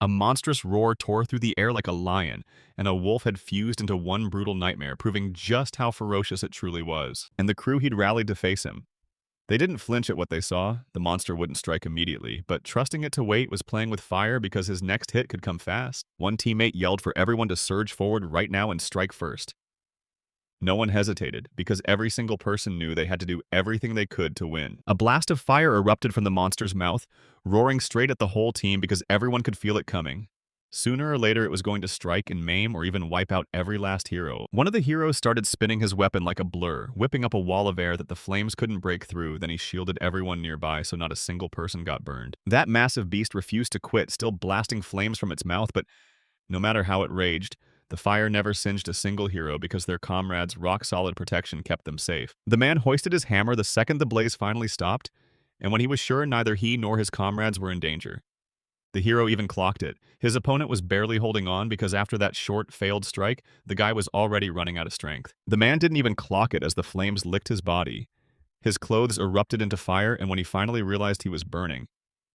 A monstrous roar tore through the air like a lion, and a wolf had fused into one brutal nightmare, proving just how ferocious it truly was. And the crew he'd rallied to face him. They didn't flinch at what they saw. The monster wouldn't strike immediately, but trusting it to wait was playing with fire because his next hit could come fast. One teammate yelled for everyone to surge forward right now and strike first. No one hesitated, because every single person knew they had to do everything they could to win. A blast of fire erupted from the monster's mouth, roaring straight at the whole team because everyone could feel it coming. Sooner or later, it was going to strike and maim or even wipe out every last hero. One of the heroes started spinning his weapon like a blur, whipping up a wall of air that the flames couldn't break through. Then he shielded everyone nearby so not a single person got burned. That massive beast refused to quit, still blasting flames from its mouth, but no matter how it raged, the fire never singed a single hero because their comrades' rock-solid protection kept them safe. The man hoisted his hammer the second the blaze finally stopped, and when he was sure neither he nor his comrades were in danger. The hero even clocked it. His opponent was barely holding on because after that short, failed strike, the guy was already running out of strength. The man didn't even clock it as the flames licked his body. His clothes erupted into fire, and when he finally realized he was burning,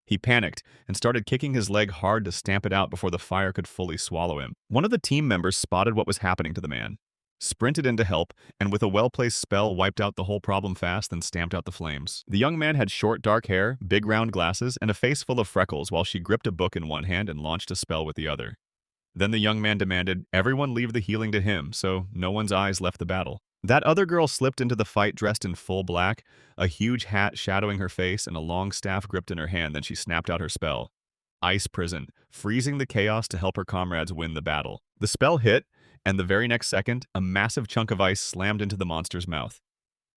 he panicked and started kicking his leg hard to stamp it out before the fire could fully swallow him. One of the team members spotted what was happening to the man, sprinted in to help, and with a well-placed spell wiped out the whole problem fast, then stamped out the flames. The young man had short dark hair, big round glasses, and a face full of freckles while she gripped a book in one hand and launched a spell with the other. Then the young man demanded everyone leave the healing to him, so no one's eyes left the battle. That other girl slipped into the fight dressed in full black, a huge hat shadowing her face and a long staff gripped in her hand. Then she snapped out her spell, Ice Prison, freezing the chaos to help her comrades win the battle. The spell hit, and the very next second, a massive chunk of ice slammed into the monster's mouth.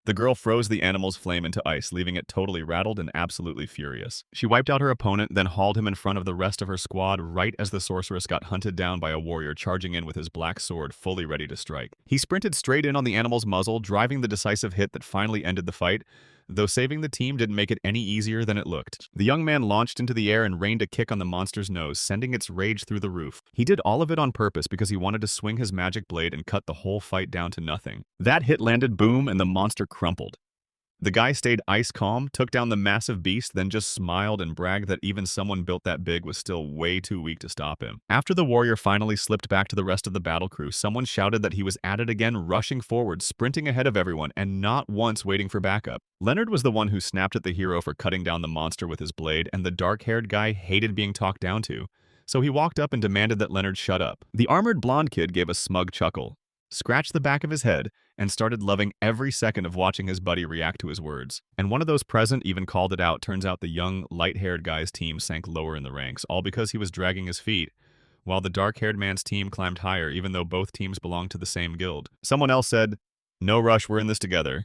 The girl froze the animal's flame into ice, leaving it totally rattled and absolutely furious. She wiped out her opponent, then hauled him in front of the rest of her squad right as the sorceress got hunted down by a warrior charging in with his black sword fully ready to strike. He sprinted straight in on the animal's muzzle, driving the decisive hit that finally ended the fight, though saving the team didn't make it any easier than it looked. The young man launched into the air and rained a kick on the monster's nose, sending its rage through the roof. He did all of it on purpose because he wanted to swing his magic blade and cut the whole fight down to nothing. That hit landed boom and the monster crumpled. The guy stayed ice calm, took down the massive beast, then just smiled and bragged that even someone built that big was still way too weak to stop him. After the warrior finally slipped back to the rest of the battle crew, someone shouted that he was at it again, rushing forward, sprinting ahead of everyone, and not once waiting for backup. Leonard was the one who snapped at the hero for cutting down the monster with his blade, and the dark-haired guy hated being talked down to, so he walked up and demanded that Leonard shut up. The armored blonde kid gave a smug chuckle, scratched the back of his head, and started loving every second of watching his buddy react to his words. And one of those present even called it out. Turns out the young, light-haired guy's team sank lower in the ranks, all because he was dragging his feet, while the dark-haired man's team climbed higher, even though both teams belonged to the same guild. Someone else said, "No rush, we're in this together."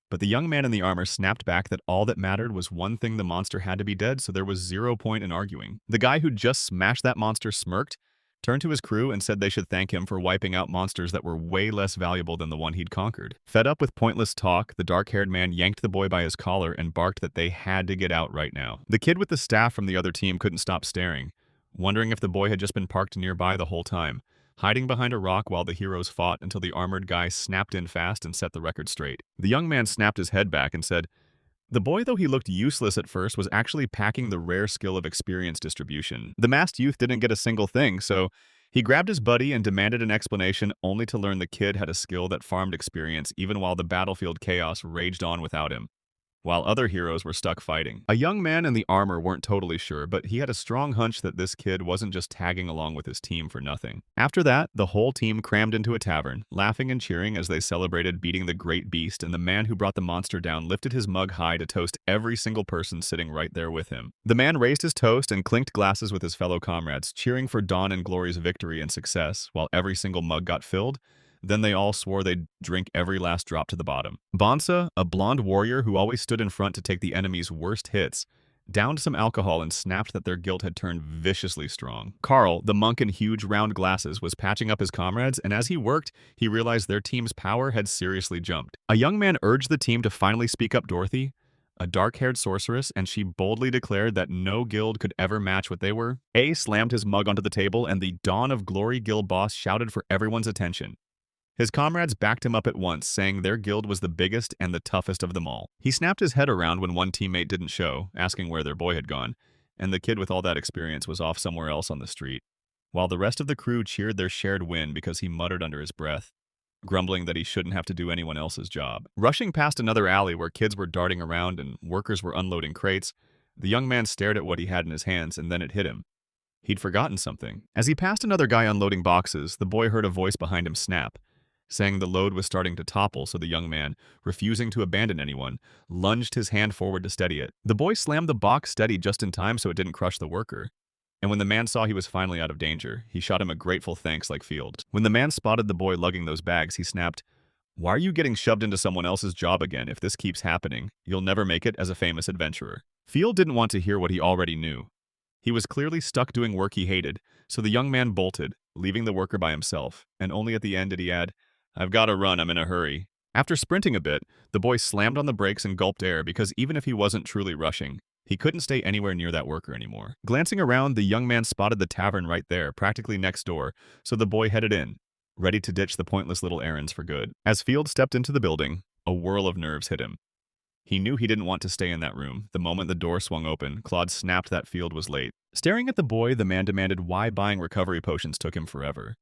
But the young man in the armor snapped back that all that mattered was one thing: the monster had to be dead, so there was zero point in arguing. The guy who just smashed that monster smirked, turned to his crew and said they should thank him for wiping out monsters that were way less valuable than the one he'd conquered. Fed up with pointless talk, the dark-haired man yanked the boy by his collar and barked that they had to get out right now. The kid with the staff from the other team couldn't stop staring, wondering if the boy had just been parked nearby the whole time, hiding behind a rock while the heroes fought until the armored guy snapped in fast and set the record straight. The young man snapped his head back and said, "The boy, though he looked useless at first, was actually packing the rare skill of experience distribution. The masked youth didn't get a single thing, so he grabbed his buddy and demanded an explanation, only to learn the kid had a skill that farmed experience even while the battlefield chaos raged on without him, while other heroes were stuck fighting." A young man in the armor weren't totally sure, but he had a strong hunch that this kid wasn't just tagging along with his team for nothing. After that, the whole team crammed into a tavern, laughing and cheering as they celebrated beating the great beast, and the man who brought the monster down lifted his mug high to toast every single person sitting right there with him. The man raised his toast and clinked glasses with his fellow comrades, cheering for Dawn and Glory's victory and success, while every single mug got filled. Then they all swore they'd drink every last drop to the bottom. Bonsa, a blonde warrior who always stood in front to take the enemy's worst hits, downed some alcohol and snapped that their guilt had turned viciously strong. Carl, the monk in huge round glasses, was patching up his comrades, and as he worked, he realized their team's power had seriously jumped. A young man urged the team to finally speak up Dorothy, a dark-haired sorceress, and she boldly declared that no guild could ever match what they were. A slammed his mug onto the table, and the Dawn of Glory guild boss shouted for everyone's attention. His comrades backed him up at once, saying their guild was the biggest and the toughest of them all. He snapped his head around when one teammate didn't show, asking where their boy had gone, and the kid with all that experience was off somewhere else on the street, while the rest of the crew cheered their shared win because he muttered under his breath, grumbling that he shouldn't have to do anyone else's job. Rushing past another alley where kids were darting around and workers were unloading crates, the young man stared at what he had in his hands and then it hit him. He'd forgotten something. As he passed another guy unloading boxes, the boy heard a voice behind him snap, saying the load was starting to topple, so the young man, refusing to abandon anyone, lunged his hand forward to steady it. The boy slammed the box steady just in time so it didn't crush the worker. And when the man saw he was finally out of danger, he shot him a grateful thanks like Field. When the man spotted the boy lugging those bags, he snapped, "Why are you getting shoved into someone else's job again? If this keeps happening, you'll never make it as a famous adventurer." Field didn't want to hear what he already knew. He was clearly stuck doing work he hated, so the young man bolted, leaving the worker by himself, and only at the end did he add, "I've got to run, I'm in a hurry." After sprinting a bit, the boy slammed on the brakes and gulped air because even if he wasn't truly rushing, he couldn't stay anywhere near that worker anymore. Glancing around, the young man spotted the tavern right there, practically next door, so the boy headed in, ready to ditch the pointless little errands for good. As Field stepped into the building, a whirl of nerves hit him. He knew he didn't want to stay in that room. The moment the door swung open, Claude snapped that Field was late. Staring at the boy, the man demanded why buying recovery potions took him forever.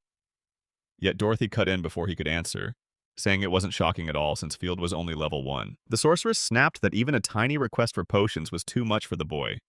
Yet Dorothy cut in before he could answer, saying it wasn't shocking at all since Field was only level 1. The sorceress snapped that even a tiny request for potions was too much for the boy.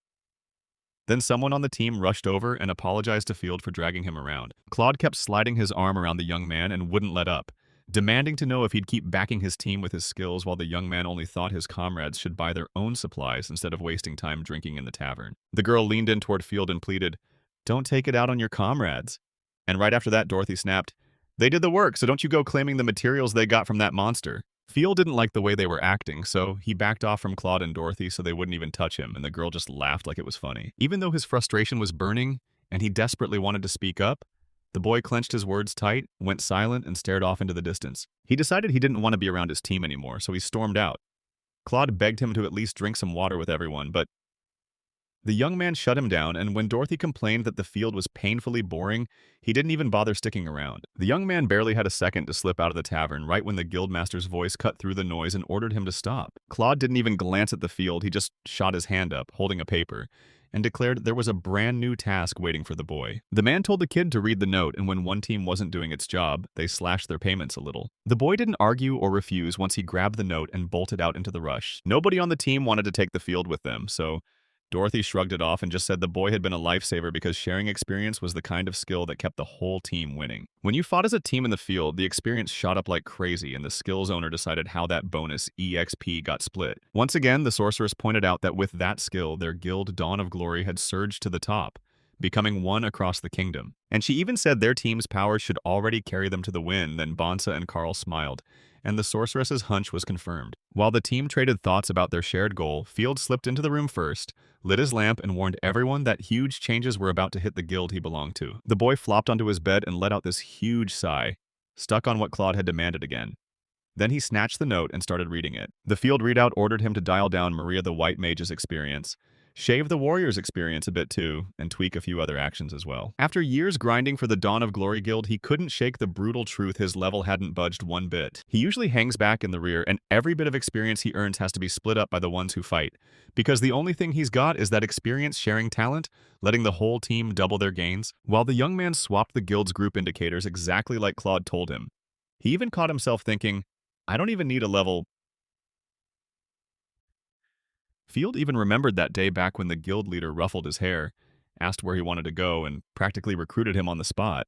Then someone on the team rushed over and apologized to Field for dragging him around. Claude kept sliding his arm around the young man and wouldn't let up, demanding to know if he'd keep backing his team with his skills while the young man only thought his comrades should buy their own supplies instead of wasting time drinking in the tavern. The girl leaned in toward Field and pleaded, "Don't take it out on your comrades." And right after that, Dorothy snapped, "They did the work, so don't you go claiming the materials they got from that monster." Field didn't like the way they were acting, so he backed off from Claude and Dorothy so they wouldn't even touch him, and the girl just laughed like it was funny. Even though his frustration was burning and he desperately wanted to speak up, the boy clenched his words tight, went silent, and stared off into the distance. He decided he didn't want to be around his team anymore, so he stormed out. Claude begged him to at least drink some water with everyone, but the young man shut him down, and when Dorothy complained that the field was painfully boring, he didn't even bother sticking around. The young man barely had a second to slip out of the tavern right when the guildmaster's voice cut through the noise and ordered him to stop. Claude didn't even glance at the field, he just shot his hand up, holding a paper, and declared there was a brand new task waiting for the boy. The man told the kid to read the note, and when one team wasn't doing its job, they slashed their payments a little. The boy didn't argue or refuse once he grabbed the note and bolted out into the rush. Nobody on the team wanted to take the field with them, so Dorothy shrugged it off and just said the boy had been a lifesaver because sharing experience was the kind of skill that kept the whole team winning. When you fought as a team in the field, the experience shot up like crazy, and the skills owner decided how that bonus EXP got split. Once again, the sorceress pointed out that with that skill, their guild Dawn of Glory had surged to the top, becoming one across the kingdom. And she even said their team's power should already carry them to the win. Then Bonsa and Carl smiled, and the sorceress's hunch was confirmed. While the team traded thoughts about their shared goal, Field slipped into the room first, lit his lamp, and warned everyone that huge changes were about to hit the guild he belonged to. The boy flopped onto his bed and let out this huge sigh, stuck on what Claude had demanded again. Then he snatched the note and started reading it. The field readout ordered him to dial down Maria the White Mage's experience, shave the warrior's experience a bit too, and tweak a few other actions as well. After years grinding for the Dawn of Glory Guild, he couldn't shake the brutal truth his level hadn't budged one bit. He usually hangs back in the rear, and every bit of experience he earns has to be split up by the ones who fight, because the only thing he's got is that experience-sharing talent, letting the whole team double their gains. While the young man swapped the guild's group indicators exactly like Claude told him, he even caught himself thinking, I don't even need a level. Field even remembered that day back when the guild leader ruffled his hair, asked where he wanted to go, and practically recruited him on the spot,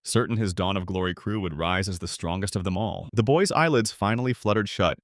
certain his Dawn of Glory crew would rise as the strongest of them all. The boy's eyelids finally fluttered shut,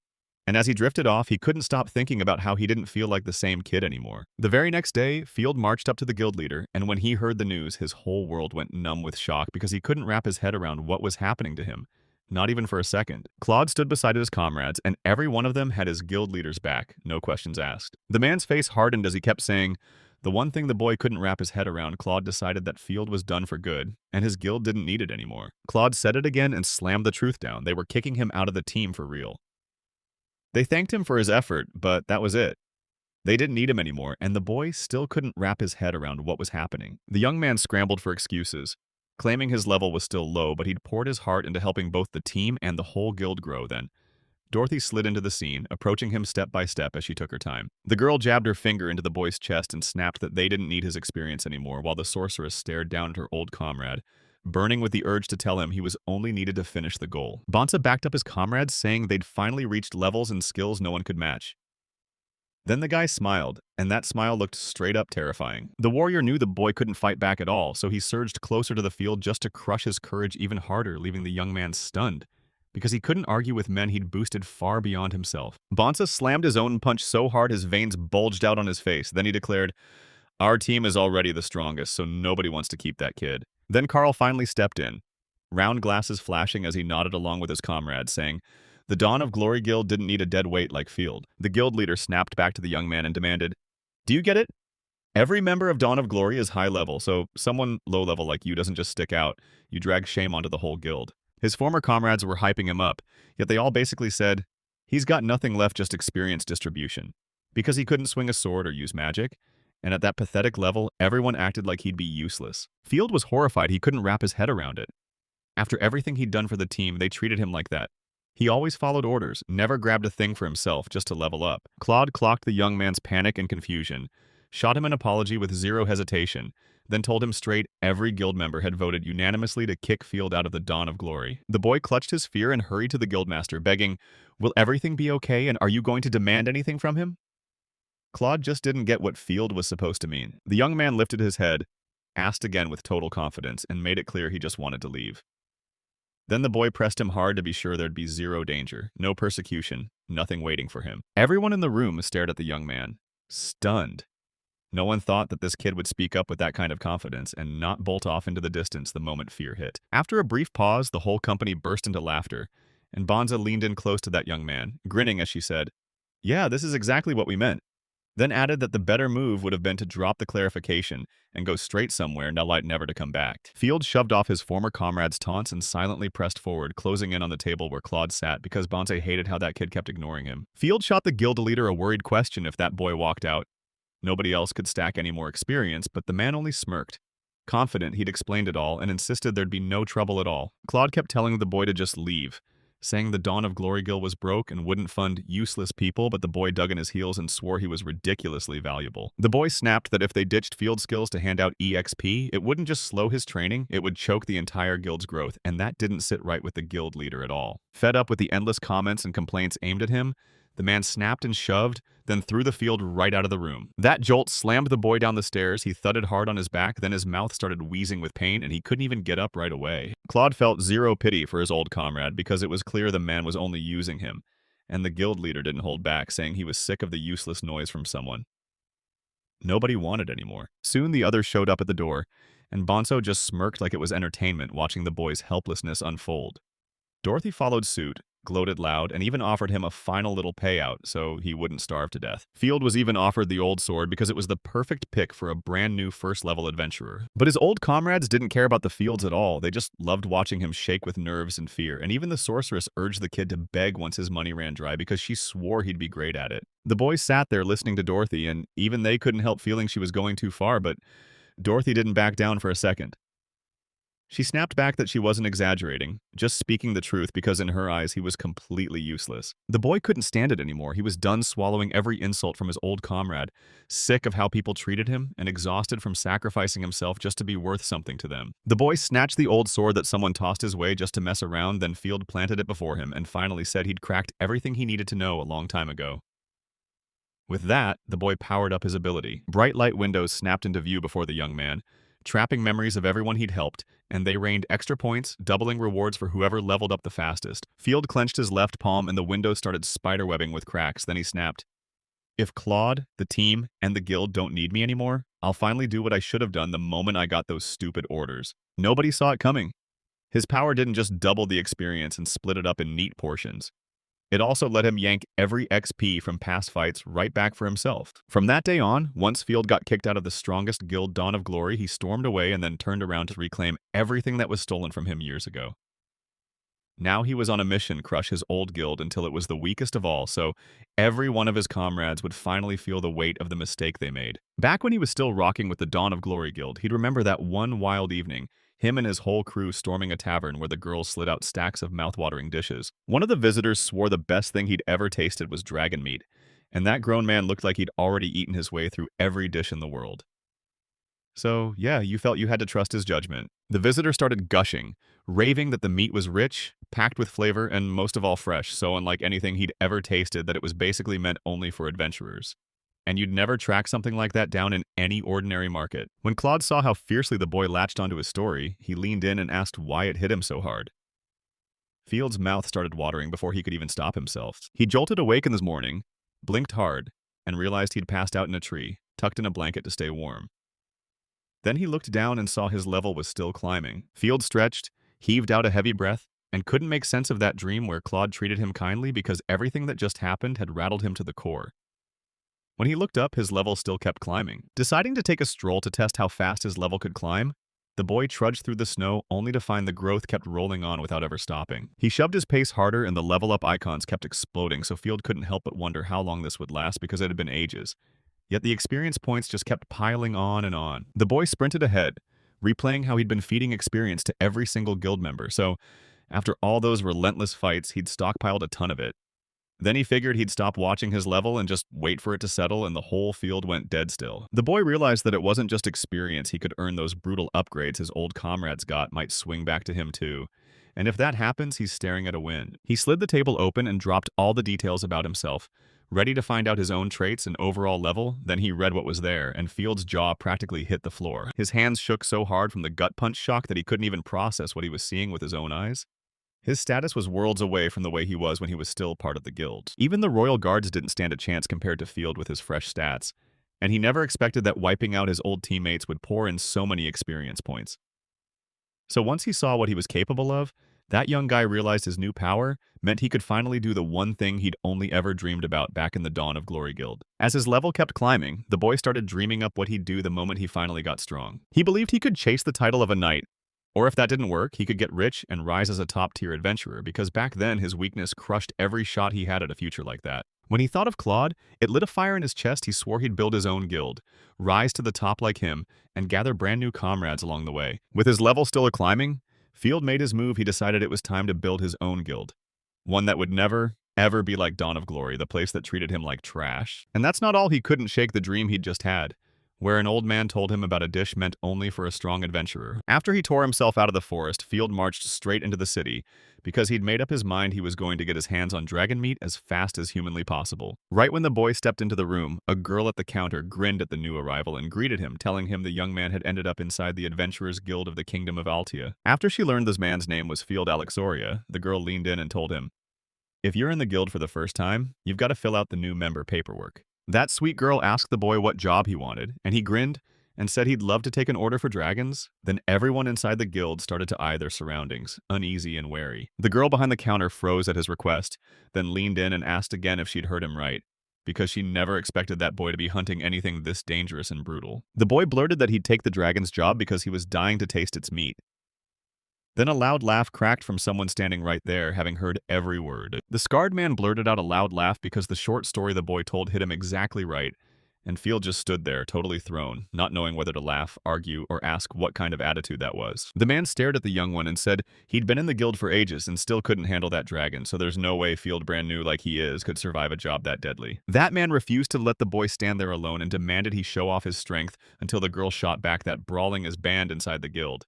and as he drifted off, he couldn't stop thinking about how he didn't feel like the same kid anymore. The very next day, Field marched up to the guild leader, and when he heard the news, his whole world went numb with shock because he couldn't wrap his head around what was happening to him. Not even for a second. Claude stood beside his comrades, and every one of them had his guild leader's back, no questions asked. The man's face hardened as he kept saying, the one thing the boy couldn't wrap his head around, Claude decided that Field was done for good, and his guild didn't need it anymore. Claude said it again and slammed the truth down. They were kicking him out of the team for real. They thanked him for his effort, but that was it. They didn't need him anymore, and the boy still couldn't wrap his head around what was happening. The young man scrambled for excuses, claiming his level was still low, but he'd poured his heart into helping both the team and the whole guild grow then. Dorothy slid into the scene, approaching him step by step as she took her time. The girl jabbed her finger into the boy's chest and snapped that they didn't need his experience anymore, while the sorceress stared down at her old comrade, burning with the urge to tell him he was only needed to finish the goal. Bonsa backed up his comrades, saying they'd finally reached levels and skills no one could match. Then the guy smiled, and that smile looked straight up terrifying. The warrior knew the boy couldn't fight back at all, so he surged closer to the field just to crush his courage even harder, leaving the young man stunned, because he couldn't argue with men he'd boosted far beyond himself. Bonsa slammed his own punch so hard his veins bulged out on his face. Then he declared, "Our team is already the strongest, so nobody wants to keep that kid." Then Carl finally stepped in, round glasses flashing as he nodded along with his comrades, saying, "The Dawn of Glory Guild didn't need a dead weight like Field." The guild leader snapped back to the young man and demanded, "Do you get it? Every member of Dawn of Glory is high level, so someone low level like you doesn't just stick out, you drag shame onto the whole guild." His former comrades were hyping him up, yet they all basically said, "He's got nothing left, just experience distribution." Because he couldn't swing a sword or use magic, and at that pathetic level, everyone acted like he'd be useless. Field was horrified he couldn't wrap his head around it. After everything he'd done for the team, they treated him like that. He always followed orders, never grabbed a thing for himself just to level up. Claude clocked the young man's panic and confusion, shot him an apology with zero hesitation, then told him straight every guild member had voted unanimously to kick Field out of the Dawn of Glory. The boy clutched his fear and hurried to the guildmaster, begging, "Will everything be okay, and are you going to demand anything from him?" Claude just didn't get what Field was supposed to mean. The young man lifted his head, asked again with total confidence, and made it clear he just wanted to leave. Then the boy pressed him hard to be sure there'd be zero danger, no persecution, nothing waiting for him. Everyone in the room stared at the young man, stunned. No one thought that this kid would speak up with that kind of confidence and not bolt off into the distance the moment fear hit. After a brief pause, the whole company burst into laughter, and Bonza leaned in close to that young man, grinning as she said, "Yeah, this is exactly what we meant." Then added that the better move would have been to drop the clarification and go straight somewhere, never to come back. Field shoved off his former comrade's taunts and silently pressed forward, closing in on the table where Claude sat because Bonte hated how that kid kept ignoring him. Field shot the guild leader a worried question if that boy walked out. Nobody else could stack any more experience, but the man only smirked, confident he'd explained it all and insisted there'd be no trouble at all. Claude kept telling the boy to just leave, saying the Dawn of Glory Guild was broke and wouldn't fund useless people, but the boy dug in his heels and swore he was ridiculously valuable. The boy snapped that if they ditched field skills to hand out EXP, it wouldn't just slow his training, it would choke the entire guild's growth, and that didn't sit right with the guild leader at all. Fed up with the endless comments and complaints aimed at him, the man snapped and shoved, then threw the field right out of the room. That jolt slammed the boy down the stairs, he thudded hard on his back, then his mouth started wheezing with pain and he couldn't even get up right away. Claude felt zero pity for his old comrade because it was clear the man was only using him, and the guild leader didn't hold back, saying he was sick of the useless noise from someone nobody wanted anymore. Soon the others showed up at the door, and Bonso just smirked like it was entertainment watching the boy's helplessness unfold. Dorothy followed suit, gloated loud, and even offered him a final little payout so he wouldn't starve to death. Field was even offered the old sword because it was the perfect pick for a brand new first-level adventurer. But his old comrades didn't care about the fields at all, they just loved watching him shake with nerves and fear, and even the sorceress urged the kid to beg once his money ran dry because she swore he'd be great at it. The boys sat there listening to Dorothy, and even they couldn't help feeling she was going too far, but Dorothy didn't back down for a second. She snapped back that she wasn't exaggerating, just speaking the truth because in her eyes he was completely useless. The boy couldn't stand it anymore. He was done swallowing every insult from his old comrade, sick of how people treated him, and exhausted from sacrificing himself just to be worth something to them. The boy snatched the old sword that someone tossed his way just to mess around, then Field planted it before him and finally said he'd cracked everything he needed to know a long time ago. With that, the boy powered up his ability. Bright light windows snapped into view before the young man, trapping memories of everyone he'd helped, and they rained extra points, doubling rewards for whoever leveled up the fastest. Field clenched his left palm and the window started spiderwebbing with cracks, then he snapped, "If Claude, the team, and the guild don't need me anymore, I'll finally do what I should have done the moment I got those stupid orders." Nobody saw it coming. His power didn't just double the experience and split it up in neat portions. It also let him yank every XP from past fights right back for himself. From that day on, once Field got kicked out of the strongest guild Dawn of Glory, he stormed away and then turned around to reclaim everything that was stolen from him years ago. Now he was on a mission to crush his old guild until it was the weakest of all, so every one of his comrades would finally feel the weight of the mistake they made. Back when he was still rocking with the Dawn of Glory Guild, he'd remember that one wild evening. him and his whole crew storming a tavern where the girls slid out stacks of mouth-watering dishes. One of the visitors swore the best thing he'd ever tasted was dragon meat, and that grown man looked like he'd already eaten his way through every dish in the world. So, yeah, you felt you had to trust his judgment. The visitor started gushing, raving that the meat was rich, packed with flavor, and most of all fresh, so unlike anything he'd ever tasted that it was basically meant only for adventurers. And you'd never track something like that down in any ordinary market. When Claude saw how fiercely the boy latched onto his story, he leaned in and asked why it hit him so hard. Field's mouth started watering before he could even stop himself. He jolted awake in the morning, blinked hard, and realized he'd passed out in a tree, tucked in a blanket to stay warm. Then he looked down and saw his level was still climbing. Field stretched, heaved out a heavy breath, and couldn't make sense of that dream where Claude treated him kindly because everything that just happened had rattled him to the core. When he looked up, his level still kept climbing. Deciding to take a stroll to test how fast his level could climb, the boy trudged through the snow only to find the growth kept rolling on without ever stopping. He shoved his pace harder and the level up icons kept exploding, so Field couldn't help but wonder how long this would last because it had been ages. Yet the experience points just kept piling on and on. The boy sprinted ahead, replaying how he'd been feeding experience to every single guild member, so after all those relentless fights, he'd stockpiled a ton of it. Then he figured he'd stop watching his level and just wait for it to settle, and the whole field went dead still. The boy realized that it wasn't just experience he could earn. Those brutal upgrades his old comrades got might swing back to him too. And if that happens, he's staring at a win. He slid the table open and dropped all the details about himself, ready to find out his own traits and overall level. Then he read what was there, and Field's jaw practically hit the floor. His hands shook so hard from the gut punch shock that he couldn't even process what he was seeing with his own eyes. His status was worlds away from the way he was when he was still part of the guild. Even the royal guards didn't stand a chance compared to Field with his fresh stats, and he never expected that wiping out his old teammates would pour in so many experience points. So once he saw what he was capable of, that young guy realized his new power meant he could finally do the one thing he'd only ever dreamed about back in the Dawn of Glory Guild. As his level kept climbing, the boy started dreaming up what he'd do the moment he finally got strong. He believed he could chase the title of a knight, or if that didn't work, he could get rich and rise as a top-tier adventurer, because back then his weakness crushed every shot he had at a future like that. When he thought of Claude, it lit a fire in his chest. He swore he'd build his own guild, rise to the top like him, and gather brand new comrades along the way. With his level still climbing, Field made his move. He decided it was time to build his own guild. One that would never, ever be like Dawn of Glory, the place that treated him like trash. And that's not all. He couldn't shake the dream he'd just had, where an old man told him about a dish meant only for a strong adventurer. After he tore himself out of the forest, Field marched straight into the city, because he'd made up his mind he was going to get his hands on dragon meat as fast as humanly possible. Right when the boy stepped into the room, a girl at the counter grinned at the new arrival and greeted him, telling him the young man had ended up inside the Adventurers Guild of the Kingdom of Altia. After she learned this man's name was Field Alexoria, the girl leaned in and told him, "If you're in the guild for the first time, you've got to fill out the new member paperwork." That sweet girl asked the boy what job he wanted, and he grinned and said he'd love to take an order for dragons. Then everyone inside the guild started to eye their surroundings, uneasy and wary. The girl behind the counter froze at his request, then leaned in and asked again if she'd heard him right, because she never expected that boy to be hunting anything this dangerous and brutal. The boy blurted that he'd take the dragon's job because he was dying to taste its meat. Then a loud laugh cracked from someone standing right there, having heard every word. The scarred man blurted out a loud laugh because the short story the boy told hit him exactly right, and Field just stood there, totally thrown, not knowing whether to laugh, argue, or ask what kind of attitude that was. The man stared at the young one and said he'd been in the guild for ages and still couldn't handle that dragon, so there's no way Field, brand new like he is, could survive a job that deadly. That man refused to let the boy stand there alone and demanded he show off his strength until the girl shot back that brawling is banned inside the guild.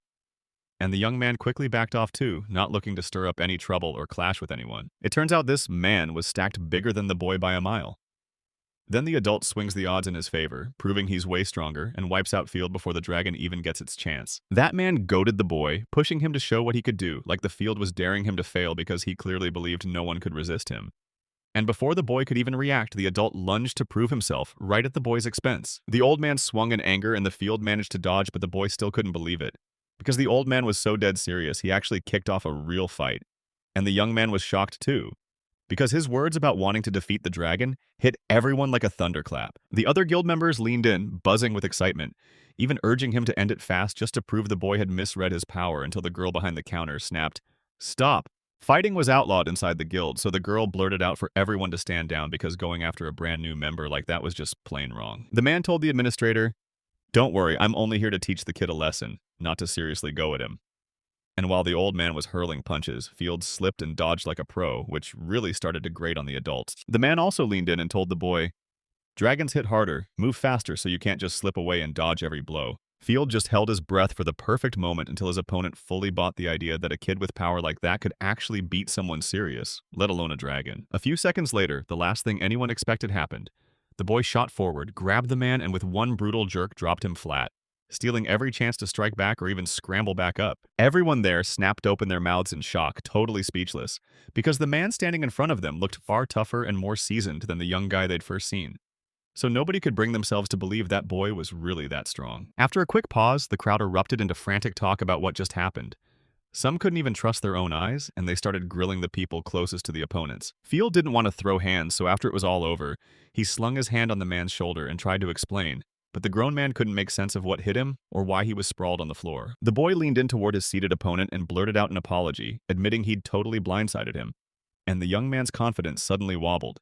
And the young man quickly backed off too, not looking to stir up any trouble or clash with anyone. It turns out this man was stacked bigger than the boy by a mile. Then the adult swings the odds in his favor, proving he's way stronger, and wipes out Field before the dragon even gets its chance. That man goaded the boy, pushing him to show what he could do, like the Field was daring him to fail because he clearly believed no one could resist him. And before the boy could even react, the adult lunged to prove himself, right at the boy's expense. The old man swung in anger and the Field managed to dodge, but the boy still couldn't believe it. Because the old man was so dead serious, he actually kicked off a real fight. And the young man was shocked too, because his words about wanting to defeat the dragon hit everyone like a thunderclap. The other guild members leaned in, buzzing with excitement, even urging him to end it fast just to prove the boy had misread his power, until the girl behind the counter snapped, "Stop!" Fighting was outlawed inside the guild, so the girl blurted out for everyone to stand down because going after a brand new member like that was just plain wrong. The man told the administrator, "Don't worry, I'm only here to teach the kid a lesson, not to seriously go at him." And while the old man was hurling punches, Field slipped and dodged like a pro, which really started to grate on the adults. The man also leaned in and told the boy, "Dragons hit harder, move faster so you can't just slip away and dodge every blow." Field just held his breath for the perfect moment until his opponent fully bought the idea that a kid with power like that could actually beat someone serious, let alone a dragon. A few seconds later, the last thing anyone expected happened. The boy shot forward, grabbed the man, and with one brutal jerk dropped him flat, stealing every chance to strike back or even scramble back up. Everyone there snapped open their mouths in shock, totally speechless, because the man standing in front of them looked far tougher and more seasoned than the young guy they'd first seen. So nobody could bring themselves to believe that boy was really that strong. After a quick pause, the crowd erupted into frantic talk about what just happened. Some couldn't even trust their own eyes, and they started grilling the people closest to the opponents. Field didn't want to throw hands, so after it was all over, he slung his hand on the man's shoulder and tried to explain, but the grown man couldn't make sense of what hit him or why he was sprawled on the floor. The boy leaned in toward his seated opponent and blurted out an apology, admitting he'd totally blindsided him, and the young man's confidence suddenly wobbled.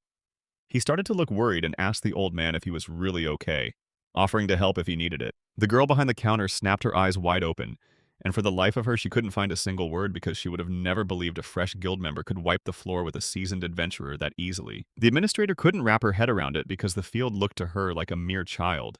He started to look worried and asked the old man if he was really okay, offering to help if he needed it. The girl behind the counter snapped her eyes wide open, and for the life of her she couldn't find a single word because she would have never believed a fresh guild member could wipe the floor with a seasoned adventurer that easily. The administrator couldn't wrap her head around it because the field looked to her like a mere child.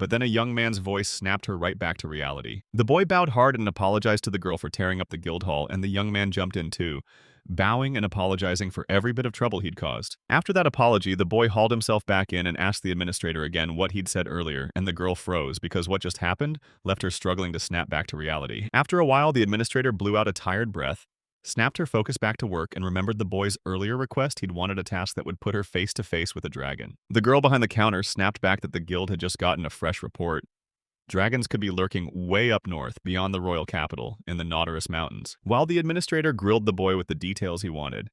But then a young man's voice snapped her right back to reality. The boy bowed hard and apologized to the girl for tearing up the guild hall, and the young man jumped in too, bowing and apologizing for every bit of trouble he'd caused. After that apology, the boy hauled himself back in and asked the administrator again what he'd said earlier, and the girl froze because what just happened left her struggling to snap back to reality. After a while, the administrator blew out a tired breath, snapped her focus back to work, and remembered the boy's earlier request. He'd wanted a task that would put her face to face with a dragon. The girl behind the counter snapped back that the guild had just gotten a fresh report. Dragons could be lurking way up north, beyond the royal capital, in the Nautilus Mountains. While the administrator grilled the boy with the details he wanted,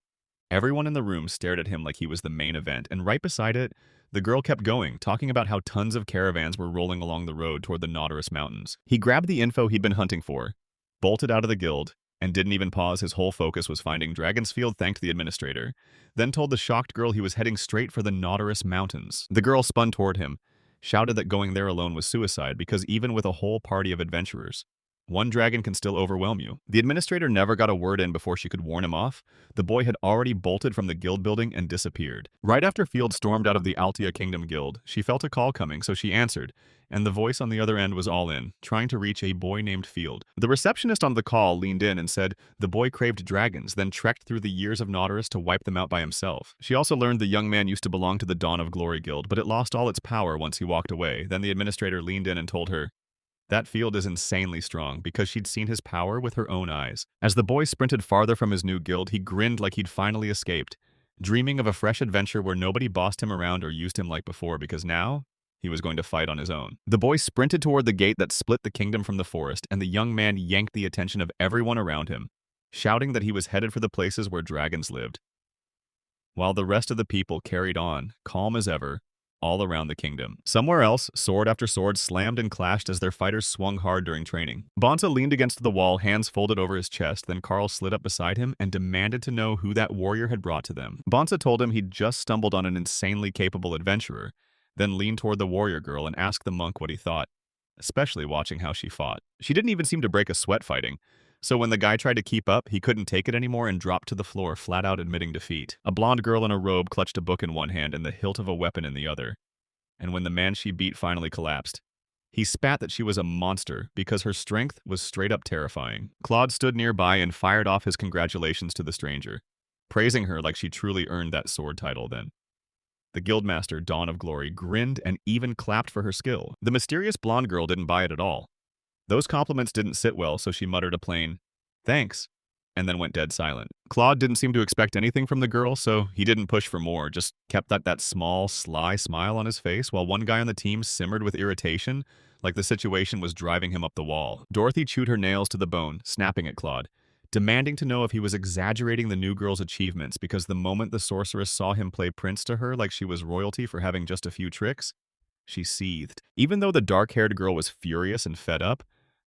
everyone in the room stared at him like he was the main event, and right beside it, the girl kept going, talking about how tons of caravans were rolling along the road toward the Nautilus Mountains. He grabbed the info he'd been hunting for, bolted out of the guild, and didn't even pause. His whole focus was finding Dragons. Field thanked the administrator, then told the shocked girl he was heading straight for the Nautilus Mountains. The girl spun toward him, shouted that going there alone was suicide because even with a whole party of adventurers, one dragon can still overwhelm you. The administrator never got a word in before she could warn him off. The boy had already bolted from the guild building and disappeared. Right after Field stormed out of the Altia Kingdom Guild, she felt a call coming, so she answered, and the voice on the other end was all in, trying to reach a boy named Field. The receptionist on the call leaned in and said the boy craved dragons, then trekked through the years of Nautilus to wipe them out by himself. She also learned the young man used to belong to the Dawn of Glory Guild, but it lost all its power once he walked away. Then the administrator leaned in and told her, that Field is insanely strong because she'd seen his power with her own eyes. As the boy sprinted farther from his new guild, he grinned like he'd finally escaped, dreaming of a fresh adventure where nobody bossed him around or used him like before, because now he was going to fight on his own. The boy sprinted toward the gate that split the kingdom from the forest, and the young man yanked the attention of everyone around him, shouting that he was headed for the places where dragons lived, while the rest of the people carried on, calm as ever, all around the kingdom. Somewhere else, sword after sword slammed and clashed as their fighters swung hard during training. Bonta leaned against the wall, hands folded over his chest, then Carl slid up beside him and demanded to know who that warrior had brought to them. Bonta told him he'd just stumbled on an insanely capable adventurer, then leaned toward the warrior girl and asked the monk what he thought, especially watching how she fought. She didn't even seem to break a sweat fighting, so when the guy tried to keep up, he couldn't take it anymore and dropped to the floor, flat out admitting defeat. A blonde girl in a robe clutched a book in one hand and the hilt of a weapon in the other. And when the man she beat finally collapsed, he spat that she was a monster because her strength was straight up terrifying. Claude stood nearby and fired off his congratulations to the stranger, praising her like she truly earned that sword title then. The guildmaster, Dawn of Glory, grinned and even clapped for her skill. The mysterious blonde girl didn't buy it at all. Those compliments didn't sit well, so she muttered a plain, "Thanks," and then went dead silent. Claude didn't seem to expect anything from the girl, so he didn't push for more, just kept that small, sly smile on his face, while one guy on the team simmered with irritation, like the situation was driving him up the wall. Dorothy chewed her nails to the bone, snapping at Claude, demanding to know if he was exaggerating the new girl's achievements because the moment the sorceress saw him play prince to her like she was royalty for having just a few tricks, she seethed. Even though the dark-haired girl was furious and fed up,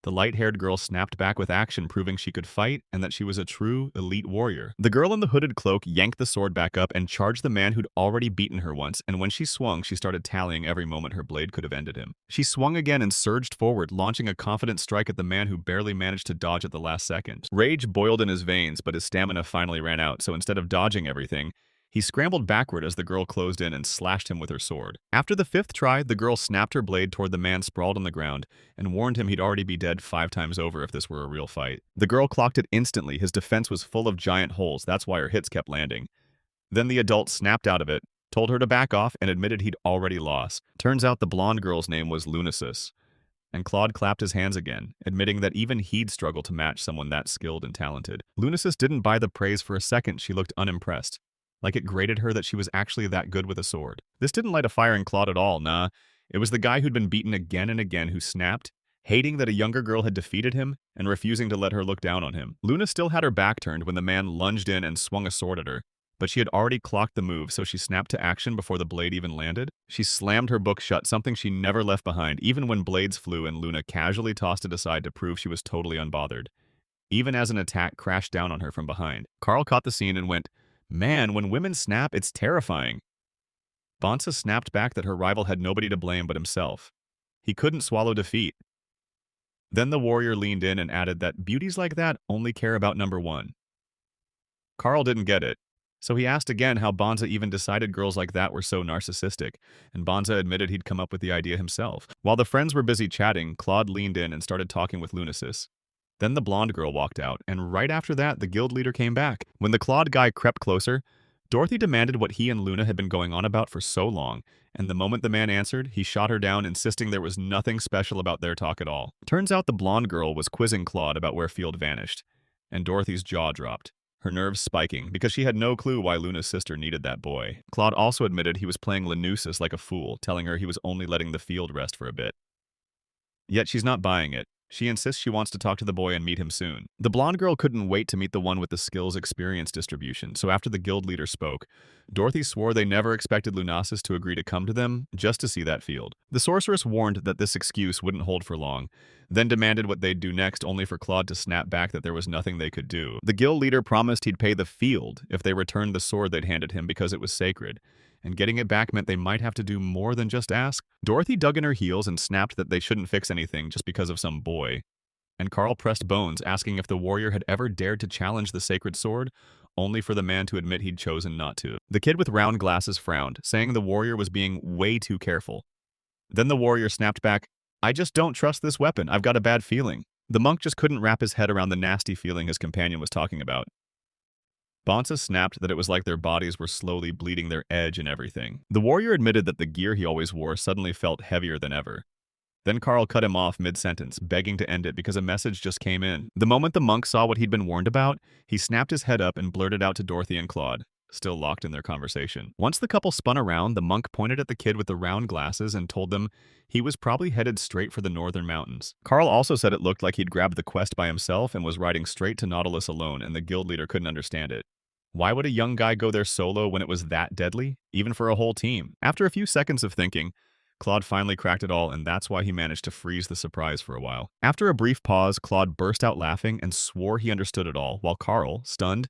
The light-haired girl snapped back with action, proving she could fight and that she was a true elite warrior. The girl in the hooded cloak yanked the sword back up and charged the man who'd already beaten her once, and when she swung, she started tallying every moment her blade could have ended him. She swung again and surged forward, launching a confident strike at the man who barely managed to dodge at the last second. Rage boiled in his veins, but his stamina finally ran out, so instead of dodging everything, he scrambled backward as the girl closed in and slashed him with her sword. After the 5th try, the girl snapped her blade toward the man sprawled on the ground and warned him he'd already be dead 5 times over if this were a real fight. The girl clocked it instantly. His defense was full of giant holes, that's why her hits kept landing. Then the adult snapped out of it, told her to back off, and admitted he'd already lost. Turns out the blonde girl's name was Lunasis. And Claude clapped his hands again, admitting that even he'd struggle to match someone that skilled and talented. Lunasis didn't buy the praise for a second. She looked unimpressed, like it grated her that she was actually that good with a sword. This didn't light a fire in Claude at all, nah. It was the guy who'd been beaten again and again who snapped, hating that a younger girl had defeated him and refusing to let her look down on him. Luna still had her back turned when the man lunged in and swung a sword at her, but she had already clocked the move, so she snapped to action before the blade even landed. She slammed her book shut, something she never left behind, even when blades flew and Luna casually tossed it aside to prove she was totally unbothered, even as an attack crashed down on her from behind. Carl caught the scene and went, "Man, when women snap, it's terrifying." Bonsa snapped back that her rival had nobody to blame but himself. He couldn't swallow defeat. Then the warrior leaned in and added that beauties like that only care about number 1. Carl didn't get it, so he asked again how Bonza even decided girls like that were so narcissistic, and Bonza admitted he'd come up with the idea himself. While the friends were busy chatting, Claude leaned in and started talking with Lunasis. Then the blonde girl walked out, and right after that, the guild leader came back. When the Claude guy crept closer, Dorothy demanded what he and Luna had been going on about for so long, and the moment the man answered, he shot her down, insisting there was nothing special about their talk at all. Turns out the blonde girl was quizzing Claude about where Field vanished, and Dorothy's jaw dropped, her nerves spiking, because she had no clue why Luna's sister needed that boy. Claude also admitted he was playing Lanusis like a fool, telling her he was only letting the Field rest for a bit. Yet she's not buying it. She insists she wants to talk to the boy and meet him soon. The blonde girl couldn't wait to meet the one with the skills experience distribution, so after the guild leader spoke, Dorothy swore they never expected Lunasis to agree to come to them just to see that Field. The sorceress warned that this excuse wouldn't hold for long, then demanded what they'd do next, only for Claude to snap back that there was nothing they could do. The guild leader promised he'd pay the Field if they returned the sword they'd handed him because it was sacred, and getting it back meant they might have to do more than just ask. Dorothy dug in her heels and snapped that they shouldn't fix anything just because of some boy. And Carl pressed bones, asking if the warrior had ever dared to challenge the sacred sword, only for the man to admit he'd chosen not to. The kid with round glasses frowned, saying the warrior was being way too careful. Then the warrior snapped back, "I just don't trust this weapon. I've got a bad feeling." The monk just couldn't wrap his head around the nasty feeling his companion was talking about. Bonsa snapped that it was like their bodies were slowly bleeding their edge and everything. The warrior admitted that the gear he always wore suddenly felt heavier than ever. Then Carl cut him off mid-sentence, begging to end it because a message just came in. The moment the monk saw what he'd been warned about, he snapped his head up and blurted out to Dorothy and Claude, still locked in their conversation. Once the couple spun around, the monk pointed at the kid with the round glasses and told them he was probably headed straight for the northern mountains. Carl also said it looked like he'd grabbed the quest by himself and was riding straight to Nautilus alone, and the guild leader couldn't understand it. Why would a young guy go there solo when it was that deadly, even for a whole team? After a few seconds of thinking, Claude finally cracked it all, and that's why he managed to freeze the surprise for a while. After a brief pause, Claude burst out laughing and swore he understood it all, while Carl, stunned,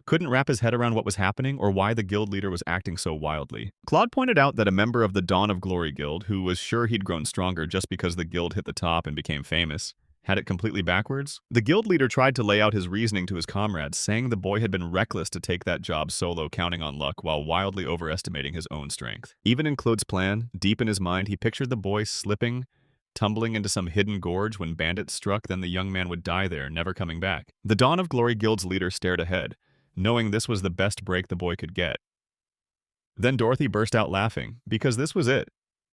couldn't wrap his head around what was happening or why the guild leader was acting so wildly. Claude pointed out that a member of the Dawn of Glory guild, who was sure he'd grown stronger just because the guild hit the top and became famous, had it completely backwards. The guild leader tried to lay out his reasoning to his comrades, saying the boy had been reckless to take that job solo, counting on luck while wildly overestimating his own strength. Even in Claude's plan, deep in his mind, he pictured the boy slipping, tumbling into some hidden gorge when bandits struck, then the young man would die there, never coming back. The Dawn of Glory guild's leader stared ahead, knowing this was the best break the boy could get. Then Dorothy burst out laughing, because this was it.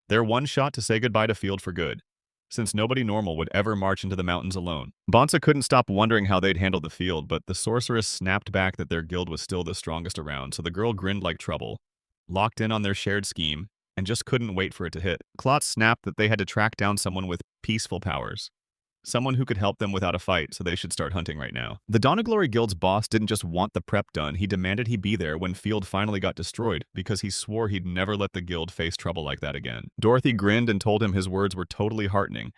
Their one shot to say goodbye to Field for good, since nobody normal would ever march into the mountains alone. Bonsa couldn't stop wondering how they'd handle the Field, but the sorceress snapped back that their guild was still the strongest around, so the girl grinned like trouble, locked in on their shared scheme, and just couldn't wait for it to hit. Claude snapped that they had to track down someone with peaceful powers, someone who could help them without a fight, so they should start hunting right now. The Dawn of Glory guild's boss didn't just want the prep done, he demanded he be there when Field finally got destroyed, because he swore he'd never let the guild face trouble like that again. Dorothy grinned and told him his words were totally heartening,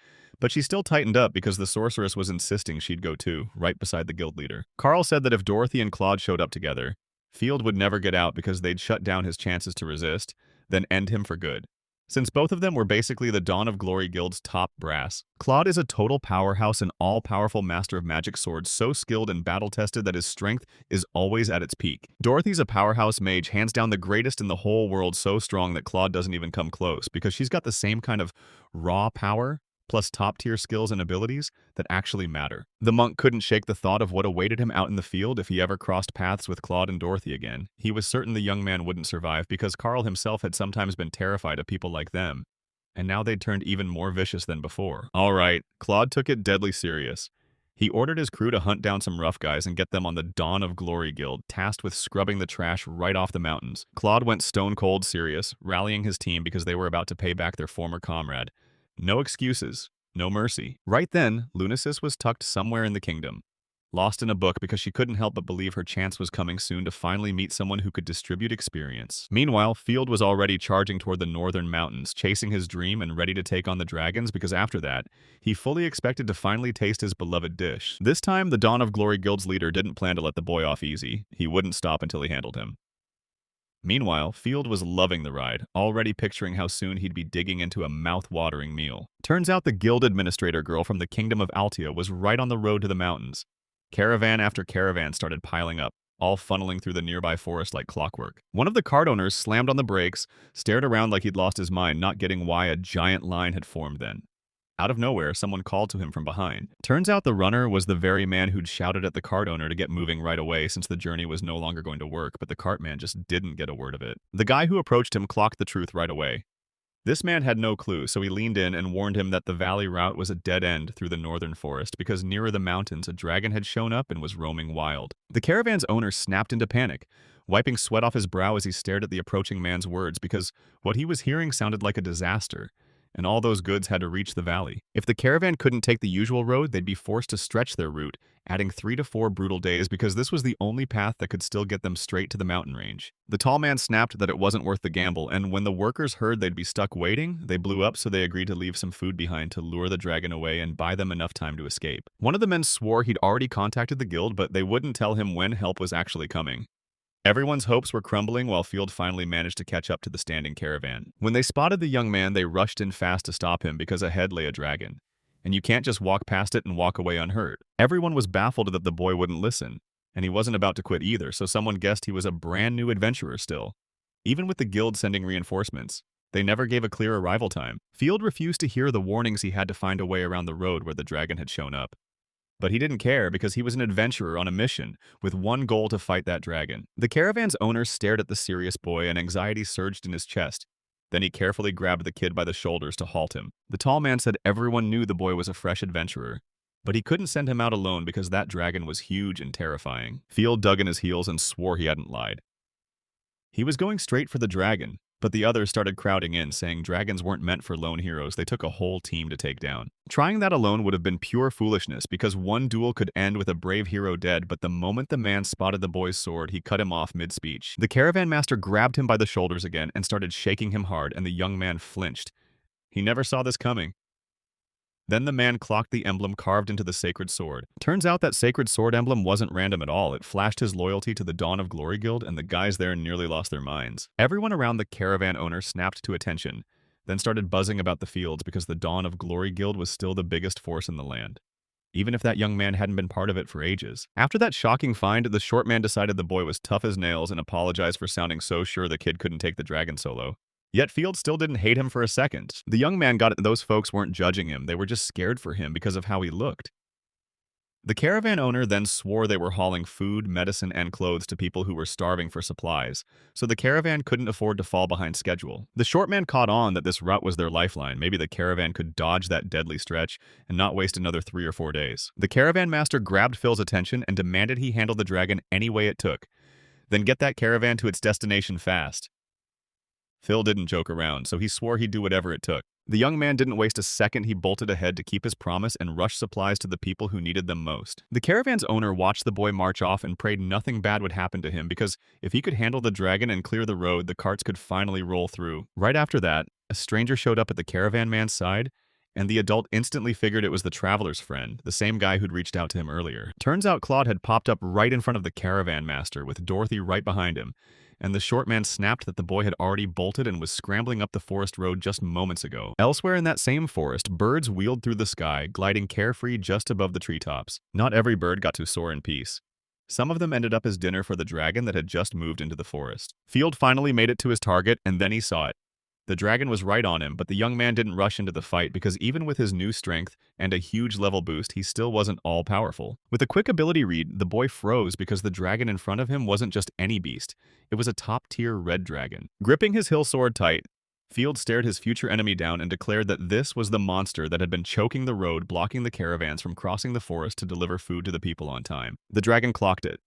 But she still tightened up because the sorceress was insisting she'd go too, right beside the guild leader. Carl said that if Dorothy and Claude showed up together, Field would never get out because they'd shut down his chances to resist, then end him for good. Since both of them were basically the Dawn of Glory Guild's top brass, Claude is a total powerhouse and all-powerful master of magic swords, so skilled and battle-tested that his strength is always at its peak. Dorothy's a powerhouse mage, hands down the greatest in the whole world, so strong that Claude doesn't even come close, because she's got the same kind of raw power plus top-tier skills and abilities that actually matter. The monk couldn't shake the thought of what awaited him out in the field if he ever crossed paths with Claude and Dorothy again. He was certain the young man wouldn't survive because Carl himself had sometimes been terrified of people like them, and now they'd turned even more vicious than before. All right, Claude took it deadly serious. He ordered his crew to hunt down some rough guys and get them on the Dawn of Glory Guild, tasked with scrubbing the trash right off the mountains. Claude went stone cold serious, rallying his team because they were about to pay back their former comrade. No excuses, no mercy. Right then, Lunasis was tucked somewhere in the kingdom, lost in a book because she couldn't help but believe her chance was coming soon to finally meet someone who could distribute experience. Meanwhile, Field was already charging toward the northern mountains, chasing his dream and ready to take on the dragons because after that, he fully expected to finally taste his beloved dish. This time, the Dawn of Glory Guild's leader didn't plan to let the boy off easy. He wouldn't stop until he handled him. Meanwhile, Field was loving the ride, already picturing how soon he'd be digging into a mouth-watering meal. Turns out the guild administrator girl from the kingdom of Altia was right on the road to the mountains. Caravan after caravan started piling up, all funneling through the nearby forest like clockwork. One of the cart owners slammed on the brakes, stared around like he'd lost his mind, not getting why a giant line had formed then. Out of nowhere, someone called to him from behind. Turns out the runner was the very man who'd shouted at the cart owner to get moving right away since the journey was no longer going to work, but the cart man just didn't get a word of it. The guy who approached him clocked the truth right away. This man had no clue, so he leaned in and warned him that the valley route was a dead end through the northern forest because nearer the mountains a dragon had shown up and was roaming wild. The caravan's owner snapped into panic, wiping sweat off his brow as he stared at the approaching man's words because what he was hearing sounded like a disaster, and all those goods had to reach the valley. If the caravan couldn't take the usual road, they'd be forced to stretch their route, adding 3 to 4 brutal days because this was the only path that could still get them straight to the mountain range. The tall man snapped that it wasn't worth the gamble, and when the workers heard they'd be stuck waiting, they blew up so they agreed to leave some food behind to lure the dragon away and buy them enough time to escape. One of the men swore he'd already contacted the guild, but they wouldn't tell him when help was actually coming. Everyone's hopes were crumbling while Field finally managed to catch up to the standing caravan. When they spotted the young man, they rushed in fast to stop him because ahead lay a dragon. And you can't just walk past it and walk away unhurt. Everyone was baffled that the boy wouldn't listen, and he wasn't about to quit either, so someone guessed he was a brand new adventurer still. Even with the guild sending reinforcements, they never gave a clear arrival time. Field refused to hear the warnings he had to find a way around the road where the dragon had shown up. But he didn't care because he was an adventurer on a mission with one goal to fight that dragon. The caravan's owner stared at the serious boy and anxiety surged in his chest. Then he carefully grabbed the kid by the shoulders to halt him. The tall man said everyone knew the boy was a fresh adventurer, but he couldn't send him out alone because that dragon was huge and terrifying. Field dug in his heels and swore he hadn't lied. He was going straight for the dragon, but the others started crowding in, saying dragons weren't meant for lone heroes, they took a whole team to take down. Trying that alone would have been pure foolishness because one duel could end with a brave hero dead, but the moment the man spotted the boy's sword, he cut him off mid-speech. The caravan master grabbed him by the shoulders again and started shaking him hard, and the young man flinched. He never saw this coming. Then the man clocked the emblem carved into the sacred sword. Turns out that sacred sword emblem wasn't random at all. It flashed his loyalty to the Dawn of Glory Guild, and the guys there nearly lost their minds. Everyone around the caravan owner snapped to attention, then started buzzing about the fields because the Dawn of Glory Guild was still the biggest force in the land, even if that young man hadn't been part of it for ages. After that shocking find, the short man decided the boy was tough as nails and apologized for sounding so sure the kid couldn't take the dragon solo. Yet Field still didn't hate him for a second. The young man got it. Those folks weren't judging him. They were just scared for him because of how he looked. The caravan owner then swore they were hauling food, medicine, and clothes to people who were starving for supplies, so the caravan couldn't afford to fall behind schedule. The short man caught on that this route was their lifeline. Maybe the caravan could dodge that deadly stretch and not waste another 3 or 4 days. The caravan master grabbed Phil's attention and demanded he handle the dragon any way it took, then get that caravan to its destination fast. Phil didn't joke around, so he swore he'd do whatever it took. The young man didn't waste a second. He bolted ahead to keep his promise and rush supplies to the people who needed them most. The caravan's owner watched the boy march off and prayed nothing bad would happen to him because if he could handle the dragon and clear the road, the carts could finally roll through. Right after that, a stranger showed up at the caravan man's side and the adult instantly figured it was the traveler's friend, the same guy who'd reached out to him earlier. Turns out Claude had popped up right in front of the caravan master, with Dorothy right behind him, and the short man snapped that the boy had already bolted and was scrambling up the forest road just moments ago. Elsewhere in that same forest, birds wheeled through the sky, gliding carefree just above the treetops. Not every bird got to soar in peace. Some of them ended up as dinner for the dragon that had just moved into the forest. Field finally made it to his target, and then he saw it. The dragon was right on him, but the young man didn't rush into the fight because even with his new strength and a huge level boost, he still wasn't all-powerful. With a quick ability read, the boy froze because the dragon in front of him wasn't just any beast. It was a top-tier red dragon. Gripping his hill sword tight, Field stared his future enemy down and declared that this was the monster that had been choking the road, blocking the caravans from crossing the forest to deliver food to the people on time. The dragon clocked it.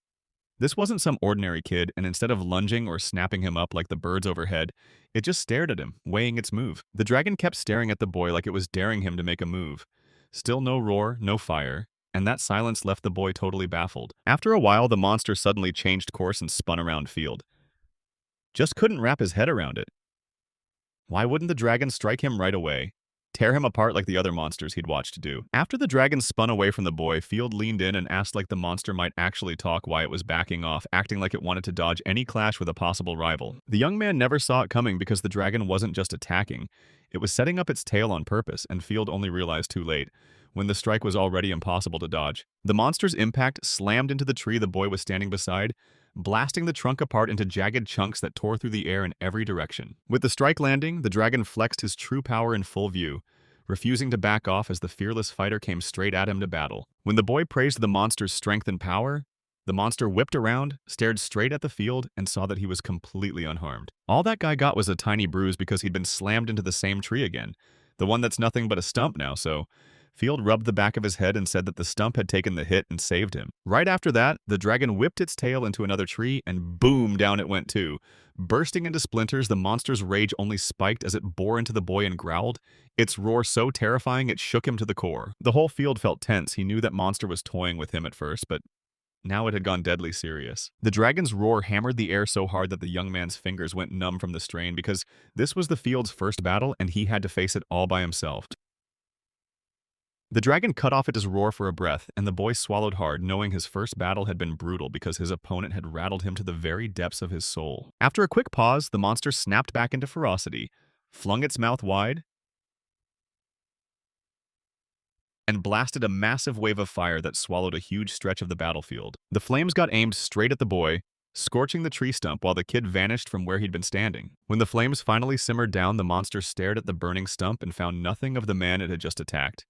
This wasn't some ordinary kid, and instead of lunging or snapping him up like the birds overhead, it just stared at him, weighing its move. The dragon kept staring at the boy like it was daring him to make a move. Still no roar, no fire, and that silence left the boy totally baffled. After a while, the monster suddenly changed course and spun around Field. Just couldn't wrap his head around it. Why wouldn't the dragon strike him right away? Tear him apart like the other monsters he'd watched do. After the dragon spun away from the boy, Field leaned in and asked like the monster might actually talk why it was backing off, acting like it wanted to dodge any clash with a possible rival. The young man never saw it coming because the dragon wasn't just attacking. It was setting up its tail on purpose, and Field only realized too late, when the strike was already impossible to dodge. The monster's impact slammed into the tree the boy was standing beside, blasting the trunk apart into jagged chunks that tore through the air in every direction. With the strike landing, the dragon flexed his true power in full view, refusing to back off as the fearless fighter came straight at him to battle. When the boy praised the monster's strength and power, the monster whipped around, stared straight at the Field, and saw that he was completely unharmed. All that guy got was a tiny bruise because he'd been slammed into the same tree again, the one that's nothing but a stump now, so Field rubbed the back of his head and said that the stump had taken the hit and saved him. Right after that, the dragon whipped its tail into another tree, and boom, down it went too. Bursting into splinters, the monster's rage only spiked as it bore into the boy and growled, its roar so terrifying it shook him to the core. The whole field felt tense. He knew that monster was toying with him at first, but now it had gone deadly serious. The dragon's roar hammered the air so hard that the young man's fingers went numb from the strain because this was the field's first battle and he had to face it all by himself. The dragon cut off at his roar for a breath, and the boy swallowed hard, knowing his first battle had been brutal because his opponent had rattled him to the very depths of his soul. After a quick pause, the monster snapped back into ferocity, flung its mouth wide, and blasted a massive wave of fire that swallowed a huge stretch of the battlefield. The flames got aimed straight at the boy, scorching the tree stump while the kid vanished from where he'd been standing. When the flames finally simmered down, the monster stared at the burning stump and found nothing of the man it had just attacked.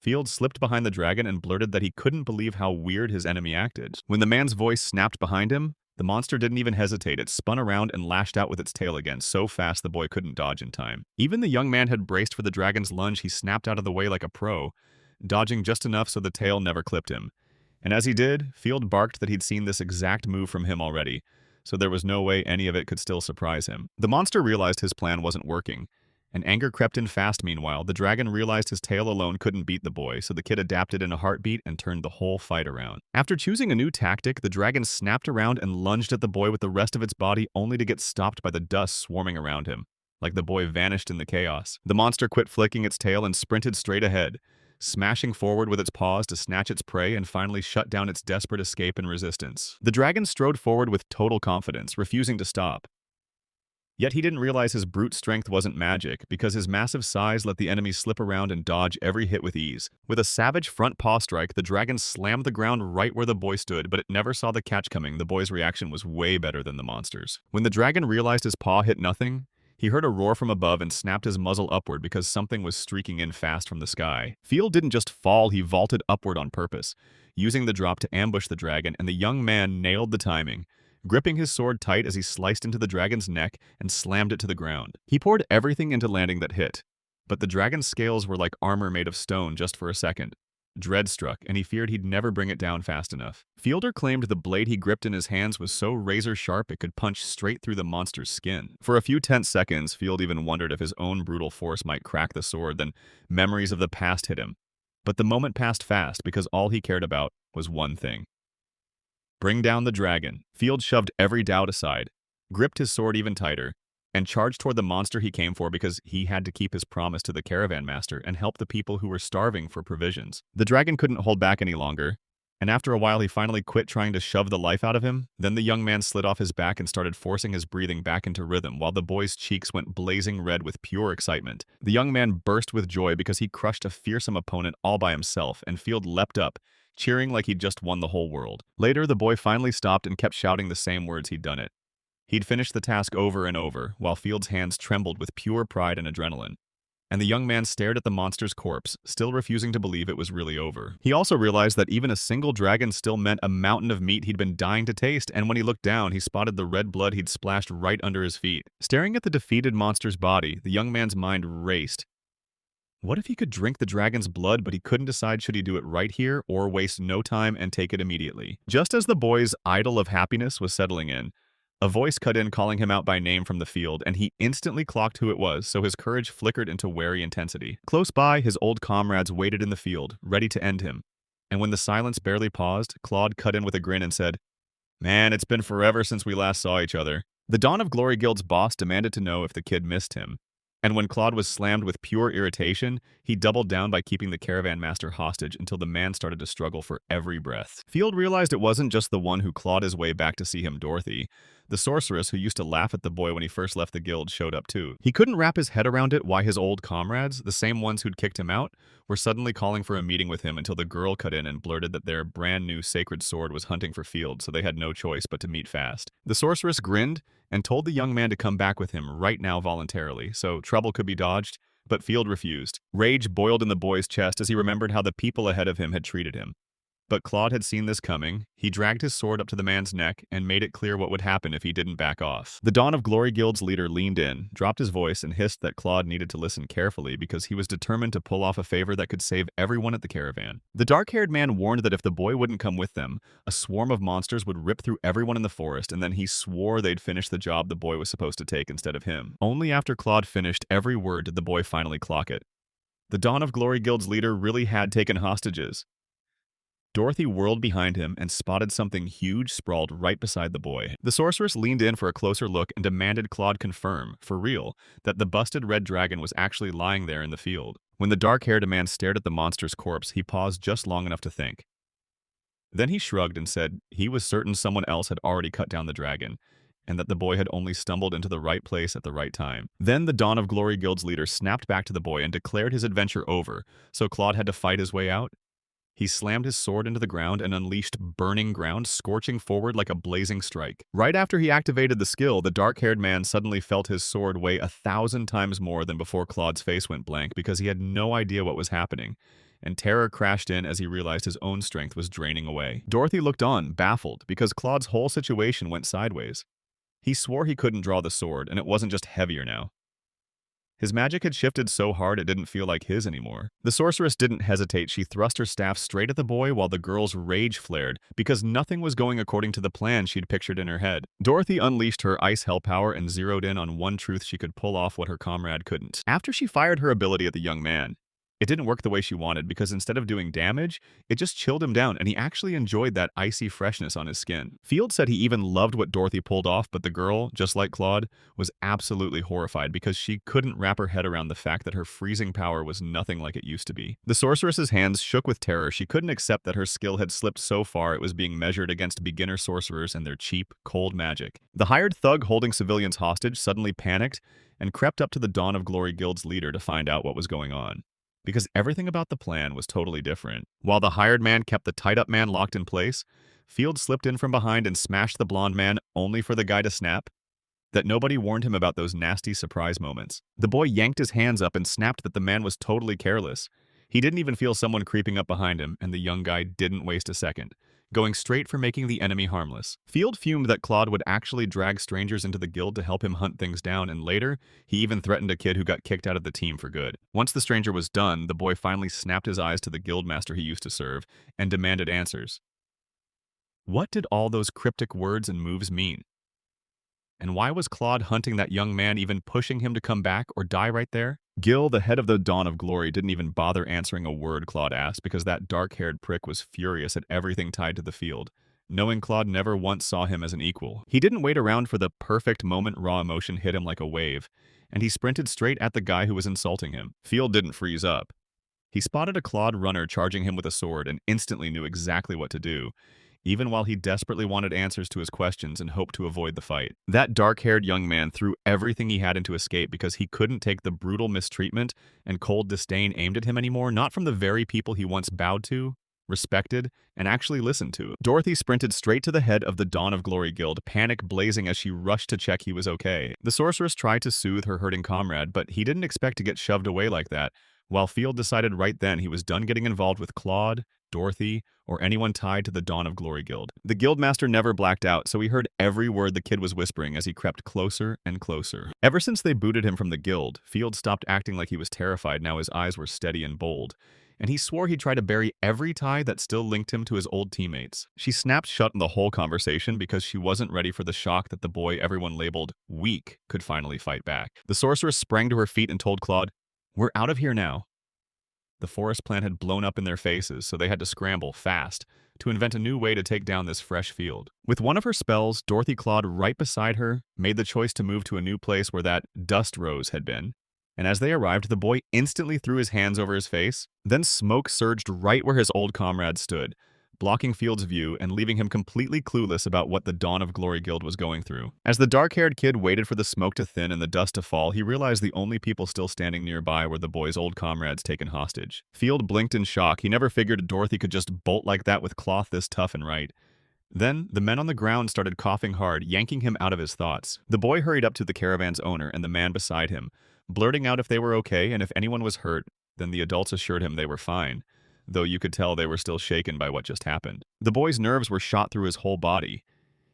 Field slipped behind the dragon and blurted that he couldn't believe how weird his enemy acted. When the man's voice snapped behind him, the monster didn't even hesitate. It spun around and lashed out with its tail again, so fast the boy couldn't dodge in time. Even the young man had braced for the dragon's lunge. He snapped out of the way like a pro, dodging just enough so the tail never clipped him. And as he did, Field barked that he'd seen this exact move from him already, so there was no way any of it could still surprise him. The monster realized his plan wasn't working, and anger crept in fast. Meanwhile, the dragon realized his tail alone couldn't beat the boy, so the kid adapted in a heartbeat and turned the whole fight around. After choosing a new tactic, the dragon snapped around and lunged at the boy with the rest of its body, only to get stopped by the dust swarming around him, like the boy vanished in the chaos. The monster quit flicking its tail and sprinted straight ahead, smashing forward with its paws to snatch its prey and finally shut down its desperate escape and resistance. The dragon strode forward with total confidence, refusing to stop. Yet he didn't realize his brute strength wasn't magic, because his massive size let the enemy slip around and dodge every hit with ease. With a savage front paw strike, the dragon slammed the ground right where the boy stood, but it never saw the catch coming. The boy's reaction was way better than the monster's. When the dragon realized his paw hit nothing, he heard a roar from above and snapped his muzzle upward because something was streaking in fast from the sky. Field didn't just fall, he vaulted upward on purpose, using the drop to ambush the dragon, and the young man nailed the timing, gripping his sword tight as he sliced into the dragon's neck and slammed it to the ground. He poured everything into landing that hit, but the dragon's scales were like armor made of stone just for a second. Dread struck, and he feared he'd never bring it down fast enough. Fielder claimed the blade he gripped in his hands was so razor-sharp it could punch straight through the monster's skin. For a few tense seconds, Field even wondered if his own brutal force might crack the sword, then memories of the past hit him. But the moment passed fast because all he cared about was one thing. Bring down the dragon. Field shoved every doubt aside, gripped his sword even tighter, and charged toward the monster he came for because he had to keep his promise to the caravan master and help the people who were starving for provisions. The dragon couldn't hold back any longer, and after a while he finally quit trying to shove the life out of him. Then the young man slid off his back and started forcing his breathing back into rhythm while the boy's cheeks went blazing red with pure excitement. The young man burst with joy because he crushed a fearsome opponent all by himself, and Field leapt up, cheering like he'd just won the whole world. Later, the boy finally stopped and kept shouting the same words he'd done it. He'd finished the task over and over, while Field's hands trembled with pure pride and adrenaline. And the young man stared at the monster's corpse, still refusing to believe it was really over. He also realized that even a single dragon still meant a mountain of meat he'd been dying to taste, and when he looked down, he spotted the red blood he'd splashed right under his feet. Staring at the defeated monster's body, the young man's mind raced. What if he could drink the dragon's blood, but he couldn't decide should he do it right here or waste no time and take it immediately? Just as the boy's idyll of happiness was settling in, a voice cut in calling him out by name from the field, and he instantly clocked who it was, so his courage flickered into wary intensity. Close by, his old comrades waited in the field, ready to end him. And when the silence barely paused, Claude cut in with a grin and said, "Man, it's been forever since we last saw each other." The Dawn of Glory Guild's boss demanded to know if the kid missed him. And when Claude was slammed with pure irritation, he doubled down by keeping the caravan master hostage until the man started to struggle for every breath. Field realized it wasn't just the one who clawed his way back to see him, Dorothy. The sorceress who used to laugh at the boy when he first left the guild showed up too. He couldn't wrap his head around it why his old comrades, the same ones who'd kicked him out, were suddenly calling for a meeting with him until the girl cut in and blurted that their brand new sacred sword was hunting for Field, so they had no choice but to meet fast. The sorceress grinned and told the young man to come back with him right now voluntarily, so trouble could be dodged, but Field refused. Rage boiled in the boy's chest as he remembered how the people ahead of him had treated him. But Claude had seen this coming. He dragged his sword up to the man's neck and made it clear what would happen if he didn't back off. The Dawn of Glory Guild's leader leaned in, dropped his voice, and hissed that Claude needed to listen carefully because he was determined to pull off a favor that could save everyone at the caravan. The dark-haired man warned that if the boy wouldn't come with them, a swarm of monsters would rip through everyone in the forest, and then he swore they'd finish the job the boy was supposed to take instead of him. Only after Claude finished every word did the boy finally clock it. The Dawn of Glory Guild's leader really had taken hostages. Dorothy whirled behind him and spotted something huge sprawled right beside the boy. The sorceress leaned in for a closer look and demanded Claude confirm, for real, that the busted red dragon was actually lying there in the field. When the dark-haired man stared at the monster's corpse, he paused just long enough to think. Then he shrugged and said he was certain someone else had already cut down the dragon, and that the boy had only stumbled into the right place at the right time. Then the Dawn of Glory Guild's leader snapped back to the boy and declared his adventure over, so Claude had to fight his way out. He slammed his sword into the ground and unleashed burning ground, scorching forward like a blazing strike. Right after he activated the skill, the dark-haired man suddenly felt his sword weigh 1,000 times more than before. Claude's face went blank because he had no idea what was happening, and terror crashed in as he realized his own strength was draining away. Dorothy looked on, baffled, because Claude's whole situation went sideways. He swore he couldn't draw the sword, and it wasn't just heavier now. His magic had shifted so hard it didn't feel like his anymore. The sorceress didn't hesitate. She thrust her staff straight at the boy while the girl's rage flared because nothing was going according to the plan she'd pictured in her head. Dorothy unleashed her ice hell power and zeroed in on one truth: she could pull off what her comrade couldn't. After she fired her ability at the young man, it didn't work the way she wanted because instead of doing damage, it just chilled him down and he actually enjoyed that icy freshness on his skin. Field said he even loved what Dorothy pulled off, but the girl, just like Claude, was absolutely horrified because she couldn't wrap her head around the fact that her freezing power was nothing like it used to be. The sorceress's hands shook with terror. She couldn't accept that her skill had slipped so far it was being measured against beginner sorcerers and their cheap, cold magic. The hired thug holding civilians hostage suddenly panicked and crept up to the Dawn of Glory Guild's leader to find out what was going on, because everything about the plan was totally different. While the hired man kept the tied-up man locked in place, Field slipped in from behind and smashed the blonde man only for the guy to snap. That nobody warned him about those nasty surprise moments. The boy yanked his hands up and snapped that the man was totally careless. He didn't even feel someone creeping up behind him, and the young guy didn't waste a second, going straight for making the enemy harmless. Field fumed that Claude would actually drag strangers into the guild to help him hunt things down, and later, he even threatened a kid who got kicked out of the team for good. Once the stranger was done, the boy finally snapped his eyes to the guild master he used to serve and demanded answers. What did all those cryptic words and moves mean? And why was Claude hunting that young man, even pushing him to come back or die right there? Gil, the head of the Dawn of Glory, didn't even bother answering a word Claude asked because that dark-haired prick was furious at everything tied to the field. knowing Claude never once saw him as an equal. He didn't wait around for the perfect moment. Raw emotion hit him like a wave, and he sprinted straight at the guy who was insulting him. Field didn't freeze up. He spotted a Claude runner charging him with a sword and instantly knew exactly what to do, even while he desperately wanted answers to his questions and hoped to avoid the fight. That dark-haired young man threw everything he had into escape because he couldn't take the brutal mistreatment and cold disdain aimed at him anymore, not from the very people he once bowed to, respected, and actually listened to. Dorothy sprinted straight to the head of the Dawn of Glory Guild, panic blazing as she rushed to check he was okay. The sorceress tried to soothe her hurting comrade, but he didn't expect to get shoved away like that, while Field decided right then he was done getting involved with Claude, Dorothy, or anyone tied to the Dawn of Glory Guild. The guildmaster never blacked out, so he heard every word the kid was whispering as he crept closer and closer. Ever since they booted him from the guild, Field stopped acting like he was terrified. Now his eyes were steady and bold, and he swore he'd try to bury every tie that still linked him to his old teammates. She snapped shut the whole conversation because she wasn't ready for the shock that the boy everyone labeled weak could finally fight back. The sorceress sprang to her feet and told Claude, "We're out of here now." The forest plant had blown up in their faces, so they had to scramble fast to invent a new way to take down this fresh field. With one of her spells, Dorothy Claude right beside her made the choice to move to a new place where that dust rose had been. And as they arrived, the boy instantly threw his hands over his face. Then smoke surged right where his old comrade stood, blocking Field's view and leaving him completely clueless about what the Dawn of Glory Guild was going through. As the dark-haired kid waited for the smoke to thin and the dust to fall, he realized the only people still standing nearby were the boy's old comrades taken hostage. Field blinked in shock. He never figured Dorothy could just bolt like that with cloth this tough and right. Then, the men on the ground started coughing hard, yanking him out of his thoughts. The boy hurried up to the caravan's owner and the man beside him, blurting out if they were okay and if anyone was hurt. Then the adults assured him they were fine, though you could tell they were still shaken by what just happened. The boy's nerves were shot through his whole body.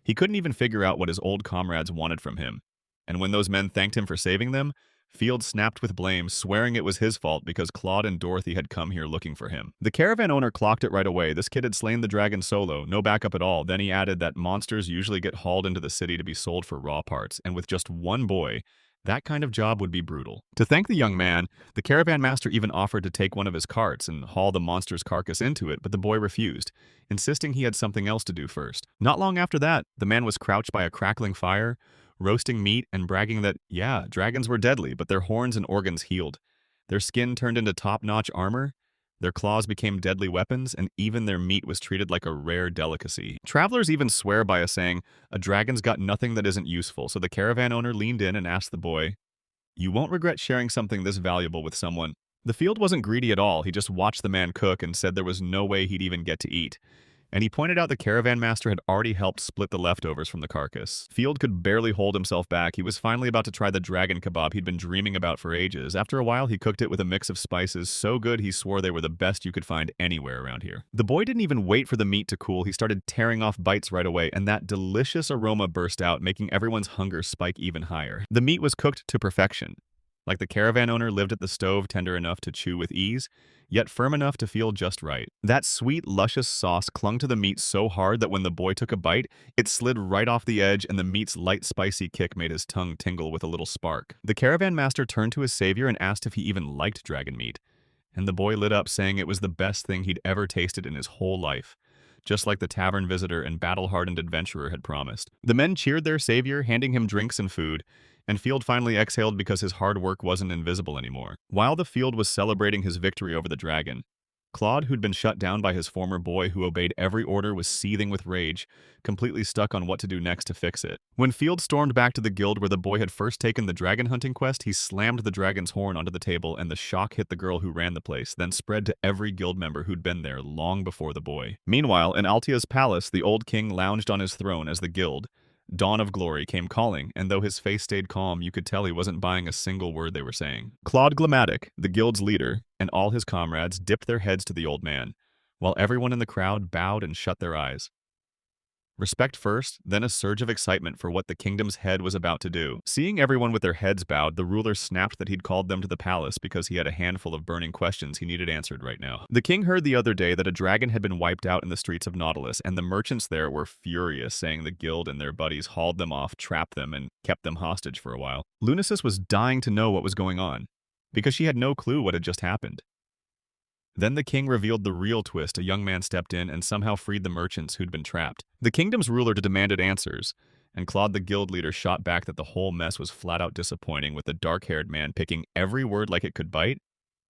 He couldn't even figure out what his old comrades wanted from him. And when those men thanked him for saving them, Field snapped with blame, swearing it was his fault because Claude and Dorothy had come here looking for him. The caravan owner clocked it right away. This kid had slain the dragon solo, no backup at all. Then he added that monsters usually get hauled into the city to be sold for raw parts, and with just one boy, that kind of job would be brutal. To thank the young man, the caravan master even offered to take one of his carts and haul the monster's carcass into it, but the boy refused, insisting he had something else to do first. Not long after that, the man was crouched by a crackling fire, roasting meat and bragging that, yeah, dragons were deadly, but their horns and organs healed. Their skin turned into top-notch armor, their claws became deadly weapons, and even their meat was treated like a rare delicacy. Travelers even swear by a saying, "A dragon's got nothing that isn't useful," so the caravan owner leaned in and asked the boy, "You won't regret sharing something this valuable with someone." The Field wasn't greedy at all. He just watched the man cook and said there was no way he'd even get to eat. And he pointed out the caravan master had already helped split the leftovers from the carcass. Field could barely hold himself back. He was finally about to try the dragon kebab he'd been dreaming about for ages. After a while, he cooked it with a mix of spices so good he swore they were the best you could find anywhere around here. The boy didn't even wait for the meat to cool. He started tearing off bites right away, and that delicious aroma burst out, making everyone's hunger spike even higher. The meat was cooked to perfection. Like the caravan owner lived at the stove, tender enough to chew with ease, yet firm enough to feel just right. That sweet, luscious sauce clung to the meat so hard that when the boy took a bite, it slid right off the edge and the meat's light, spicy kick made his tongue tingle with a little spark. The caravan master turned to his savior and asked if he even liked dragon meat. And the boy lit up, saying it was the best thing he'd ever tasted in his whole life, just like the tavern visitor and battle-hardened adventurer had promised. The men cheered their savior, handing him drinks and food, and Field finally exhaled because his hard work wasn't invisible anymore. While the Field was celebrating his victory over the dragon, Claude, who'd been shut down by his former boy who obeyed every order, was seething with rage, completely stuck on what to do next to fix it. When Field stormed back to the guild where the boy had first taken the dragon hunting quest, he slammed the dragon's horn onto the table, and the shock hit the girl who ran the place, then spread to every guild member who'd been there long before the boy. Meanwhile, in Altia's palace, the old king lounged on his throne as the guild, Dawn of Glory, came calling, and though his face stayed calm, you could tell he wasn't buying a single word they were saying. Claude Glamatic, the guild's leader, and all his comrades dipped their heads to the old man, while everyone in the crowd bowed and shut their eyes. Respect first, then a surge of excitement for what the kingdom's head was about to do. Seeing everyone with their heads bowed, the ruler snapped that he'd called them to the palace because he had a handful of burning questions he needed answered right now. The king heard the other day that a dragon had been wiped out in the streets of Nautilus, and the merchants there were furious, saying the guild and their buddies hauled them off, trapped them, and kept them hostage for a while. Lunasis was dying to know what was going on, because she had no clue what had just happened. Then the king revealed the real twist. A young man stepped in and somehow freed the merchants who'd been trapped. The kingdom's ruler demanded answers, and Claude the guild leader shot back that the whole mess was flat out disappointing, with the dark-haired man picking every word like it could bite.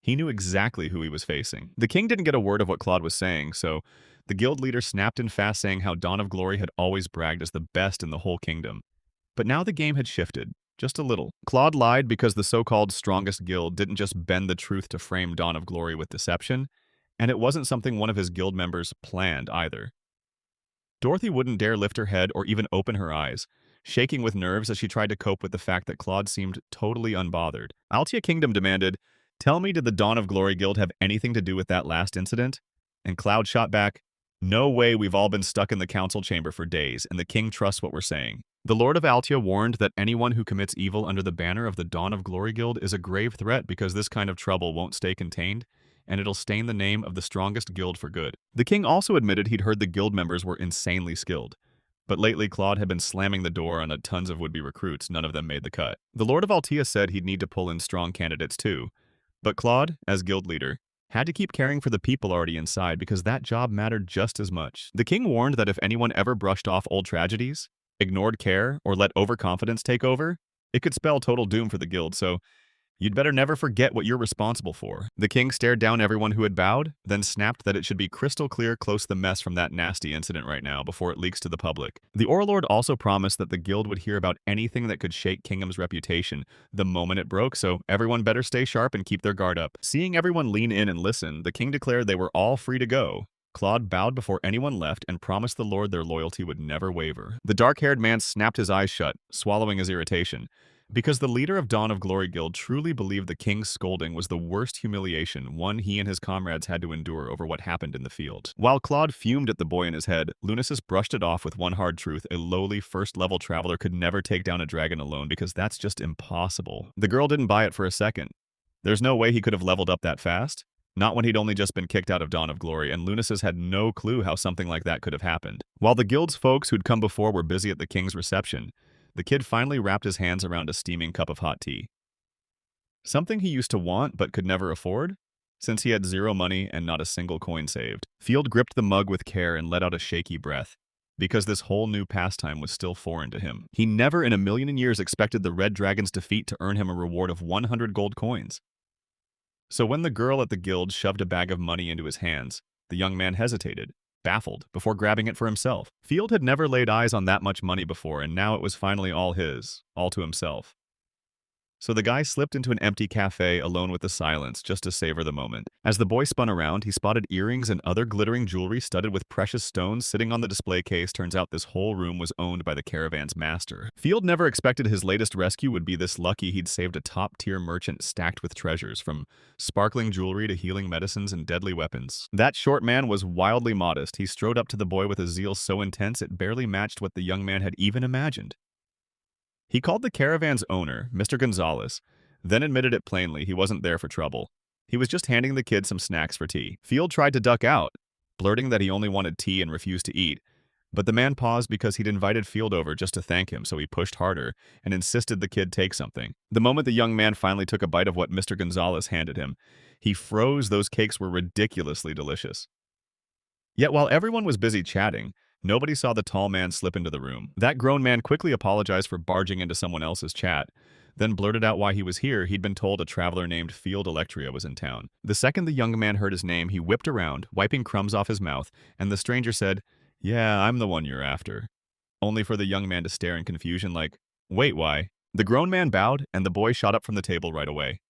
He knew exactly who he was facing. The king didn't get a word of what Claude was saying, so the guild leader snapped in fast, saying how Dawn of Glory had always bragged as the best in the whole kingdom. But now the game had shifted. Just a little. Claude lied because the so-called strongest guild didn't just bend the truth to frame Dawn of Glory with deception, and it wasn't something one of his guild members planned either. Dorothy wouldn't dare lift her head or even open her eyes, shaking with nerves as she tried to cope with the fact that Claude seemed totally unbothered. Altia Kingdom demanded, "Tell me, did the Dawn of Glory Guild have anything to do with that last incident?" And Cloud shot back, "No way, we've all been stuck in the council chamber for days, and the king trusts what we're saying." The Lord of Altia warned that anyone who commits evil under the banner of the Dawn of Glory Guild is a grave threat because this kind of trouble won't stay contained, and it'll stain the name of the strongest guild for good. The king also admitted he'd heard the guild members were insanely skilled. But lately, Claude had been slamming the door on tons of would-be recruits. None of them made the cut. The Lord of Altia said he'd need to pull in strong candidates too. But Claude, as guild leader, had to keep caring for the people already inside because that job mattered just as much. The king warned that if anyone ever brushed off old tragedies, ignored care, or let overconfidence take over, it could spell total doom for the guild, so you'd better never forget what you're responsible for. The king stared down everyone who had bowed, then snapped that it should be crystal clear close the mess from that nasty incident right now before it leaks to the public. The Overlord also promised that the guild would hear about anything that could shake Kingdom's reputation the moment it broke, so everyone better stay sharp and keep their guard up. Seeing everyone lean in and listen, the king declared they were all free to go. Claude bowed before anyone left and promised the Lord their loyalty would never waver. The dark-haired man snapped his eyes shut, swallowing his irritation, because the leader of Dawn of Glory Guild truly believed the king's scolding was the worst humiliation one he and his comrades had to endure over what happened in the field. While Claude fumed at the boy in his head, Lunasis brushed it off with one hard truth: a lowly first-level traveler could never take down a dragon alone because that's just impossible. The girl didn't buy it for a second. There's no way he could have leveled up that fast. Not when he'd only just been kicked out of Dawn of Glory, and Lunasis had no clue how something like that could have happened. While the guild's folks who'd come before were busy at the king's reception, the kid finally wrapped his hands around a steaming cup of hot tea. Something he used to want but could never afford, since he had zero money and not a single coin saved. Field gripped the mug with care and let out a shaky breath, because this whole new pastime was still foreign to him. He never in a million years expected the Red Dragon's defeat to earn him a reward of 100 gold coins. So when the girl at the guild shoved a bag of money into his hands, the young man hesitated, baffled, before grabbing it for himself. Field had never laid eyes on that much money before, and now it was finally all his, all to himself. So the guy slipped into an empty cafe alone with the silence just to savor the moment. As the boy spun around, he spotted earrings and other glittering jewelry studded with precious stones sitting on the display case. Turns out this whole room was owned by the caravan's master. Field never expected his latest rescue would be this lucky. He'd saved a top-tier merchant stacked with treasures, from sparkling jewelry to healing medicines and deadly weapons. That short man was wildly modest. He strode up to the boy with a zeal so intense it barely matched what the young man had even imagined. He called the caravan's owner, Mr. Gonzalez, then admitted it plainly he wasn't there for trouble. He was just handing the kid some snacks for tea. Field tried to duck out, blurting that he only wanted tea and refused to eat, but the man paused because he'd invited Field over just to thank him, so he pushed harder and insisted the kid take something. The moment the young man finally took a bite of what Mr. Gonzalez handed him, he froze. Those cakes were ridiculously delicious. Yet while everyone was busy chatting, nobody saw the tall man slip into the room. That grown man quickly apologized for barging into someone else's chat, then blurted out why he was here. He'd been told a traveler named Field Electria was in town. The second the young man heard his name, he whipped around, wiping crumbs off his mouth, and the stranger said, "Yeah, I'm the one you're after." Only for the young man to stare in confusion like, "Wait, why?" The grown man bowed, and the boy shot up from the table right away.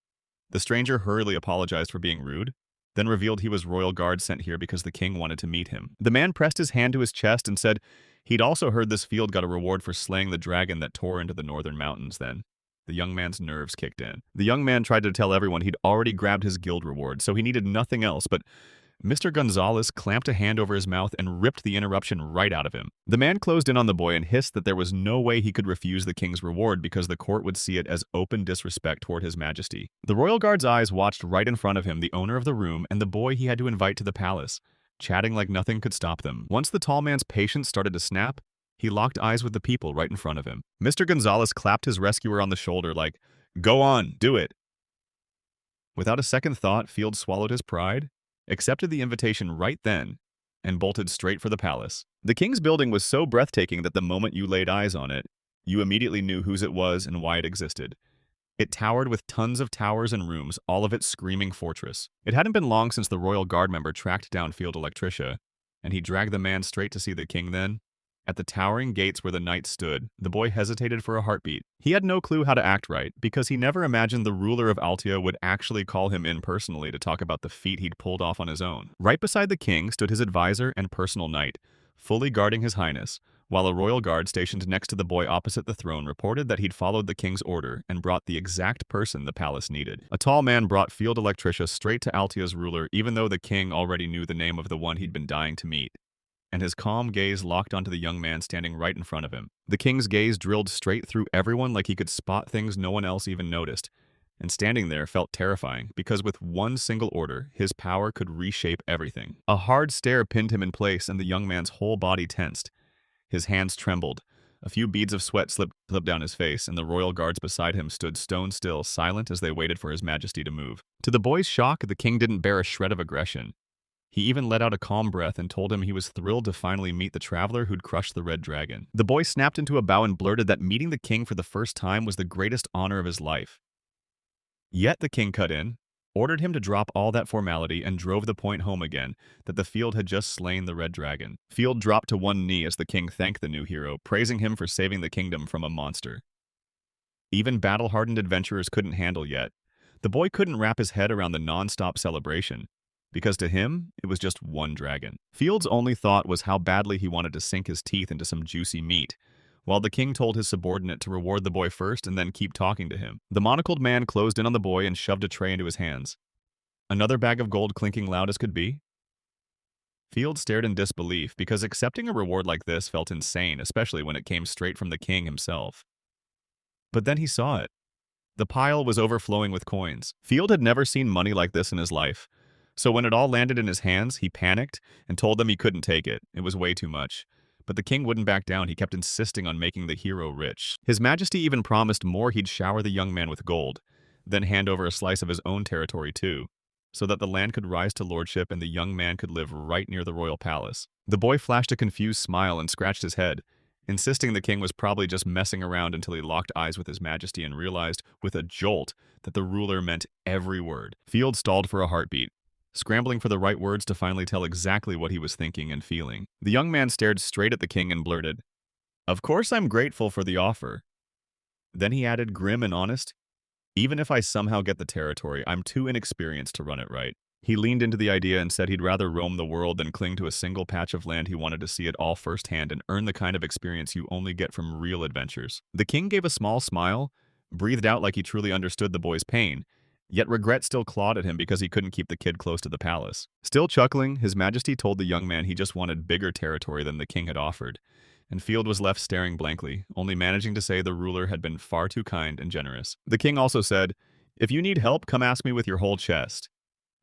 The stranger hurriedly apologized for being rude, then revealed he was royal guard sent here because the king wanted to meet him. The man pressed his hand to his chest and said he'd also heard this field got a reward for slaying the dragon that tore into the northern mountains. Then the young man's nerves kicked in. The young man tried to tell everyone he'd already grabbed his guild reward, so he needed nothing else, but Mr. Gonzalez clamped a hand over his mouth and ripped the interruption right out of him. The man closed in on the boy and hissed that there was no way he could refuse the king's reward because the court would see it as open disrespect toward his majesty. The royal guard's eyes watched right in front of him, the owner of the room and the boy he had to invite to the palace, chatting like nothing could stop them. Once the tall man's patience started to snap, he locked eyes with the people right in front of him. Mr. Gonzalez clapped his rescuer on the shoulder like, "Go on, do it." Without a second thought, Field swallowed his pride accepted the invitation right then, and bolted straight for the palace. The king's building was so breathtaking that the moment you laid eyes on it, you immediately knew whose it was and why it existed. It towered with tons of towers and rooms, all of it screaming fortress. It hadn't been long since the royal guard member tracked down Field Electricia, and he dragged the man straight to see the king then. At the towering gates where the knight stood, the boy hesitated for a heartbeat. He had no clue how to act right, because he never imagined the ruler of Altia would actually call him in personally to talk about the feat he'd pulled off on his own. Right beside the king stood his advisor and personal knight, fully guarding his highness, while a royal guard stationed next to the boy opposite the throne reported that he'd followed the king's order and brought the exact person the palace needed. A tall man brought Field Electricia straight to Altia's ruler, even though the king already knew the name of the one he'd been dying to meet, and his calm gaze locked onto the young man standing right in front of him. The king's gaze drilled straight through everyone like he could spot things no one else even noticed, and standing there felt terrifying because with one single order, his power could reshape everything. A hard stare pinned him in place and the young man's whole body tensed. His hands trembled. A few beads of sweat slipped down his face, and the royal guards beside him stood stone still, silent as they waited for his majesty to move. To the boy's shock, the king didn't bear a shred of aggression. He even let out a calm breath and told him he was thrilled to finally meet the traveler who'd crushed the red dragon. The boy snapped into a bow and blurted that meeting the king for the first time was the greatest honor of his life. Yet the king cut in, ordered him to drop all that formality, and drove the point home again that the Field had just slain the red dragon. Field dropped to one knee as the king thanked the new hero, praising him for saving the kingdom from a monster even battle-hardened adventurers couldn't handle yet. The boy couldn't wrap his head around the non-stop celebration, because to him, it was just one dragon. Field's only thought was how badly he wanted to sink his teeth into some juicy meat, while the king told his subordinate to reward the boy first and then keep talking to him. The monocled man closed in on the boy and shoved a tray into his hands. Another bag of gold clinking loud as could be? Field stared in disbelief, because accepting a reward like this felt insane, especially when it came straight from the king himself. But then he saw it. The pile was overflowing with coins. Field had never seen money like this in his life. So when it all landed in his hands, he panicked and told them he couldn't take it. It was way too much. But the king wouldn't back down. He kept insisting on making the hero rich. His majesty even promised more. He'd shower the young man with gold, then hand over a slice of his own territory too, so that the land could rise to lordship and the young man could live right near the royal palace. The boy flashed a confused smile and scratched his head, insisting the king was probably just messing around until he locked eyes with his majesty and realized, with a jolt, that the ruler meant every word. Field stalled for a heartbeat, scrambling for the right words to finally tell exactly what he was thinking and feeling. The young man stared straight at the king and blurted, "Of course I'm grateful for the offer." Then he added, grim and honest, "Even if I somehow get the territory, I'm too inexperienced to run it right." He leaned into the idea and said he'd rather roam the world than cling to a single patch of land. He wanted to see it all firsthand and earn the kind of experience you only get from real adventures. The king gave a small smile, breathed out like he truly understood the boy's pain, yet regret still clawed at him because he couldn't keep the kid close to the palace. Still chuckling, his majesty told the young man he just wanted bigger territory than the king had offered, and Field was left staring blankly, only managing to say the ruler had been far too kind and generous. The king also said, "If you need help, come ask me with your whole chest."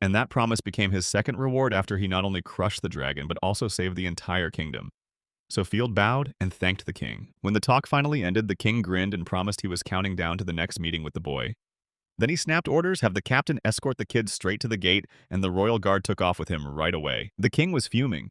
And that promise became his second reward after he not only crushed the dragon, but also saved the entire kingdom. So Field bowed and thanked the king. When the talk finally ended, the king grinned and promised he was counting down to the next meeting with the boy. Then he snapped orders, have the captain escort the kid straight to the gate, and the royal guard took off with him right away. The king was fuming.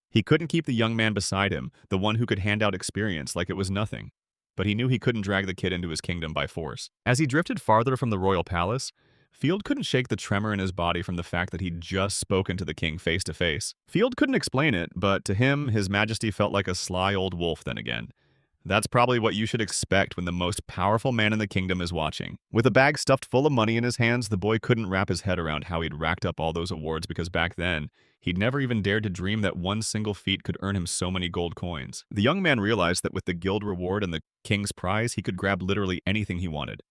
He couldn't keep the young man beside him, the one who could hand out experience like it was nothing. But he knew he couldn't drag the kid into his kingdom by force. As he drifted farther from the royal palace, Field couldn't shake the tremor in his body from the fact that he'd just spoken to the king face to face. Field couldn't explain it, but to him, his majesty felt like a sly old wolf then again. That's probably what you should expect when the most powerful man in the kingdom is watching. With a bag stuffed full of money in his hands, the boy couldn't wrap his head around how he'd racked up all those awards, because back then, he'd never even dared to dream that one single feat could earn him so many gold coins. The young man realized that with the guild reward and the king's prize, he could grab literally anything he wanted.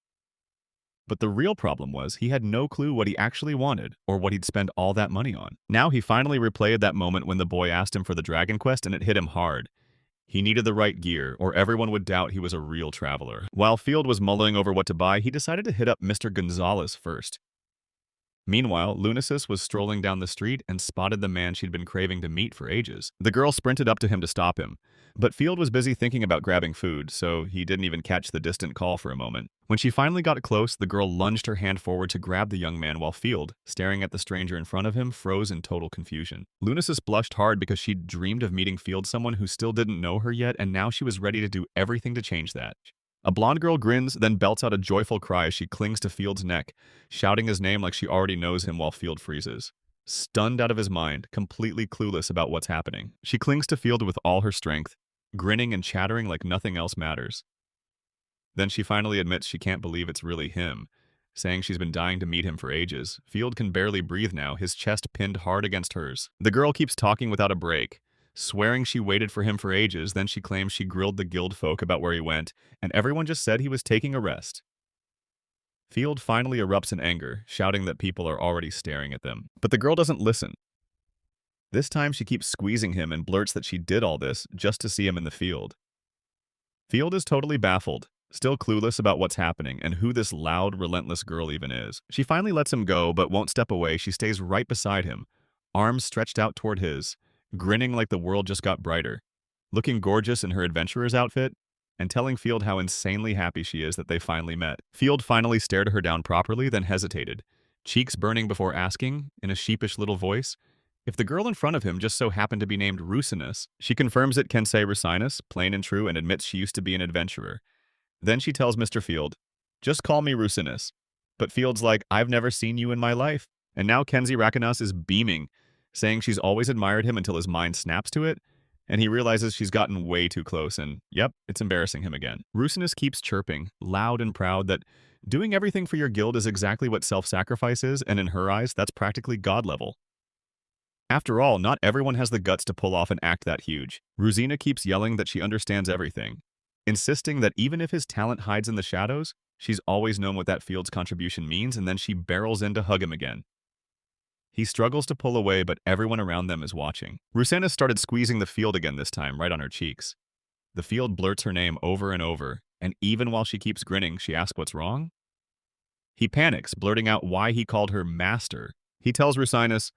But the real problem was he had no clue what he actually wanted or what he'd spend all that money on. Now he finally replayed that moment when the boy asked him for the dragon quest, and it hit him hard. He needed the right gear, or everyone would doubt he was a real traveler. While Field was mulling over what to buy, he decided to hit up Mr. Gonzalez first. Meanwhile, Lunasis was strolling down the street and spotted the man she'd been craving to meet for ages. The girl sprinted up to him to stop him, but Field was busy thinking about grabbing food, so he didn't even catch the distant call for a moment. When she finally got close, the girl lunged her hand forward to grab the young man while Field, staring at the stranger in front of him, froze in total confusion. Lunasis blushed hard because she'd dreamed of meeting Field, someone who still didn't know her yet, and now she was ready to do everything to change that. A blonde girl grins, then belts out a joyful cry as she clings to Field's neck, shouting his name like she already knows him while Field freezes. Stunned out of his mind, completely clueless about what's happening, she clings to Field with all her strength, grinning and chattering like nothing else matters. Then she finally admits she can't believe it's really him, saying she's been dying to meet him for ages. Field can barely breathe now, his chest pinned hard against hers. The girl keeps talking without a break, swearing she waited for him for ages. Then she claims she grilled the guild folk about where he went, and everyone just said he was taking a rest. Field finally erupts in anger, shouting that people are already staring at them. But the girl doesn't listen. This time she keeps squeezing him and blurts that she did all this just to see him in the field. Field is totally baffled, still clueless about what's happening and who this loud, relentless girl even is. She finally lets him go but won't step away. She stays right beside him, arms stretched out toward his, grinning like the world just got brighter, looking gorgeous in her adventurer's outfit, and telling Field how insanely happy she is that they finally met. Field finally stared her down properly, then hesitated, cheeks burning before asking, in a sheepish little voice, if the girl in front of him just so happened to be named Rusinus. She confirms it can say Rusinus, plain and true, and admits she used to be an adventurer. Then she tells Mr. Field, just call me Rusinus. But Field's like, I've never seen you in my life. And now Kenzie Rakanas is beaming, saying she's always admired him until his mind snaps to it, and he realizes she's gotten way too close, and yep, it's embarrassing him again. Rusinus keeps chirping, loud and proud, that doing everything for your guild is exactly what self-sacrifice is, and in her eyes, that's practically god level. After all, not everyone has the guts to pull off an act that huge. Rosina keeps yelling that she understands everything, insisting that even if his talent hides in the shadows, she's always known what that Field's contribution means, and then she barrels in to hug him again. He struggles to pull away, but everyone around them is watching. Rusinus started squeezing the Field again, this time right on her cheeks. The Field blurts her name over and over, and even while she keeps grinning, she asks what's wrong. He panics, blurting out why he called her master. He tells Rusinus,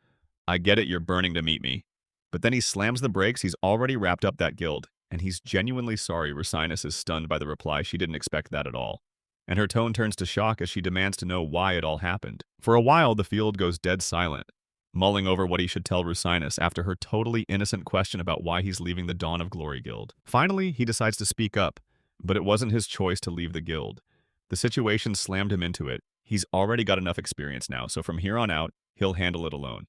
I get it, you're burning to meet me. But then he slams the brakes. He's already wrapped up that guild, and he's genuinely sorry. Rusinus is stunned by the reply. She didn't expect that at all, and her tone turns to shock as she demands to know why it all happened. For a while, the Field goes dead silent, mulling over what he should tell Rusinus after her totally innocent question about why he's leaving the Dawn of Glory Guild. Finally, he decides to speak up, but it wasn't his choice to leave the guild. The situation slammed him into it. He's already got enough experience now, so from here on out, he'll handle it alone.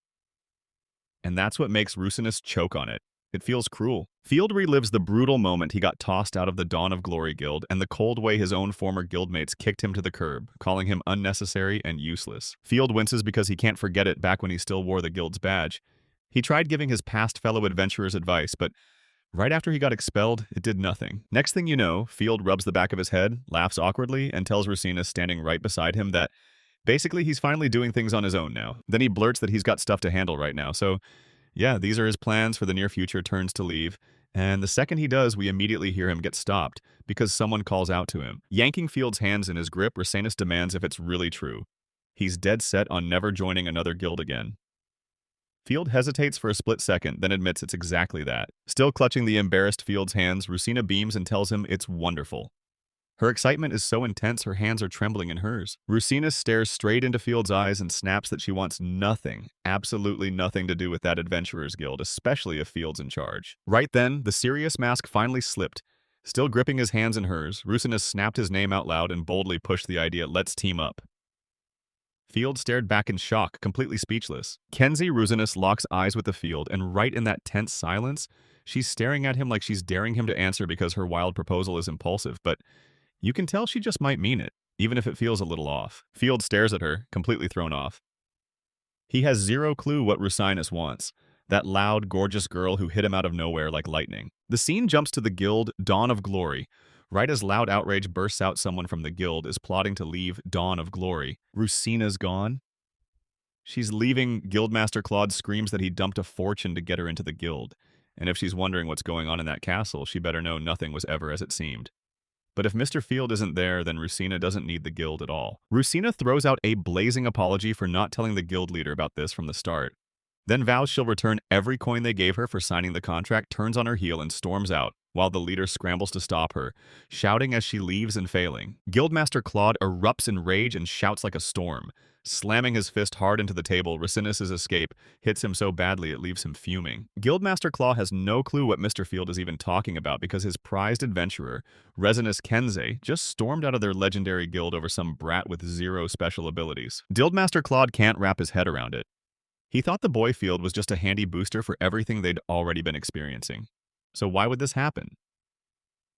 And that's what makes Rusinus choke on it. It feels cruel. Field relives the brutal moment he got tossed out of the Dawn of Glory Guild and the cold way his own former guildmates kicked him to the curb, calling him unnecessary and useless. Field winces because he can't forget it back when he still wore the guild's badge. He tried giving his past fellow adventurers advice, but right after he got expelled, it did nothing. Next thing you know, Field rubs the back of his head, laughs awkwardly, and tells Rusinus, standing right beside him, that basically he's finally doing things on his own now. Then he blurts that he's got stuff to handle right now, so yeah, these are his plans for the near future. Turns to leave, and the second he does, we immediately hear him get stopped because someone calls out to him. Yanking Field's hands in his grip, Rusinus demands if it's really true. He's dead set on never joining another guild again. Field hesitates for a split second, then admits it's exactly that. Still clutching the embarrassed Field's hands, Rusina beams and tells him it's wonderful. Her excitement is so intense her hands are trembling in hers. Rusinus stares straight into Field's eyes and snaps that she wants nothing, absolutely nothing to do with that adventurer's guild, especially if Field's in charge. Right then, the serious mask finally slipped. Still gripping his hands in hers, Rusinus snapped his name out loud and boldly pushed the idea, let's team up. Field stared back in shock, completely speechless. Kenzie Rusinus locks eyes with the Field, and right in that tense silence, she's staring at him like she's daring him to answer because her wild proposal is impulsive, but you can tell she just might mean it, even if it feels a little off. Field stares at her, completely thrown off. He has zero clue what Rusinus wants, that loud, gorgeous girl who hit him out of nowhere like lightning. The scene jumps to the guild Dawn of Glory. Right as loud outrage bursts out, someone from the guild is plotting to leave Dawn of Glory. Rusina's gone? She's leaving. Guildmaster Claude screams that he dumped a fortune to get her into the guild, and if she's wondering what's going on in that castle, she better know nothing was ever as it seemed. But if Mr. Field isn't there, then Rusina doesn't need the guild at all. Rusina throws out a blazing apology for not telling the guild leader about this from the start. Then vows she'll return every coin they gave her for signing the contract, turns on her heel, and storms out, while the leader scrambles to stop her, shouting as she leaves and failing. Guildmaster Claude erupts in rage and shouts like a storm. Slamming his fist hard into the table, Racinus' escape hits him so badly it leaves him fuming. Guildmaster Claw has no clue what Mr. Field is even talking about because his prized adventurer, Resinus Kenze, just stormed out of their legendary guild over some brat with zero special abilities. Guildmaster Claude can't wrap his head around it. He thought the boy field was just a handy booster for everything they'd already been experiencing. So why would this happen?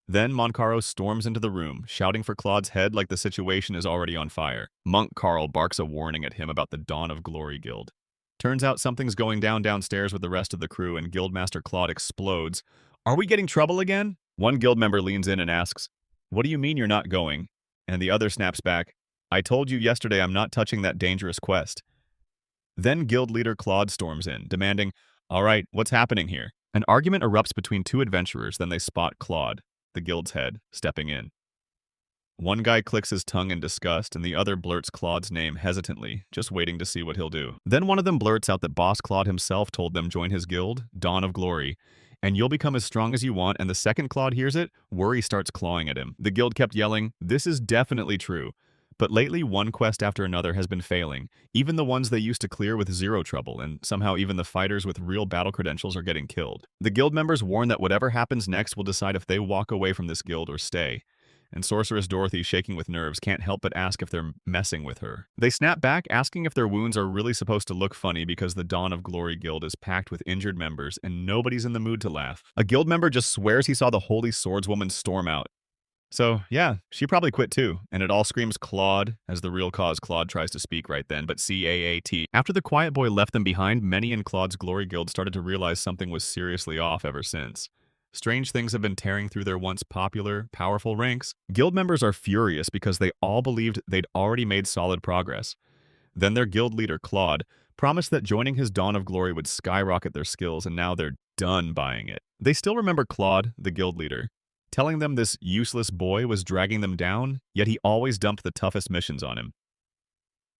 Then Moncaro storms into the room, shouting for Claude's head like the situation is already on fire. Monk Carl barks a warning at him about the Dawn of Glory Guild. Turns out something's going down downstairs with the rest of the crew, and Guildmaster Claude explodes. "Are we getting trouble again?" One guild member leans in and asks, "What do you mean you're not going?" And the other snaps back, "I told you yesterday I'm not touching that dangerous quest." Then guild leader Claude storms in, demanding, "All right, what's happening here?" An argument erupts between two adventurers, then they spot Claude, the guild's head, stepping in. One guy clicks his tongue in disgust, and the other blurts Claude's name hesitantly, just waiting to see what he'll do. Then one of them blurts out that Boss Claude himself told them join his guild, Dawn of Glory, and you'll become as strong as you want, and the second Claude hears it, worry starts clawing at him. The guild kept yelling, "This is definitely true." But lately, one quest after another has been failing, even the ones they used to clear with zero trouble, and somehow even the fighters with real battle credentials are getting killed. The guild members warn that whatever happens next will decide if they walk away from this guild or stay. And Sorceress Dorothy, shaking with nerves, can't help but ask if they're messing with her. They snap back, asking if their wounds are really supposed to look funny because the Dawn of Glory Guild is packed with injured members and nobody's in the mood to laugh. A guild member just swears he saw the Holy Swordswoman storm out. So, yeah, she probably quit too, and it all screams Claude, as the real cause Claude tries to speak right then, but C-A-A-T. After the Quiet Boy left them behind, many in Claude's Glory Guild started to realize something was seriously off ever since. Strange things have been tearing through their once popular, powerful ranks. Guild members are furious because they all believed they'd already made solid progress. Then their guild leader, Claude, promised that joining his Dawn of Glory would skyrocket their skills, and now they're done buying it. They still remember Claude, the guild leader, telling them this useless boy was dragging them down, yet he always dumped the toughest missions on him.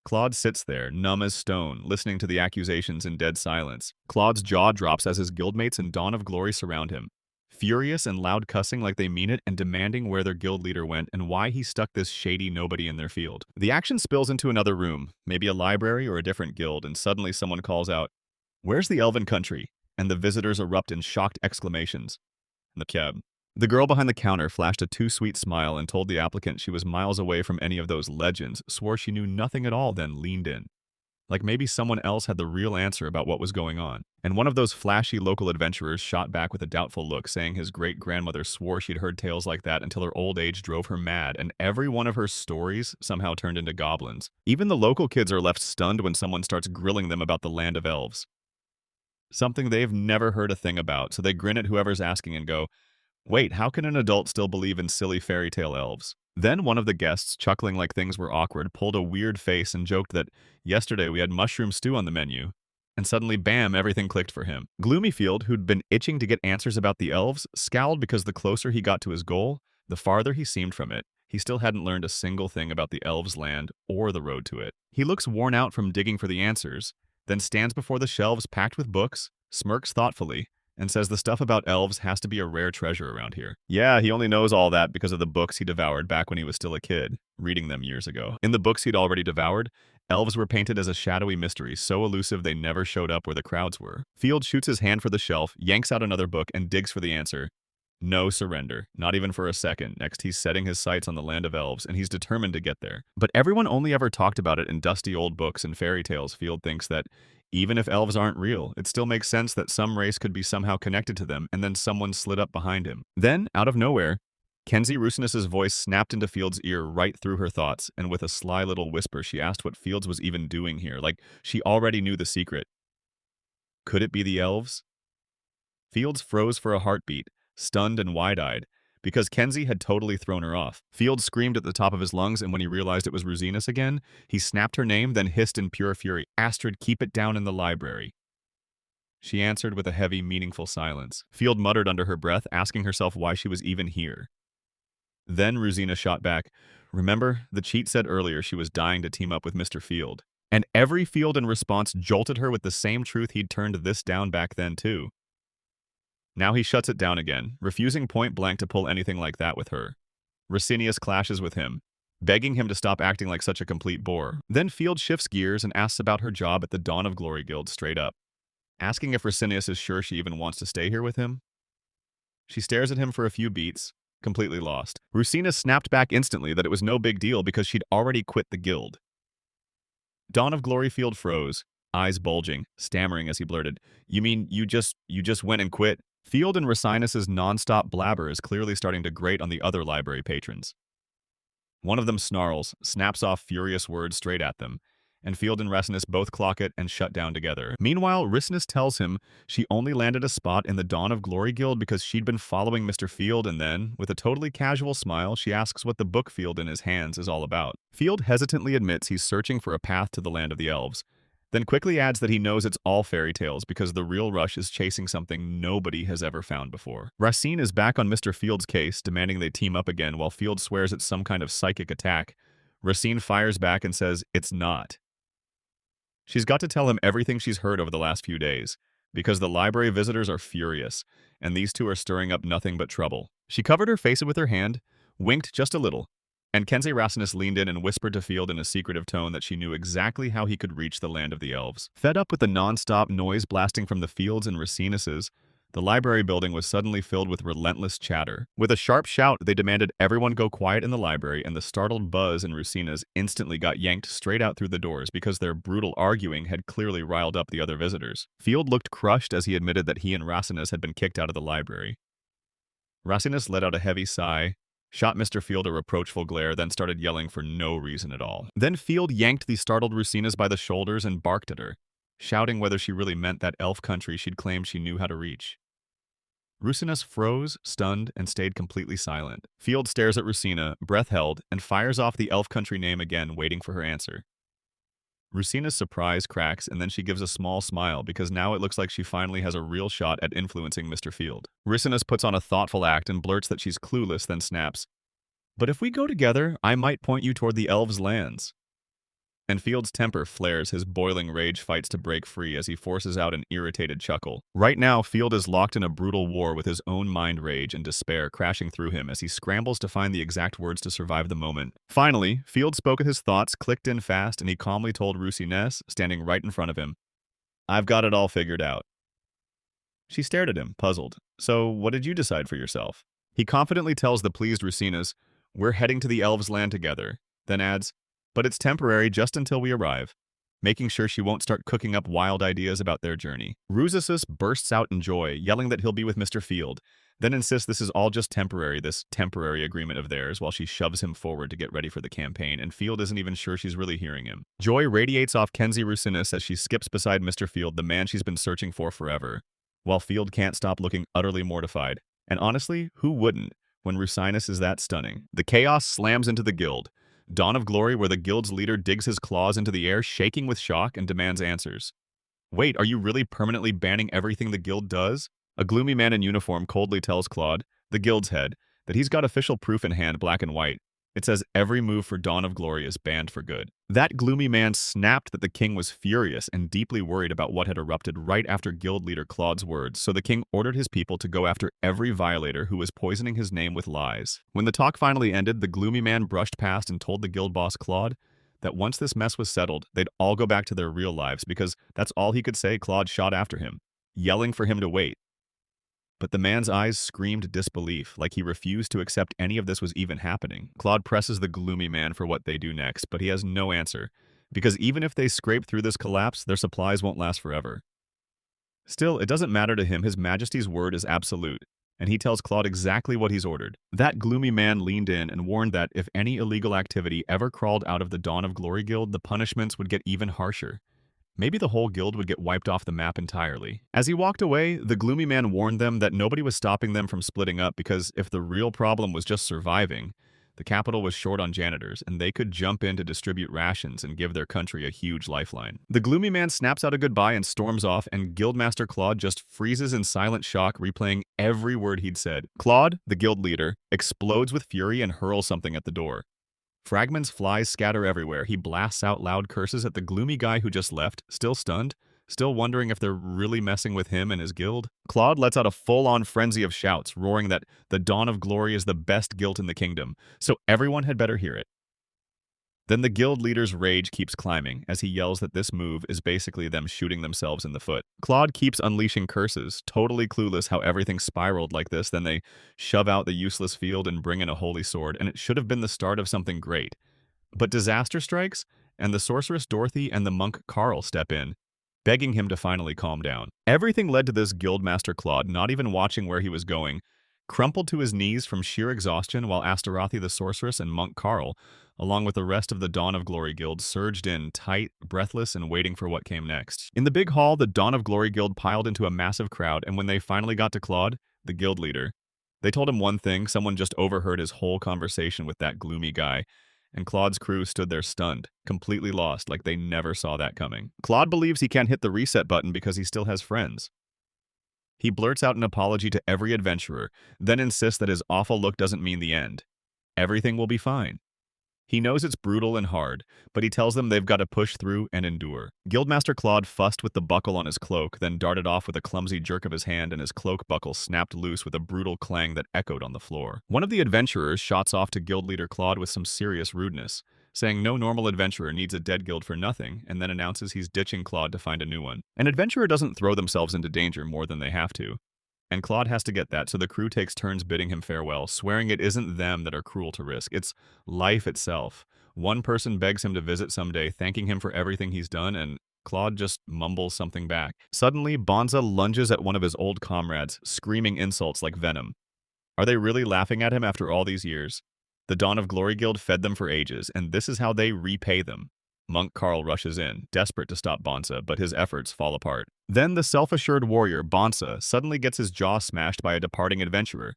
Claude sits there, numb as stone, listening to the accusations in dead silence. Claude's jaw drops as his guildmates and Dawn of Glory surround him, furious and loud cussing like they mean it and demanding where their guild leader went and why he stuck this shady nobody in their field. The action spills into another room, maybe a library or a different guild, and suddenly someone calls out, "Where's the Elven Country?" And the visitors erupt in shocked exclamations. The cab. The girl behind the counter flashed a too sweet smile and told the applicant she was miles away from any of those legends, swore she knew nothing at all, then leaned in. Like maybe someone else had the real answer about what was going on. And one of those flashy local adventurers shot back with a doubtful look, saying his great-grandmother swore she'd heard tales like that until her old age drove her mad, and every one of her stories somehow turned into goblins. Even the local kids are left stunned when someone starts grilling them about the land of elves. Something they've never heard a thing about, so they grin at whoever's asking and go, "Wait, how can an adult still believe in silly fairy tale elves?" Then one of the guests, chuckling like things were awkward, pulled a weird face and joked that yesterday we had mushroom stew on the menu. And suddenly, bam, everything clicked for him. Gloomyfield, who'd been itching to get answers about the elves, scowled because the closer he got to his goal, the farther he seemed from it. He still hadn't learned a single thing about the elves' land or the road to it. He looks worn out from digging for the answers, then stands before the shelves packed with books, smirks thoughtfully, and says the stuff about elves has to be a rare treasure around here. Yeah, he only knows all that because of the books he devoured back when he was still a kid, reading them years ago. In the books he'd already devoured, elves were painted as a shadowy mystery, so elusive they never showed up where the crowds were. Field shoots his hand for the shelf, yanks out another book, and digs for the answer. No surrender, not even for a second. Next, he's setting his sights on the land of elves, and he's determined to get there. But everyone only ever talked about it in dusty old books and fairy tales. Field thinks that even if elves aren't real, it still makes sense that some race could be somehow connected to them, and then someone slid up behind him. Then, out of nowhere, Kenzie Rusinus's voice snapped into Field's ear right through her thoughts, and with a sly little whisper, she asked what Fields was even doing here, like she already knew the secret. Could it be the elves? Fields froze for a heartbeat, stunned and wide-eyed, because Kenzie had totally thrown her off. Fields screamed at the top of his lungs, and when he realized it was Rusinus again, he snapped her name, then hissed in pure fury, "Astrid, keep it down in the library." She answered with a heavy, meaningful silence. Field muttered under her breath, asking herself why she was even here. Then Rosina shot back, "Remember, the cheat said earlier she was dying to team up with Mr. Field." And every Field in response jolted her with the same truth he'd turned this down back then too. Now he shuts it down again, refusing point blank to pull anything like that with her. Rosinius clashes with him, begging him to stop acting like such a complete bore. Then Field shifts gears and asks about her job at the Dawn of Glory Guild straight up, asking if Rosinius is sure she even wants to stay here with him. She stares at him for a few beats, completely lost. Rosina snapped back instantly that it was no big deal because she'd already quit the guild. Dawn of Glory Field froze, eyes bulging, stammering as he blurted, "You mean you just went and quit?" Field and Rosinus's non-stop blabber is clearly starting to grate on the other library patrons. One of them snarls, snaps off furious words straight at them, and Field and Rosinus both clock it and shut down together. Meanwhile, Rosinus tells him she only landed a spot in the Dawn of Glory Guild because she'd been following Mr. Field, and then, with a totally casual smile, she asks what the book Field in his hands is all about. Field hesitantly admits he's searching for a path to the land of the elves, then quickly adds that he knows it's all fairy tales because the real rush is chasing something nobody has ever found before. Racine is back on Mr. Field's case, demanding they team up again while Field swears it's some kind of psychic attack. Racine fires back and says it's not. She's got to tell him everything she's heard over the last few days, because the library visitors are furious, and these two are stirring up nothing but trouble. She covered her face with her hand, winked just a little, and Kenzie Rassinus leaned in and whispered to Field in a secretive tone that she knew exactly how he could reach the land of the elves. Fed up with the non-stop noise blasting from the Fields and Racinuses, the library building was suddenly filled with relentless chatter. With a sharp shout, they demanded everyone go quiet in the library, and the startled Buzz and Rusinas instantly got yanked straight out through the doors because their brutal arguing had clearly riled up the other visitors. Field looked crushed as he admitted that he and Racinus had been kicked out of the library. Racinus let out a heavy sigh, shot Mr. Field a reproachful glare, then started yelling for no reason at all. Then Field yanked the startled Rusinas by the shoulders and barked at her, shouting whether she really meant that elf country she'd claimed she knew how to reach. Rusinus froze, stunned, and stayed completely silent. Field stares at Rusina, breath held, and fires off the elf country name again, waiting for her answer. Rusina's surprise cracks, and then she gives a small smile because now it looks like she finally has a real shot at influencing Mr. Field. Rusinus puts on a thoughtful act and blurts that she's clueless, then snaps, "But if we go together, I might point you toward the elves' lands." And Field's temper flares, his boiling rage fights to break free as he forces out an irritated chuckle. Right now, Field is locked in a brutal war with his own mind rage and despair crashing through him as he scrambles to find the exact words to survive the moment. Finally, Field spoke his thoughts, clicked in fast, and he calmly told Rusines, standing right in front of him, "I've got it all figured out." She stared at him, puzzled. "So, what did you decide for yourself?" He confidently tells the pleased Rusines, "We're heading to the elves' land together," then adds, "But it's temporary just until we arrive," making sure she won't start cooking up wild ideas about their journey. Rusisus bursts out in joy, yelling that he'll be with Mr. Field, then insists this is all just temporary, this temporary agreement of theirs, while she shoves him forward to get ready for the campaign, and Field isn't even sure she's really hearing him. Joy radiates off Kenzie Rusinus as she skips beside Mr. Field, the man she's been searching for forever, while Field can't stop looking utterly mortified. And honestly, who wouldn't, when Rusinus is that stunning? The chaos slams into the guild. Dawn of Glory, where the guild's leader digs his claws into the air, shaking with shock, and demands answers. "Wait, are you really permanently banning everything the guild does?" A gloomy man in uniform coldly tells Claude, the guild's head, that he's got official proof in hand, black and white. It says every move for Dawn of Glory is banned for good. That gloomy man snapped that the king was furious and deeply worried about what had erupted right after guild leader Claude's words, so the king ordered his people to go after every violator who was poisoning his name with lies. When the talk finally ended, the gloomy man brushed past and told the guild boss Claude that once this mess was settled, they'd all go back to their real lives because that's all he could say. Claude shot after him, yelling for him to wait. But the man's eyes screamed disbelief, like he refused to accept any of this was even happening. Claude presses the gloomy man for what they do next, but he has no answer, because even if they scrape through this collapse, their supplies won't last forever. Still, it doesn't matter to him. His Majesty's word is absolute, and he tells Claude exactly what he's ordered. That gloomy man leaned in and warned that if any illegal activity ever crawled out of the Dawn of Glory Guild, the punishments would get even harsher. Maybe the whole guild would get wiped off the map entirely. As he walked away, the gloomy man warned them that nobody was stopping them from splitting up because if the real problem was just surviving, The capital was short on janitors, and they could jump in to distribute rations and give their country a huge lifeline. The gloomy man snaps out a goodbye and storms off, and Guildmaster Claude just freezes in silent shock, replaying every word he'd said. Claude, the guild leader, explodes with fury and hurls something at the door. Fragments flies scatter everywhere. He blasts out loud curses at the gloomy guy who just left, still stunned, still wondering if they're really messing with him and his guild. Claude lets out a full-on frenzy of shouts, roaring that the Dawn of Glory is the best guild in the kingdom, so everyone had better hear it. Then the guild leader's rage keeps climbing as he yells that this move is basically them shooting themselves in the foot. Claude keeps unleashing curses, totally clueless how everything spiraled like this. Then they shove out the useless field and bring in a holy sword, and it should have been the start of something great. But disaster strikes, and the sorceress Dorothy and the monk Carl step in, begging him to finally calm down. Everything led to this Guildmaster Claude not even watching where he was going, crumpled to his knees from sheer exhaustion while Astarothi the sorceress and monk Carl, along with the rest of the Dawn of Glory Guild, surged in, tight, breathless, and waiting for what came next. In the big hall, the Dawn of Glory Guild piled into a massive crowd, and when they finally got to Claude, the guild leader, they told him one thing: someone just overheard his whole conversation with that gloomy guy, and Claude's crew stood there stunned, completely lost, like they never saw that coming. Claude believes he can't hit the reset button because he still has friends. He blurts out an apology to every adventurer, then insists that his awful look doesn't mean the end. Everything will be fine. He knows it's brutal and hard, but he tells them they've got to push through and endure. Guildmaster Claude fussed with the buckle on his cloak, then darted off with a clumsy jerk of his hand, and his cloak buckle snapped loose with a brutal clang that echoed on the floor. One of the adventurers shots off to guild leader Claude with some serious rudeness, saying no normal adventurer needs a dead guild for nothing, and then announces he's ditching Claude to find a new one. An adventurer doesn't throw themselves into danger more than they have to, and Claude has to get that, so the crew takes turns bidding him farewell, swearing it isn't them that are cruel to risk, it's life itself. One person begs him to visit someday, thanking him for everything he's done, and Claude just mumbles something back. Suddenly, Bonza lunges at one of his old comrades, screaming insults like venom. Are they really laughing at him after all these years? The Dawn of Glory Guild fed them for ages, and this is how they repay them. Monk Carl rushes in, desperate to stop Bonza, but his efforts fall apart. Then the self-assured warrior, Bonza, suddenly gets his jaw smashed by a departing adventurer.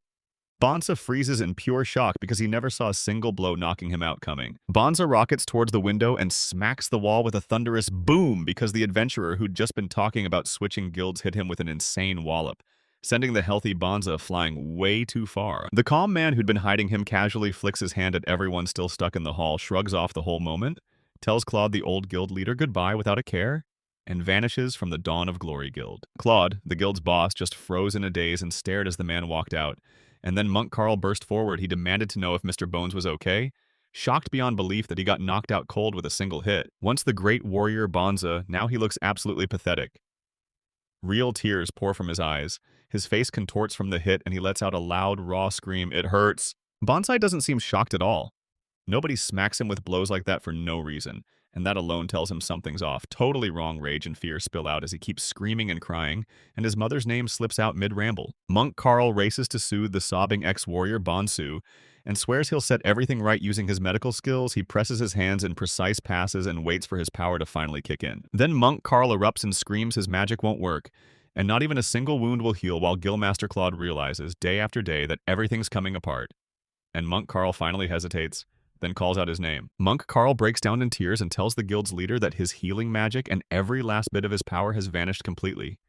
Bonza freezes in pure shock because he never saw a single blow knocking him out coming. Bonza rockets towards the window and smacks the wall with a thunderous boom because the adventurer who'd just been talking about switching guilds hit him with an insane wallop, sending the healthy Bonza flying way too far. The calm man who'd been hiding him casually flicks his hand at everyone still stuck in the hall, shrugs off the whole moment, tells Claude the old guild leader goodbye without a care, and vanishes from the Dawn of Glory Guild. Claude, the guild's boss, just froze in a daze and stared as the man walked out, and then Monk Carl burst forward. He demanded to know if Mr. Bones was okay, shocked beyond belief that he got knocked out cold with a single hit. Once the great warrior Bonza, now he looks absolutely pathetic. Real tears pour from his eyes, his face contorts from the hit, and he lets out a loud, raw scream, "It hurts!" Bonsai doesn't seem shocked at all. Nobody smacks him with blows like that for no reason, and that alone tells him something's off. Totally wrong rage and fear spill out as he keeps screaming and crying, and his mother's name slips out mid-ramble. Monk Carl races to soothe the sobbing ex-warrior Bonsu, and swears he'll set everything right using his medical skills. He presses his hands in precise passes and waits for his power to finally kick in. Then Monk Carl erupts and screams his magic won't work, and not even a single wound will heal, while Guildmaster Claude realizes, day after day, that everything's coming apart. And Monk Carl finally hesitates, then calls out his name. Monk Carl breaks down in tears and tells the guild's leader that his healing magic and every last bit of his power has vanished completely.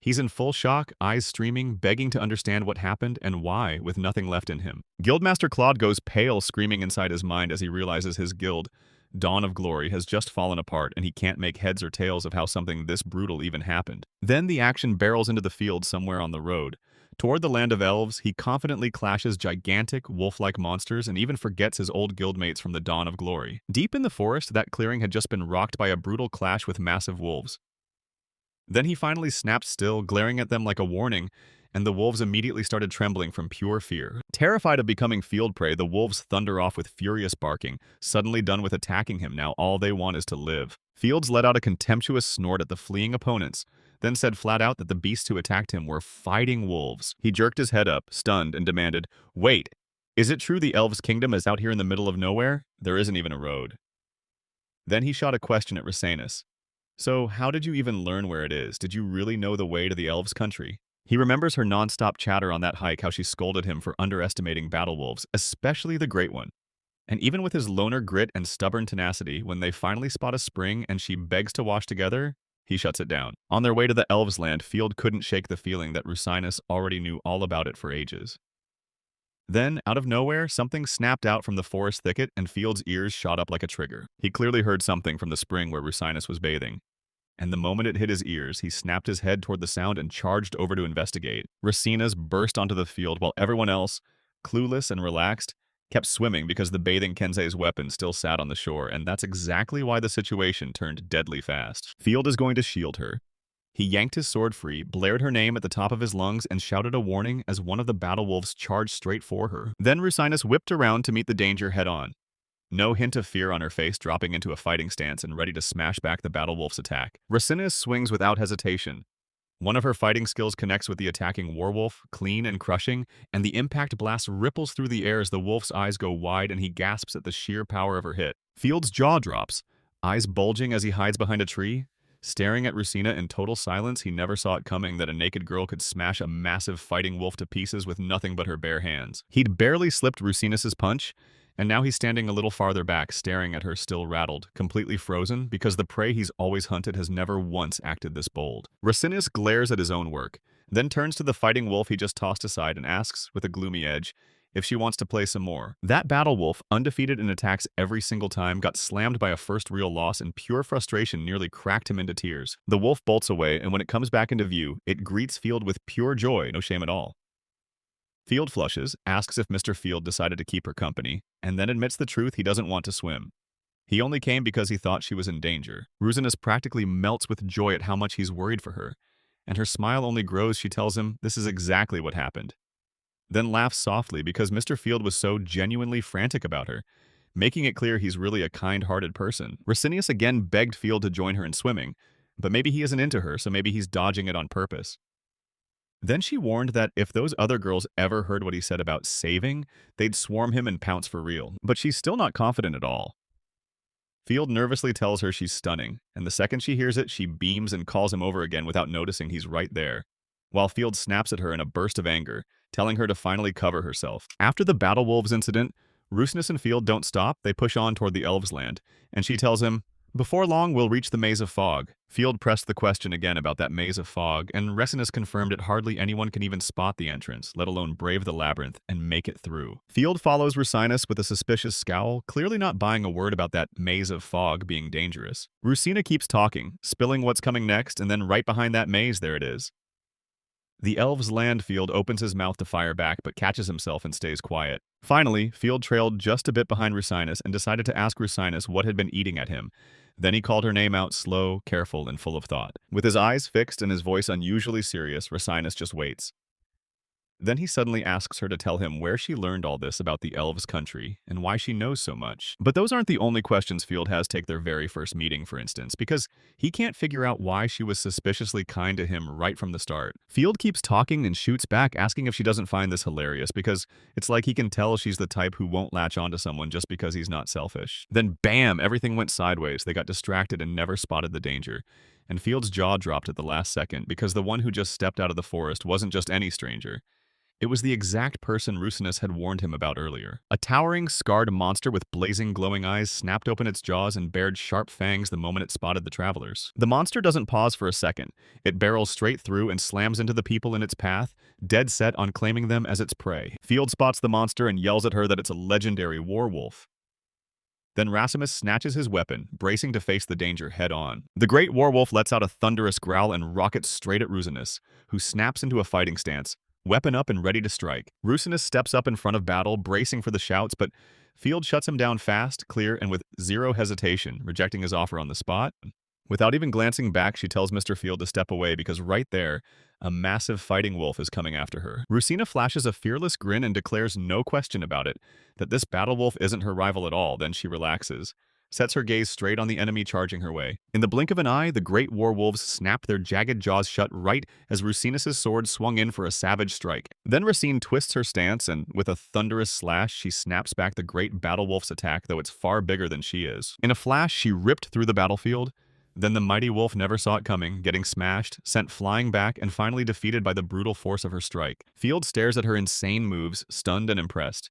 He's in full shock, eyes streaming, begging to understand what happened and why, with nothing left in him. Guildmaster Claude goes pale, screaming inside his mind as he realizes his guild, Dawn of Glory, has just fallen apart, and he can't make heads or tails of how something this brutal even happened. Then the action barrels into the field somewhere on the road. Toward the land of elves, he confidently clashes gigantic, wolf-like monsters and even forgets his old guildmates from the Dawn of Glory. Deep in the forest, that clearing had just been rocked by a brutal clash with massive wolves. Then he finally snapped still, glaring at them like a warning, and the wolves immediately started trembling from pure fear. Terrified of becoming field prey, the wolves thunder off with furious barking. Suddenly done with attacking him, now all they want is to live. Fields let out a contemptuous snort at the fleeing opponents, then said flat out that the beasts who attacked him were fighting wolves. He jerked his head up, stunned, and demanded, "Wait, is it true the elves' kingdom is out here in the middle of nowhere? There isn't even a road." Then he shot a question at Rasanus. "So, how did you even learn where it is? Did you really know the way to the elves' country?" He remembers her non-stop chatter on that hike, how she scolded him for underestimating battle wolves, especially the great one. And even with his loner grit and stubborn tenacity, when they finally spot a spring and she begs to wash together, he shuts it down. On their way to the Elves' Land, Field couldn't shake the feeling that Rusinus already knew all about it for ages. Then, out of nowhere, something snapped out from the forest thicket and Field's ears shot up like a trigger. He clearly heard something from the spring where Rusinus was bathing. And the moment it hit his ears, he snapped his head toward the sound and charged over to investigate. Rusinus burst onto the field while everyone else, clueless and relaxed, kept swimming because the bathing Kensei's weapon still sat on the shore, and that's exactly why the situation turned deadly fast. Field is going to shield her. He yanked his sword free, blared her name at the top of his lungs, and shouted a warning as one of the battle wolves charged straight for her. Then Rusinus whipped around to meet the danger head-on. No hint of fear on her face, dropping into a fighting stance and ready to smash back the battle wolf's attack. Rusinus swings without hesitation. One of her fighting skills connects with the attacking warwolf, clean and crushing, and the impact blast ripples through the air as the wolf's eyes go wide and he gasps at the sheer power of her hit. Field's jaw drops, eyes bulging as he hides behind a tree. Staring at Rusina in total silence, he never saw it coming that a naked girl could smash a massive fighting wolf to pieces with nothing but her bare hands. He'd barely slipped Rusinus's punch, and now he's standing a little farther back, staring at her still rattled, completely frozen, because the prey he's always hunted has never once acted this bold. Rusinus glares at his own work, then turns to the fighting wolf he just tossed aside and asks, with a gloomy edge, if she wants to play some more. That battle wolf, undefeated in attacks every single time, got slammed by a first real loss and pure frustration nearly cracked him into tears. The wolf bolts away, and when it comes back into view, it greets Field with pure joy, no shame at all. Field flushes, asks if Mr. Field decided to keep her company, and then admits the truth he doesn't want to swim. He only came because he thought she was in danger. Rusinus practically melts with joy at how much he's worried for her, and her smile only grows. She tells him this is exactly what happened. Then laughs softly because Mr. Field was so genuinely frantic about her, making it clear he's really a kind-hearted person. Rusinus again begged Field to join her in swimming, but maybe he isn't into her, so maybe he's dodging it on purpose. Then she warned that if those other girls ever heard what he said about saving, they'd swarm him and pounce for real. But she's still not confident at all. Field nervously tells her she's stunning, and the second she hears it, she beams and calls him over again without noticing he's right there, while Field snaps at her in a burst of anger, telling her to finally cover herself. After the Battle Wolves incident, Rusinus and Field don't stop. They push on toward the Elves' Land, and she tells him, before long, we'll reach the Maze of Fog. Field pressed the question again about that Maze of Fog, and Rusinus confirmed that hardly anyone can even spot the entrance, let alone brave the labyrinth and make it through. Field follows Rusinus with a suspicious scowl, clearly not buying a word about that Maze of Fog being dangerous. Rusina keeps talking, spilling what's coming next, and then right behind that maze, there it is. The Elves' Land. Field opens his mouth to fire back, but catches himself and stays quiet. Finally, Field trailed just a bit behind Rusinus and decided to ask Rusinus what had been eating at him. Then he called her name out, slow, careful, and full of thought. With his eyes fixed and his voice unusually serious, Rusinus just waits. Then he suddenly asks her to tell him where she learned all this about the elves' country and why she knows so much. But those aren't the only questions Field has take their very first meeting, for instance, because he can't figure out why she was suspiciously kind to him right from the start. Field keeps talking and shoots back, asking if she doesn't find this hilarious, because it's like he can tell she's the type who won't latch onto someone just because he's not selfish. Then bam, everything went sideways. They got distracted and never spotted the danger. And Field's jaw dropped at the last second because the one who just stepped out of the forest wasn't just any stranger. It was the exact person Rusinus had warned him about earlier. A towering, scarred monster with blazing, glowing eyes snapped open its jaws and bared sharp fangs the moment it spotted the travelers. The monster doesn't pause for a second. It barrels straight through and slams into the people in its path, dead set on claiming them as its prey. Field spots the monster and yells at her that it's a legendary warwolf. Then Rusinus snatches his weapon, bracing to face the danger head-on. The great warwolf lets out a thunderous growl and rockets straight at Rusinus, who snaps into a fighting stance, weapon up and ready to strike. Rusinus steps up in front of battle, bracing for the shouts, but Field shuts him down fast, clear, and with zero hesitation, rejecting his offer on the spot. Without even glancing back, she tells Mr. Field to step away because right there, a massive fighting wolf is coming after her. Rusina flashes a fearless grin and declares no question about it, that this battle wolf isn't her rival at all. Then she relaxes, sets her gaze straight on the enemy charging her way. In the blink of an eye, the great warwolves snapped their jagged jaws shut right as Rusinus' sword swung in for a savage strike. Then Rusine twists her stance, and with a thunderous slash, she snaps back the great battle wolf's attack, though it's far bigger than she is. In a flash, she ripped through the battlefield. Then the mighty wolf never saw it coming, getting smashed, sent flying back, and finally defeated by the brutal force of her strike. Field stares at her insane moves, stunned and impressed.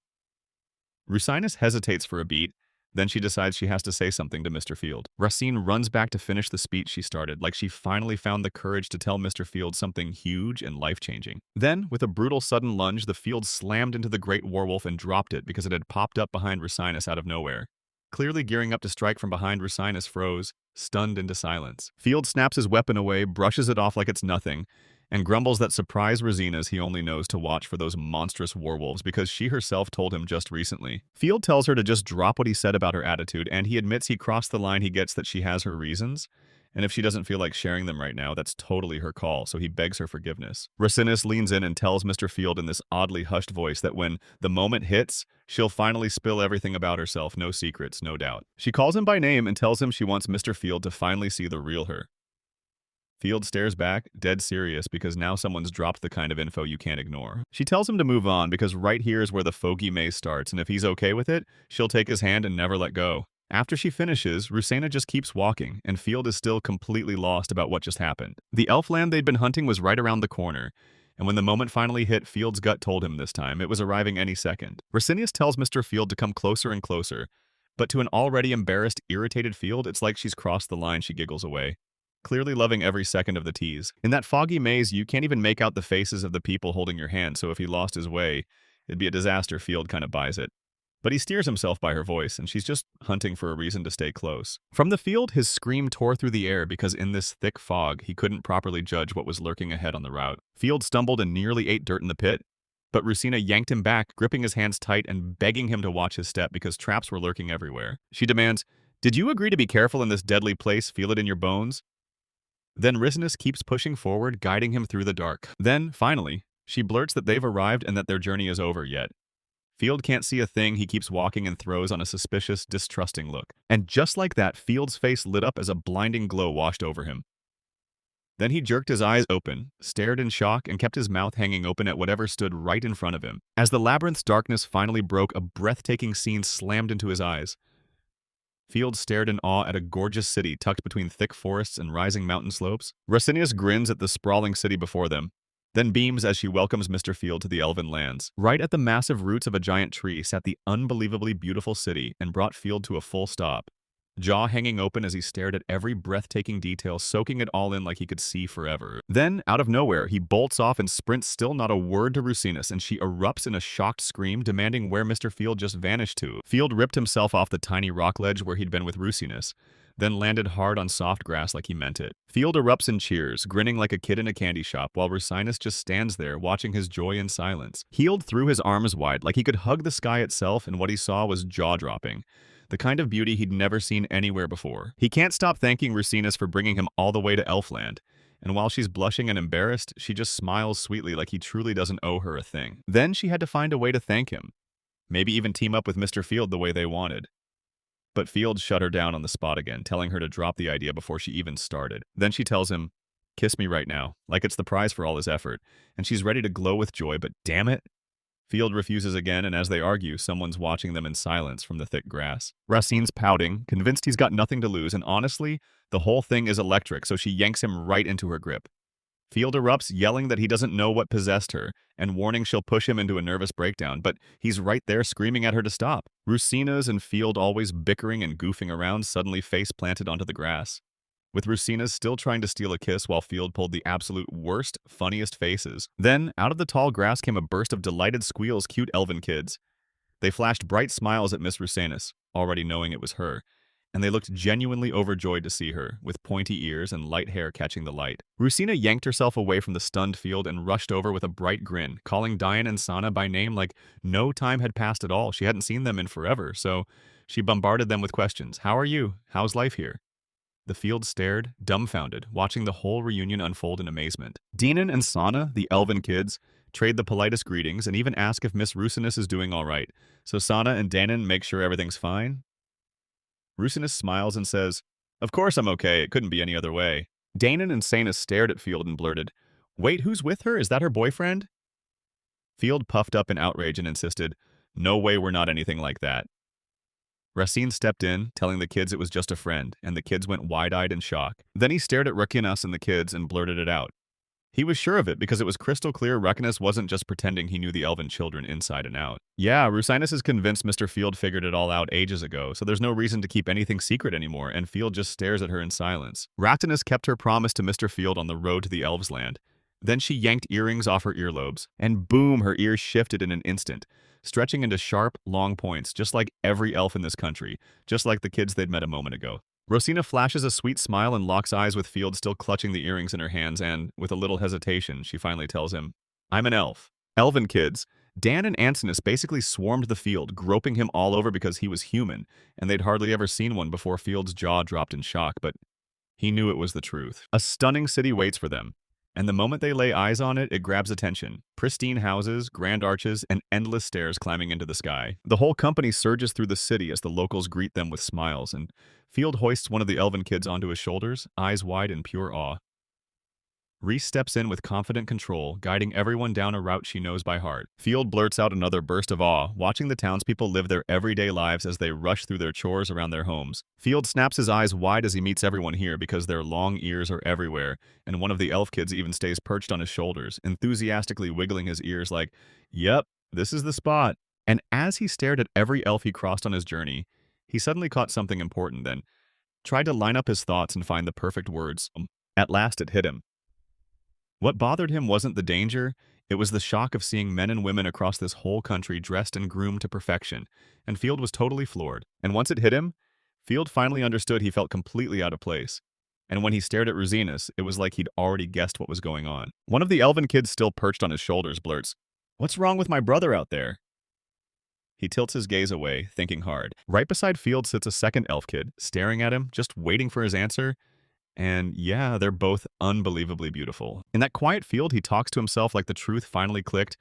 Rusinus hesitates for a beat, then she decides she has to say something to Mr. Field. Racine runs back to finish the speech she started, like she finally found the courage to tell Mr. Field something huge and life-changing. Then, with a brutal sudden lunge, the Field slammed into the great werewolf and dropped it because it had popped up behind Rusinus out of nowhere. Clearly gearing up to strike from behind, Rusinus froze, stunned into silence. Field snaps his weapon away, brushes it off like it's nothing, and grumbles that surprise Rosinas he only knows to watch for those monstrous werewolves because she herself told him just recently. Field tells her to just drop what he said about her attitude, and he admits he crossed the line. He gets that she has her reasons, and if she doesn't feel like sharing them right now, that's totally her call, so he begs her forgiveness. Rosinas leans in and tells Mr. Field in this oddly hushed voice that when the moment hits, she'll finally spill everything about herself, no secrets, no doubt. She calls him by name and tells him she wants Mr. Field to finally see the real her. Field stares back, dead serious, because now someone's dropped the kind of info you can't ignore. She tells him to move on because right here is where the fogey maze starts, and if he's okay with it, she'll take his hand and never let go. After she finishes, Rusena just keeps walking, and Field is still completely lost about what just happened. The elfland they'd been hunting was right around the corner, and when the moment finally hit, Field's gut told him this time it was arriving any second. Rosinius tells Mr. Field to come closer and closer, but to an already embarrassed, irritated Field, it's like she's crossed the line. She giggles away, clearly loving every second of the tease. In that foggy maze, you can't even make out the faces of the people holding your hand, so if he lost his way, it'd be a disaster. Field kind of buys it. But he steers himself by her voice, and she's just hunting for a reason to stay close. From the field, his scream tore through the air because in this thick fog, he couldn't properly judge what was lurking ahead on the route. Field stumbled and nearly ate dirt in the pit, but Rusina yanked him back, gripping his hands tight and begging him to watch his step because traps were lurking everywhere. She demands, "Did you agree to be careful in this deadly place? Feel it in your bones?" Then Risinus keeps pushing forward, guiding him through the dark. Then, finally, she blurts that they've arrived and that their journey is over yet. Field can't see a thing. He keeps walking and throws on a suspicious, distrusting look. And just like that, Field's face lit up as a blinding glow washed over him. Then he jerked his eyes open, stared in shock, and kept his mouth hanging open at whatever stood right in front of him. As the labyrinth's darkness finally broke, a breathtaking scene slammed into his eyes. Field stared in awe at a gorgeous city tucked between thick forests and rising mountain slopes. Rosinius grins at the sprawling city before them, then beams as she welcomes Mr. Field to the elven lands. Right at the massive roots of a giant tree sat the unbelievably beautiful city and brought Field to a full stop, jaw hanging open as he stared at every breathtaking detail, soaking it all in like he could see forever. Then, out of nowhere, he bolts off and sprints, still not a word to Rusinus, and she erupts in a shocked scream, demanding where Mr. Field just vanished to. Field ripped himself off the tiny rock ledge where he'd been with Rusinus, then landed hard on soft grass like he meant it. Field erupts in cheers, grinning like a kid in a candy shop, while Rusinus just stands there, watching his joy in silence. Field threw his arms wide, like he could hug the sky itself, and what he saw was jaw-dropping. The kind of beauty he'd never seen anywhere before. He can't stop thanking Rusinus for bringing him all the way to Elfland, and while she's blushing and embarrassed, she just smiles sweetly like he truly doesn't owe her a thing. Then she had to find a way to thank him. Maybe even team up with Mr. Field the way they wanted. But Field shut her down on the spot again, telling her to drop the idea before she even started. Then she tells him, "Kiss me right now," like it's the prize for all his effort, and she's ready to glow with joy, but damn it, Field refuses again, and as they argue, someone's watching them in silence from the thick grass. Racine's pouting, convinced he's got nothing to lose, and honestly, the whole thing is electric, so she yanks him right into her grip. Field erupts, yelling that he doesn't know what possessed her, and warning she'll push him into a nervous breakdown, but he's right there screaming at her to stop. Rusinas and Field, always bickering and goofing around, suddenly face-planted onto the grass, with Rusinas still trying to steal a kiss while Field pulled the absolute worst, funniest faces. Then, out of the tall grass came a burst of delighted squeals, cute elven kids. They flashed bright smiles at Miss Rusinus, already knowing it was her, and they looked genuinely overjoyed to see her, with pointy ears and light hair catching the light. Rusina yanked herself away from the stunned Field and rushed over with a bright grin, calling Diane and Sana by name like no time had passed at all. She hadn't seen them in forever, so she bombarded them with questions. "How are you? How's life here?" The Field stared, dumbfounded, watching the whole reunion unfold in amazement. Dinan and Sana, the elven kids, trade the politest greetings and even ask if Miss Rusinus is doing all right, so Sana and Danon make sure everything's fine. Rusinus smiles and says, "Of course I'm okay, it couldn't be any other way." Danon and Sana stared at Field and blurted, "Wait, who's with her? Is that her boyfriend?" Field puffed up in outrage and insisted, "No way, we're not anything like that." Racine stepped in, telling the kids it was just a friend, and the kids went wide-eyed in shock. Then he stared at Rakinas and the kids and blurted it out. He was sure of it because it was crystal clear Rucinus wasn't just pretending he knew the elven children inside and out. Yeah, Rucinus is convinced Mr. Field figured it all out ages ago, so there's no reason to keep anything secret anymore, and Field just stares at her in silence. Ratinus kept her promise to Mr. Field on the road to the elves' land. Then she yanked earrings off her earlobes, and boom, her ears shifted in an instant, stretching into sharp, long points, just like every elf in this country, just like the kids they'd met a moment ago. Rosina flashes a sweet smile and locks eyes with Field still clutching the earrings in her hands and, with a little hesitation, she finally tells him, "I'm an elf." Elven kids. Dan and Antinous basically swarmed the Field, groping him all over because he was human, and they'd hardly ever seen one before Field's jaw dropped in shock, but he knew it was the truth. A stunning city waits for them, and the moment they lay eyes on it, it grabs attention. Pristine houses, grand arches, and endless stairs climbing into the sky. The whole company surges through the city as the locals greet them with smiles, and Field hoists one of the elven kids onto his shoulders, eyes wide in pure awe. Reese steps in with confident control, guiding everyone down a route she knows by heart. Field blurts out another burst of awe, watching the townspeople live their everyday lives as they rush through their chores around their homes. Field snaps his eyes wide as he meets everyone here because their long ears are everywhere, and one of the elf kids even stays perched on his shoulders, enthusiastically wiggling his ears like, "Yep, this is the spot." And as he stared at every elf he crossed on his journey, he suddenly caught something important, then tried to line up his thoughts and find the perfect words. At last it hit him. What bothered him wasn't the danger, it was the shock of seeing men and women across this whole country dressed and groomed to perfection, and Field was totally floored. And once it hit him, Field finally understood he felt completely out of place. And when he stared at Rusinus, it was like he'd already guessed what was going on. One of the elven kids still perched on his shoulders blurts, "What's wrong with my brother out there?" He tilts his gaze away, thinking hard. Right beside Field sits a second elf kid, staring at him, just waiting for his answer. And yeah, they're both unbelievably beautiful. In that quiet field, he talks to himself like the truth finally clicked,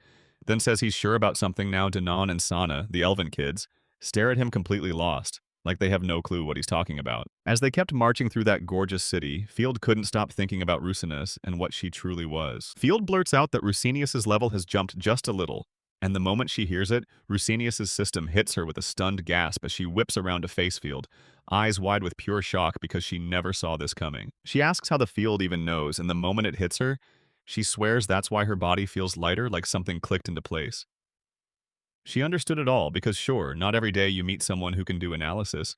then says he's sure about something now. Danon and Sana, the elven kids, stare at him completely lost, like they have no clue what he's talking about. As they kept marching through that gorgeous city, Field couldn't stop thinking about Rusinus and what she truly was. Field blurts out that Rusinius's level has jumped just a little, and the moment she hears it, Rusinius's system hits her with a stunned gasp as she whips around to face Field, eyes wide with pure shock because she never saw this coming. She asks how the Field even knows, and the moment it hits her, she swears that's why her body feels lighter, like something clicked into place. She understood it all because sure, not every day you meet someone who can do analysis,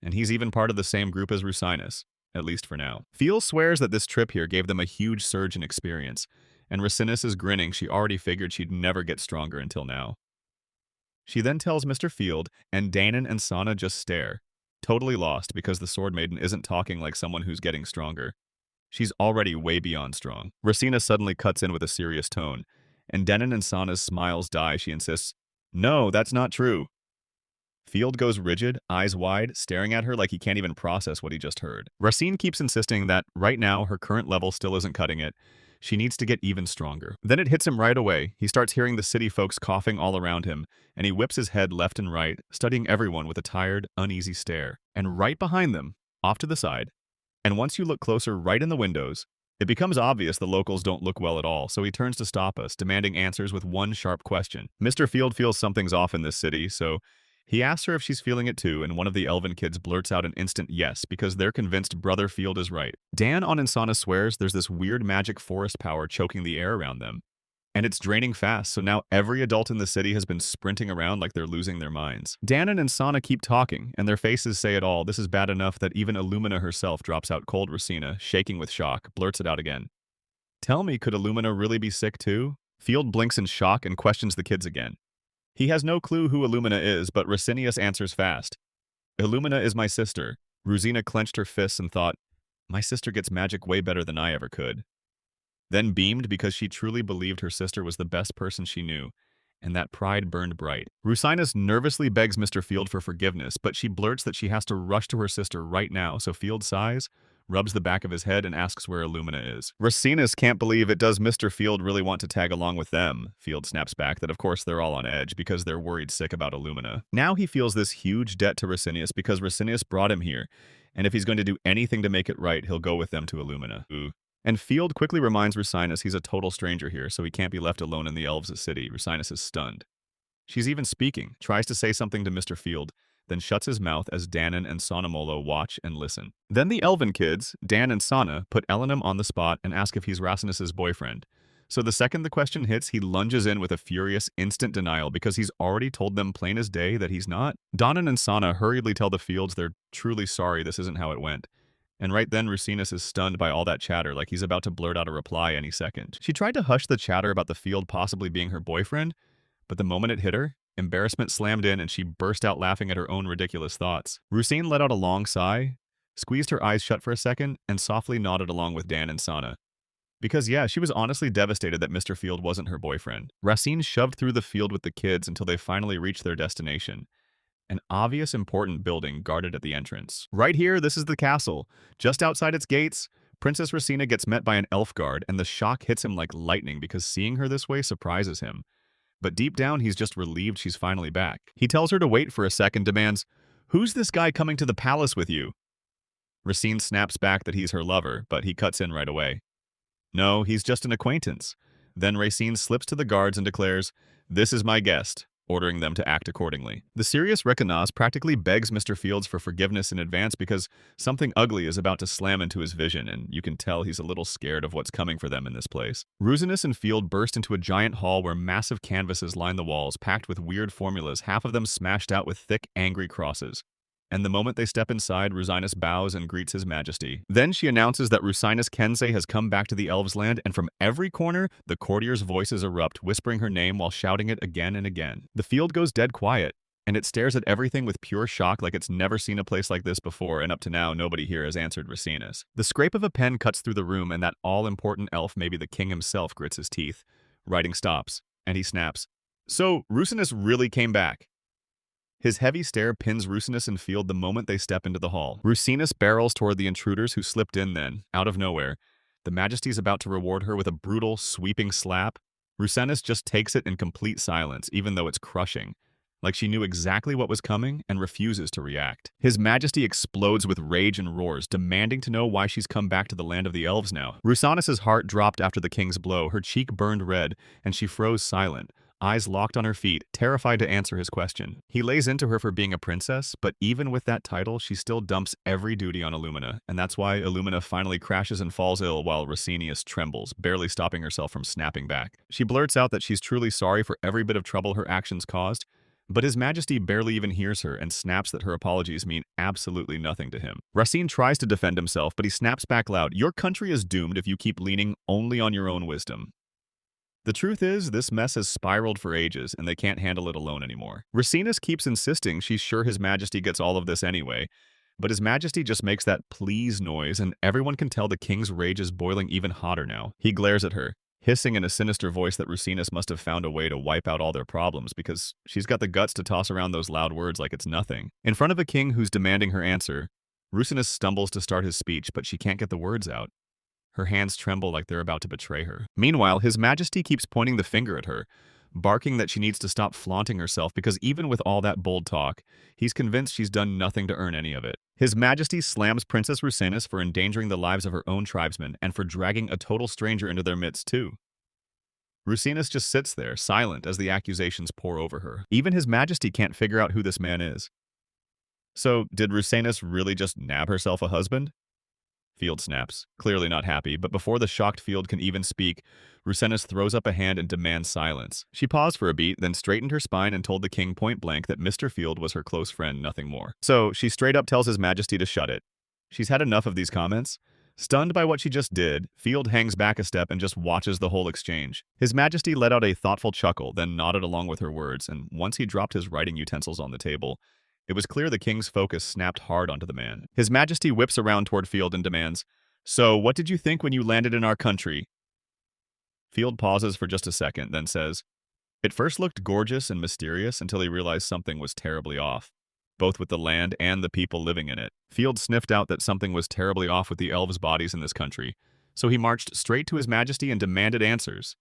and he's even part of the same group as Rusinus, at least for now. Field swears that this trip here gave them a huge surge in experience, and Rusinus is grinning. She already figured she'd never get stronger until now. She then tells Mr. Field, and Danon and Sana just stare, totally lost because the Sword Maiden isn't talking like someone who's getting stronger. She's already way beyond strong. Rosina suddenly cuts in with a serious tone, and Danon and Sana's smiles die. She insists, "No, that's not true." Field goes rigid, eyes wide, staring at her like he can't even process what he just heard. Racine keeps insisting that, right now, her current level still isn't cutting it. She needs to get even stronger. Then it hits him right away. He starts hearing the city folks coughing all around him, and he whips his head left and right, studying everyone with a tired, uneasy stare. And right behind them, off to the side, and once you look closer right in the windows, it becomes obvious the locals don't look well at all, so he turns to stop us, demanding answers with one sharp question. Mr. Field feels something's off in this city, so he asks her if she's feeling it too, and one of the elven kids blurts out an instant yes because they're convinced Brother Field is right. Dan on Insana swears there's this weird magic forest power choking the air around them, and it's draining fast, so now every adult in the city has been sprinting around like they're losing their minds. Dan and Insana keep talking, and their faces say it all. This is bad enough that even Illumina herself drops out cold. Rosina, shaking with shock, blurts it out again. "Tell me, could Illumina really be sick too?" Field blinks in shock and questions the kids again. He has no clue who Illumina is, but Rosinius answers fast. "Illumina is my sister." Rosina clenched her fists and thought, "My sister gets magic way better than I ever could." Then beamed because she truly believed her sister was the best person she knew, and that pride burned bright. Rusinus nervously begs Mr. Field for forgiveness, but she blurts that she has to rush to her sister right now, so Field sighs, rubs the back of his head, and asks where Illumina is. Rusinus can't believe it. Does Mr. Field really want to tag along with them? Field snaps back that of course they're all on edge because they're worried sick about Illumina. Now he feels this huge debt to Rusinus because Rusinus brought him here, and if he's going to do anything to make it right, he'll go with them to Illumina. Ooh. And Field quickly reminds Rusinus he's a total stranger here, so he can't be left alone in the elves' city. Rusinus is stunned. She's even speaking, tries to say something to Mr. Field, then shuts his mouth as Danon and Sonamolo watch and listen. Then the elven kids, Dan and Sana, put Elenum on the spot and ask if he's Rasinus's boyfriend. So the second the question hits, he lunges in with a furious, instant denial because he's already told them plain as day that he's not. Danon and Sana hurriedly tell the fields they're truly sorry this isn't how it went. And right then, Rusinus is stunned by all that chatter, like he's about to blurt out a reply any second. She tried to hush the chatter about the field possibly being her boyfriend, but the moment it hit her, embarrassment slammed in and she burst out laughing at her own ridiculous thoughts. Rusine let out a long sigh, squeezed her eyes shut for a second, and softly nodded along with Dan and Sana. Because yeah, she was honestly devastated that Mr. Field wasn't her boyfriend. Racine shoved through the field with the kids until they finally reached their destination. An obvious important building guarded at the entrance. Right here, this is the castle. Just outside its gates, Princess Racina gets met by an elf guard, and the shock hits him like lightning because seeing her this way surprises him. But deep down, he's just relieved she's finally back. He tells her to wait for a sec and demands, "Who's this guy coming to the palace with you?" Racine snaps back that he's her lover, but he cuts in right away. No, he's just an acquaintance. Then Racine slips to the guards and declares, "This is my guest," ordering them to act accordingly. The serious Rekanaz practically begs Mr. Fields for forgiveness in advance because something ugly is about to slam into his vision, and you can tell he's a little scared of what's coming for them in this place. Rusinus and Field burst into a giant hall where massive canvases line the walls, packed with weird formulas, half of them smashed out with thick, angry crosses. And the moment they step inside, Rusinus bows and greets his majesty. Then she announces that Rusinus Kensei has come back to the elves' land, and from every corner, the courtiers' voices erupt, whispering her name while shouting it again and again. The field goes dead quiet, and it stares at everything with pure shock like it's never seen a place like this before, and up to now, nobody here has answered Rusinus. The scrape of a pen cuts through the room, and that all-important elf, maybe the king himself, grits his teeth. Writing stops, and he snaps. So, Rusinus really came back. His heavy stare pins Rusinus and Field the moment they step into the hall. Rusinus barrels toward the intruders who slipped in then, out of nowhere. The Majesty's about to reward her with a brutal, sweeping slap. Rusinus just takes it in complete silence, even though it's crushing. Like she knew exactly what was coming and refuses to react. His Majesty explodes with rage and roars, demanding to know why she's come back to the land of the elves now. Rusinus's heart dropped after the king's blow, her cheek burned red, and she froze silent. Eyes locked on her feet, terrified to answer his question. He lays into her for being a princess, but even with that title, she still dumps every duty on Illumina, and that's why Illumina finally crashes and falls ill while Racinius trembles, barely stopping herself from snapping back. She blurts out that she's truly sorry for every bit of trouble her actions caused, but His Majesty barely even hears her and snaps that her apologies mean absolutely nothing to him. Racine tries to defend himself, but he snaps back loud, "Your country is doomed if you keep leaning only on your own wisdom." The truth is, this mess has spiraled for ages, and they can't handle it alone anymore. Racinus keeps insisting she's sure His Majesty gets all of this anyway, but His Majesty just makes that please noise, and everyone can tell the king's rage is boiling even hotter now. He glares at her, hissing in a sinister voice that Rusinus must have found a way to wipe out all their problems because she's got the guts to toss around those loud words like it's nothing. In front of a king who's demanding her answer, Rusinus stumbles to start his speech, but she can't get the words out. Her hands tremble like they're about to betray her. Meanwhile, His Majesty keeps pointing the finger at her, barking that she needs to stop flaunting herself because even with all that bold talk, he's convinced she's done nothing to earn any of it. His Majesty slams Princess Rusinus for endangering the lives of her own tribesmen and for dragging a total stranger into their midst too. Rusinus just sits there, silent as the accusations pour over her. Even His Majesty can't figure out who this man is. So, did Rusinus really just nab herself a husband? Field snaps, clearly not happy, but before the shocked Field can even speak, Rusinus throws up a hand and demands silence. She paused for a beat, then straightened her spine and told the king point blank that Mr. Field was her close friend, nothing more. So, she straight up tells His Majesty to shut it. She's had enough of these comments. Stunned by what she just did, Field hangs back a step and just watches the whole exchange. His Majesty let out a thoughtful chuckle, then nodded along with her words, and once he dropped his writing utensils on the table, it was clear the king's focus snapped hard onto the man. His Majesty whips around toward Field and demands, "So, what did you think when you landed in our country?" Field pauses for just a second, then says, "It first looked gorgeous and mysterious until he realized something was terribly off, both with the land and the people living in it." Field sniffed out that something was terribly off with the elves' bodies in this country, so he marched straight to His Majesty and demanded answers.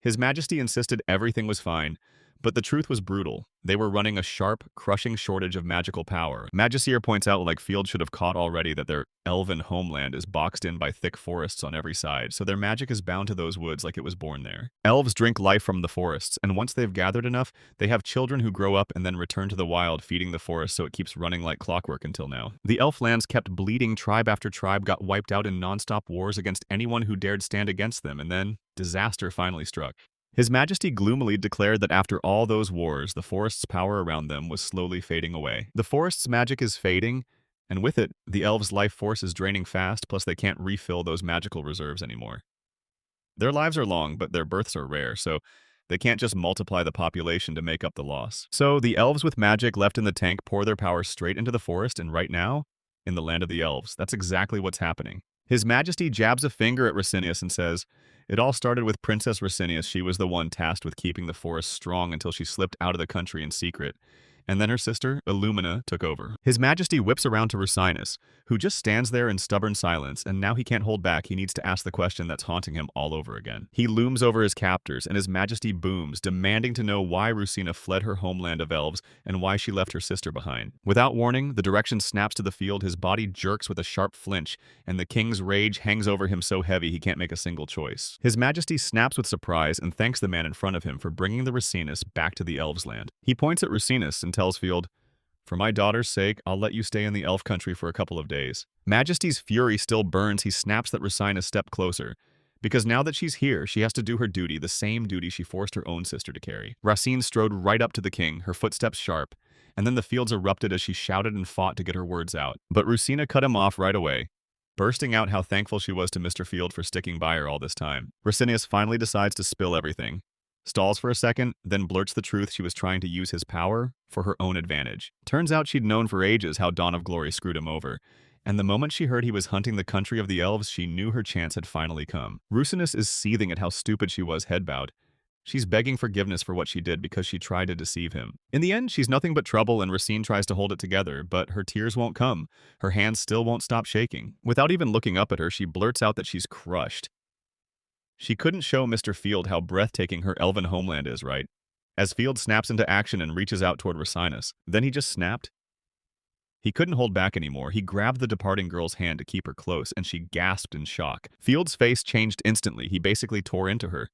His Majesty insisted everything was fine, But the truth was brutal. They were running a sharp, crushing shortage of magical power. Magiseer points out like Field should have caught already that their elven homeland is boxed in by thick forests on every side, so their magic is bound to those woods like it was born there. Elves drink life from the forests, and once they've gathered enough, they have children who grow up and then return to the wild, feeding the forest so it keeps running like clockwork until now. The elf lands kept bleeding, tribe after tribe got wiped out in non-stop wars against anyone who dared stand against them, and then disaster finally struck. His Majesty gloomily declared that after all those wars, the forest's power around them was slowly fading away. The forest's magic is fading, and with it, the elves' life force is draining fast, plus they can't refill those magical reserves anymore. Their lives are long, but their births are rare, so they can't just multiply the population to make up the loss. So the elves with magic left in the tank pour their power straight into the forest, and right now, in the land of the elves, that's exactly what's happening. His Majesty jabs a finger at Racinius and says, "It all started with Princess Racinius. She was the one tasked with keeping the forest strong until she slipped out of the country in secret. And then her sister, Illumina, took over." His Majesty whips around to Rusinus, who just stands there in stubborn silence, and now he can't hold back. He needs to ask the question that's haunting him all over again. He looms over his captors, and His Majesty booms, demanding to know why Rusina fled her homeland of elves and why she left her sister behind. Without warning, the direction snaps to the field, his body jerks with a sharp flinch, and the king's rage hangs over him so heavy he can't make a single choice. His Majesty snaps with surprise and thanks the man in front of him for bringing the Rusinus back to the elves' land. He points at Rusinus and tells Field, "For my daughter's sake, I'll let you stay in the elf country for a couple of days." Majesty's fury still burns. He snaps that Rusinus step closer, because now that she's here, she has to do her duty, the same duty she forced her own sister to carry. Racine strode right up to the king, her footsteps sharp, and then the fields erupted as she shouted and fought to get her words out. But Rusina cut him off right away, bursting out how thankful she was to Mr. Field for sticking by her all this time. Racinius finally decides to spill everything, stalls for a second, then blurts the truth she was trying to use his power for her own advantage. Turns out she'd known for ages how Dawn of Glory screwed him over, and the moment she heard he was hunting the country of the elves, she knew her chance had finally come. Rusinus is seething at how stupid she was, head-bowed. She's begging forgiveness for what she did because she tried to deceive him. In the end, she's nothing but trouble, and Racine tries to hold it together, but her tears won't come. Her hands still won't stop shaking. Without even looking up at her, she blurts out that she's crushed. She couldn't show Mr. Field how breathtaking her elven homeland is, right? As Field snaps into action and reaches out toward Rusinus, then he just snapped. He couldn't hold back anymore. He grabbed the departing girl's hand to keep her close, and she gasped in shock. Field's face changed instantly. He basically tore into her,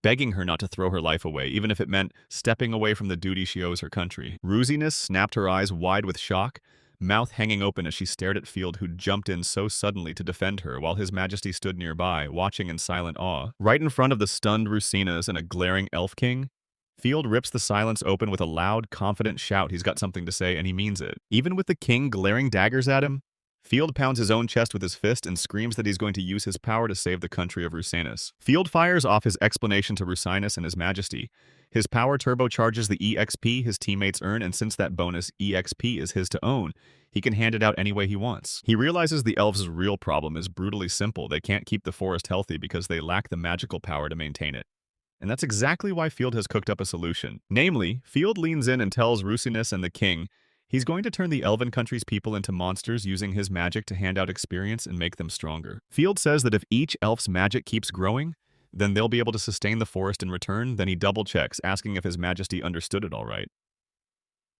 begging her not to throw her life away, even if it meant stepping away from the duty she owes her country. Rusinus snapped her eyes wide with shock, mouth hanging open as she stared at Field, who jumped in so suddenly to defend her, while His Majesty stood nearby, watching in silent awe. Right in front of the stunned Rusinas and a glaring elf king, Field rips the silence open with a loud, confident shout. He's got something to say, and he means it. Even with the king glaring daggers at him, Field pounds his own chest with his fist and screams that he's going to use his power to save the country of Rusinus. Field fires off his explanation to Rusinus and His Majesty. His power turbocharges the EXP his teammates earn, and since that bonus EXP is his to own, he can hand it out any way he wants. He realizes the elves' real problem is brutally simple. They can't keep the forest healthy because they lack the magical power to maintain it. And that's exactly why Field has cooked up a solution. Namely, Field leans in and tells Rusinus and the king he's going to turn the elven country's people into monsters using his magic to hand out experience and make them stronger. Field says that if each elf's magic keeps growing, then they'll be able to sustain the forest in return. Then he double-checks, asking if His Majesty understood it all right.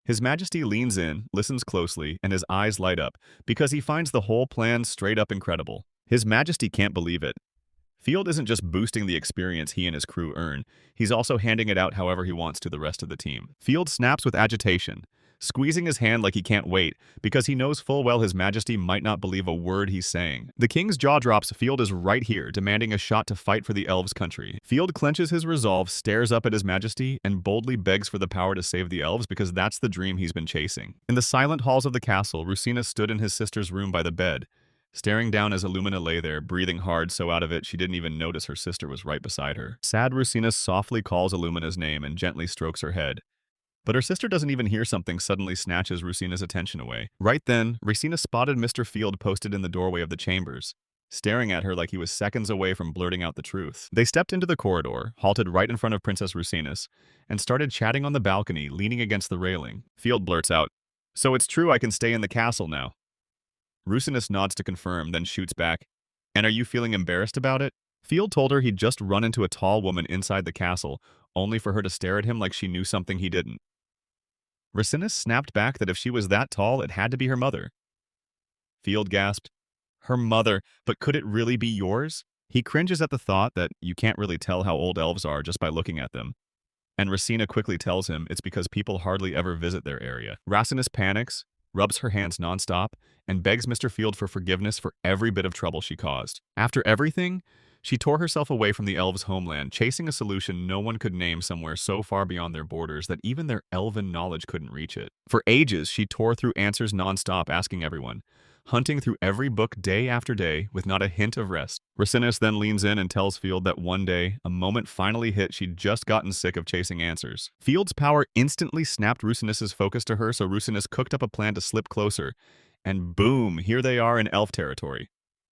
His Majesty leans in, listens closely, and his eyes light up, because he finds the whole plan straight up incredible. His Majesty can't believe it. Field isn't just boosting the experience he and his crew earn, he's also handing it out however he wants to the rest of the team. Field snaps with agitation, squeezing his hand like he can't wait, because he knows full well His Majesty might not believe a word he's saying. The king's jaw drops. Field is right here, demanding a shot to fight for the elves' country. Field clenches his resolve, stares up at His Majesty, and boldly begs for the power to save the elves because that's the dream he's been chasing. In the silent halls of the castle, Rusina stood in his sister's room by the bed, staring down as Illumina lay there, breathing hard so out of it she didn't even notice her sister was right beside her. Sad Rusina softly calls Illumina's name and gently strokes her head. But her sister doesn't even hear. Something suddenly snatches Rusina's attention away. Right then, Rusina spotted Mr. Field posted in the doorway of the chambers, staring at her like he was seconds away from blurting out the truth. They stepped into the corridor, halted right in front of Princess Rusinus, and started chatting on the balcony, leaning against the railing. Field blurts out, "So it's true I can stay in the castle now?" Rusinus nods to confirm, then shoots back, "And are you feeling embarrassed about it?" Field told her he'd just run into a tall woman inside the castle, only for her to stare at him like she knew something he didn't. Racinus snapped back that if she was that tall, it had to be her mother. Field gasped, "Her mother, but could it really be yours?" He cringes at the thought that you can't really tell how old elves are just by looking at them. And Racina quickly tells him it's because people hardly ever visit their area. Racinus panics, rubs her hands nonstop, and begs Mr. Field for forgiveness for every bit of trouble she caused. After everything, she tore herself away from the elves' homeland, chasing a solution no one could name somewhere so far beyond their borders that even their elven knowledge couldn't reach it. For ages, she tore through answers nonstop, asking everyone, hunting through every book day after day with not a hint of rest. Racinus then leans in and tells Field that one day, a moment finally hit she'd just gotten sick of chasing answers. Field's power instantly snapped Rucinus's focus to her, so Rucinus cooked up a plan to slip closer. And boom, here they are in elf territory.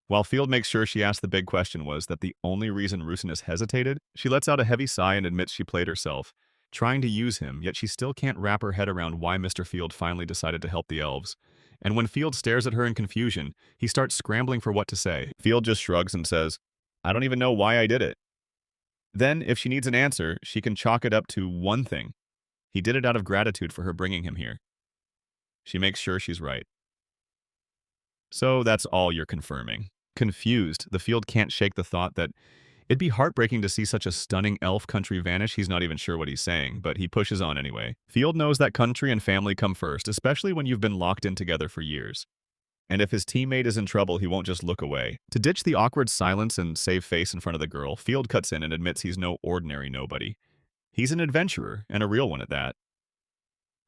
While Field makes sure she asked the big question was that the only reason Rucinus hesitated, she lets out a heavy sigh and admits she played herself, trying to use him, yet she still can't wrap her head around why Mr. Field finally decided to help the elves. And when Field stares at her in confusion, he starts scrambling for what to say. Field just shrugs and says, "I don't even know why I did it." Then, if she needs an answer, she can chalk it up to one thing. He did it out of gratitude for her bringing him here. She makes sure she's right. So that's all you're confirming. Confused, the Field can't shake the thought that it'd be heartbreaking to see such a stunning elf country vanish. He's not even sure what he's saying, but he pushes on anyway. Field knows that country and family come first, especially when you've been locked in together for years. And if his teammate is in trouble, he won't just look away. To ditch the awkward silence and save face in front of the girl, Field cuts in and admits he's no ordinary nobody. He's an adventurer, and a real one at that.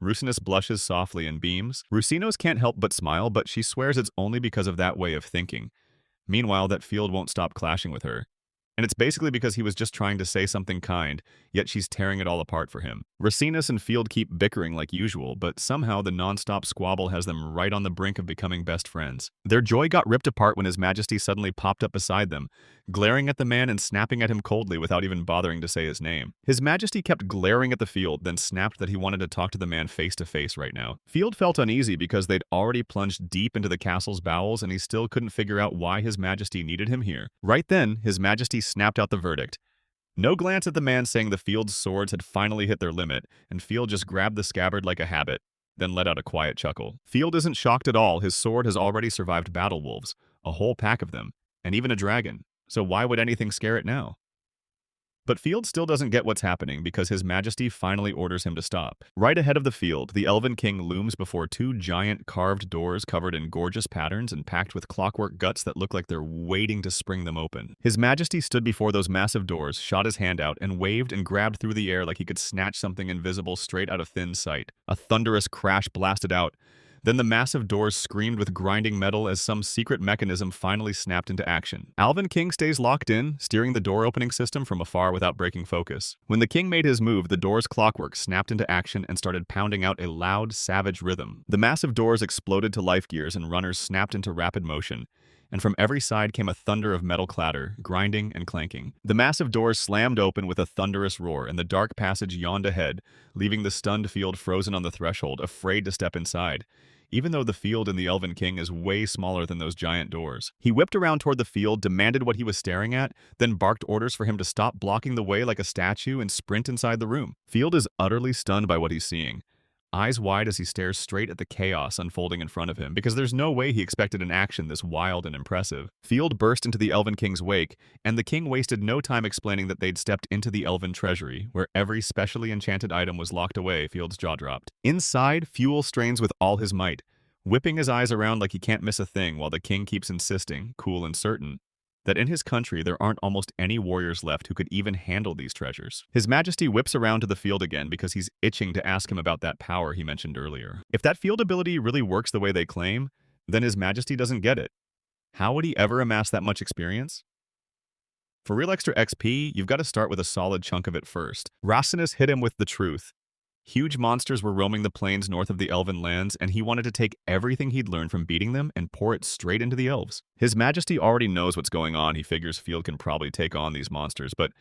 Rucinus blushes softly and beams. Rucinos can't help but smile, but she swears it's only because of that way of thinking. Meanwhile, that Field won't stop clashing with her. And it's basically because he was just trying to say something kind, yet she's tearing it all apart for him. Racinus and Field keep bickering like usual, but somehow the non-stop squabble has them right on the brink of becoming best friends. Their joy got ripped apart when His Majesty suddenly popped up beside them, glaring at the man and snapping at him coldly without even bothering to say his name. His Majesty kept glaring at the Field, then snapped that he wanted to talk to the man face to face right now. Field felt uneasy because they'd already plunged deep into the castle's bowels and he still couldn't figure out why His Majesty needed him here. Right then, His Majesty snapped out the verdict. No glance at the man, saying the Field's swords had finally hit their limit, and Field just grabbed the scabbard like a habit, then let out a quiet chuckle. Field isn't shocked at all. His sword has already survived battle wolves, a whole pack of them, and even a dragon, so why would anything scare it now? But Field still doesn't get what's happening because His Majesty finally orders him to stop. Right ahead of the Field, the Elven King looms before two giant carved doors covered in gorgeous patterns and packed with clockwork guts that look like they're waiting to spring them open. His Majesty stood before those massive doors, shot his hand out, and waved and grabbed through the air like he could snatch something invisible straight out of thin sight. A thunderous crash blasted out. Then the massive doors screamed with grinding metal as some secret mechanism finally snapped into action. Alvin King stays locked in, steering the door-opening system from afar without breaking focus. When the king made his move, the door's clockwork snapped into action and started pounding out a loud, savage rhythm. The massive doors exploded to life gears and runners snapped into rapid motion, and from every side came a thunder of metal clatter, grinding and clanking. The massive doors slammed open with a thunderous roar, and the dark passage yawned ahead, leaving the stunned Field frozen on the threshold, afraid to step inside. Even though the Field in the Elven King is way smaller than those giant doors. He whipped around toward the Field, demanded what he was staring at, then barked orders for him to stop blocking the way like a statue and sprint inside the room. Field is utterly stunned by what he's seeing, eyes wide as he stares straight at the chaos unfolding in front of him, because there's no way he expected an action this wild and impressive. Field burst into the Elven King's wake, and the king wasted no time explaining that they'd stepped into the Elven treasury, where every specially enchanted item was locked away. Field's jaw dropped. Inside, Fuel strains with all his might, whipping his eyes around like he can't miss a thing, while the king keeps insisting, cool and certain, that in his country there aren't almost any warriors left who could even handle these treasures. His Majesty whips around to the Field again because he's itching to ask him about that power he mentioned earlier. If that Field ability really works the way they claim, then His Majesty doesn't get it. How would he ever amass that much experience? For real extra XP, you've got to start with a solid chunk of it first. Racinus hit him with the truth. Huge monsters were roaming the plains north of the Elven lands, and he wanted to take everything he'd learned from beating them and pour it straight into the elves. His Majesty already knows what's going on. He figures Field can probably take on these monsters, but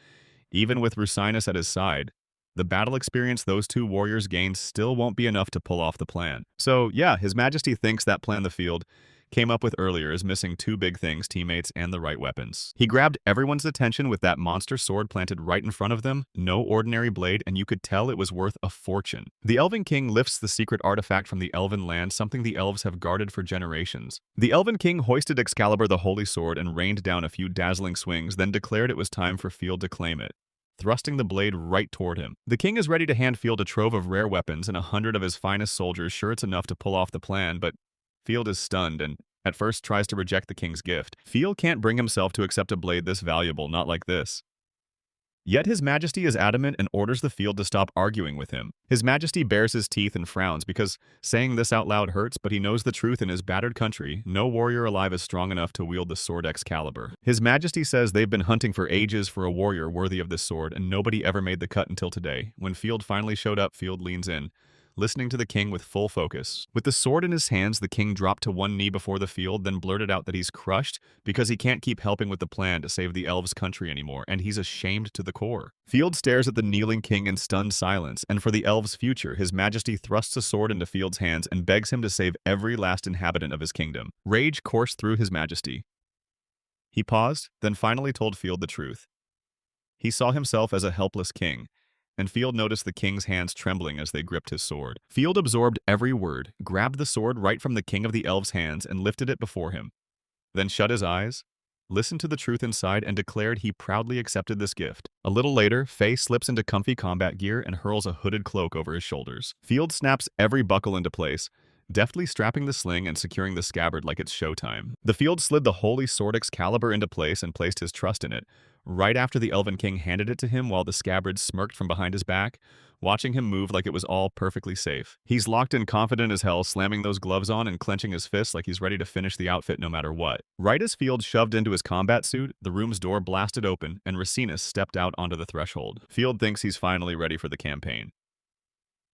even with Rucinus at his side, the battle experience those two warriors gained still won't be enough to pull off the plan. So yeah, His Majesty thinks that plan the Field came up with earlier is missing two big things: teammates and the right weapons. He grabbed everyone's attention with that monster sword planted right in front of them, no ordinary blade, and you could tell it was worth a fortune. The Elven King lifts the secret artifact from the Elven land, something the elves have guarded for generations. The Elven King hoisted Excalibur, the holy sword, and rained down a few dazzling swings, then declared it was time for Field to claim it, thrusting the blade right toward him. The king is ready to hand Field a trove of rare weapons and 100 of his finest soldiers, sure it's enough to pull off the plan, but Field is stunned and at first tries to reject the king's gift. Field can't bring himself to accept a blade this valuable, not like this. Yet His Majesty is adamant and orders the Field to stop arguing with him. His Majesty bares his teeth and frowns because saying this out loud hurts, but he knows the truth. In his battered country, no warrior alive is strong enough to wield the sword Excalibur. His Majesty says they've been hunting for ages for a warrior worthy of this sword, and nobody ever made the cut until today. When Field finally showed up, Field leans in, listening to the king with full focus. With the sword in his hands, the king dropped to one knee before the Field, then blurted out that he's crushed because he can't keep helping with the plan to save the elves' country anymore, and he's ashamed to the core. Field stares at the kneeling king in stunned silence, and for the elves' future, His Majesty thrusts a sword into Field's hands and begs him to save every last inhabitant of his kingdom. Rage coursed through His Majesty. He paused, then finally told Field the truth. He saw himself as a helpless king, and Field noticed the king's hands trembling as they gripped his sword. Field absorbed every word, grabbed the sword right from the king of the elves' hands and lifted it before him, then shut his eyes, listened to the truth inside, and declared he proudly accepted this gift. A little later, Faye slips into comfy combat gear and hurls a hooded cloak over his shoulders. Field snaps every buckle into place, deftly strapping the sling and securing the scabbard like it's showtime. The Field slid the holy sword Excalibur into place and placed his trust in it, right after the Elven King handed it to him, while the scabbard smirked from behind his back, watching him move like it was all perfectly safe. He's locked in, confident as hell, slamming those gloves on and clenching his fists like he's ready to finish the outfit no matter what. Right as Field shoved into his combat suit, the room's door blasted open and Racinus stepped out onto the threshold. Field thinks he's finally ready for the campaign.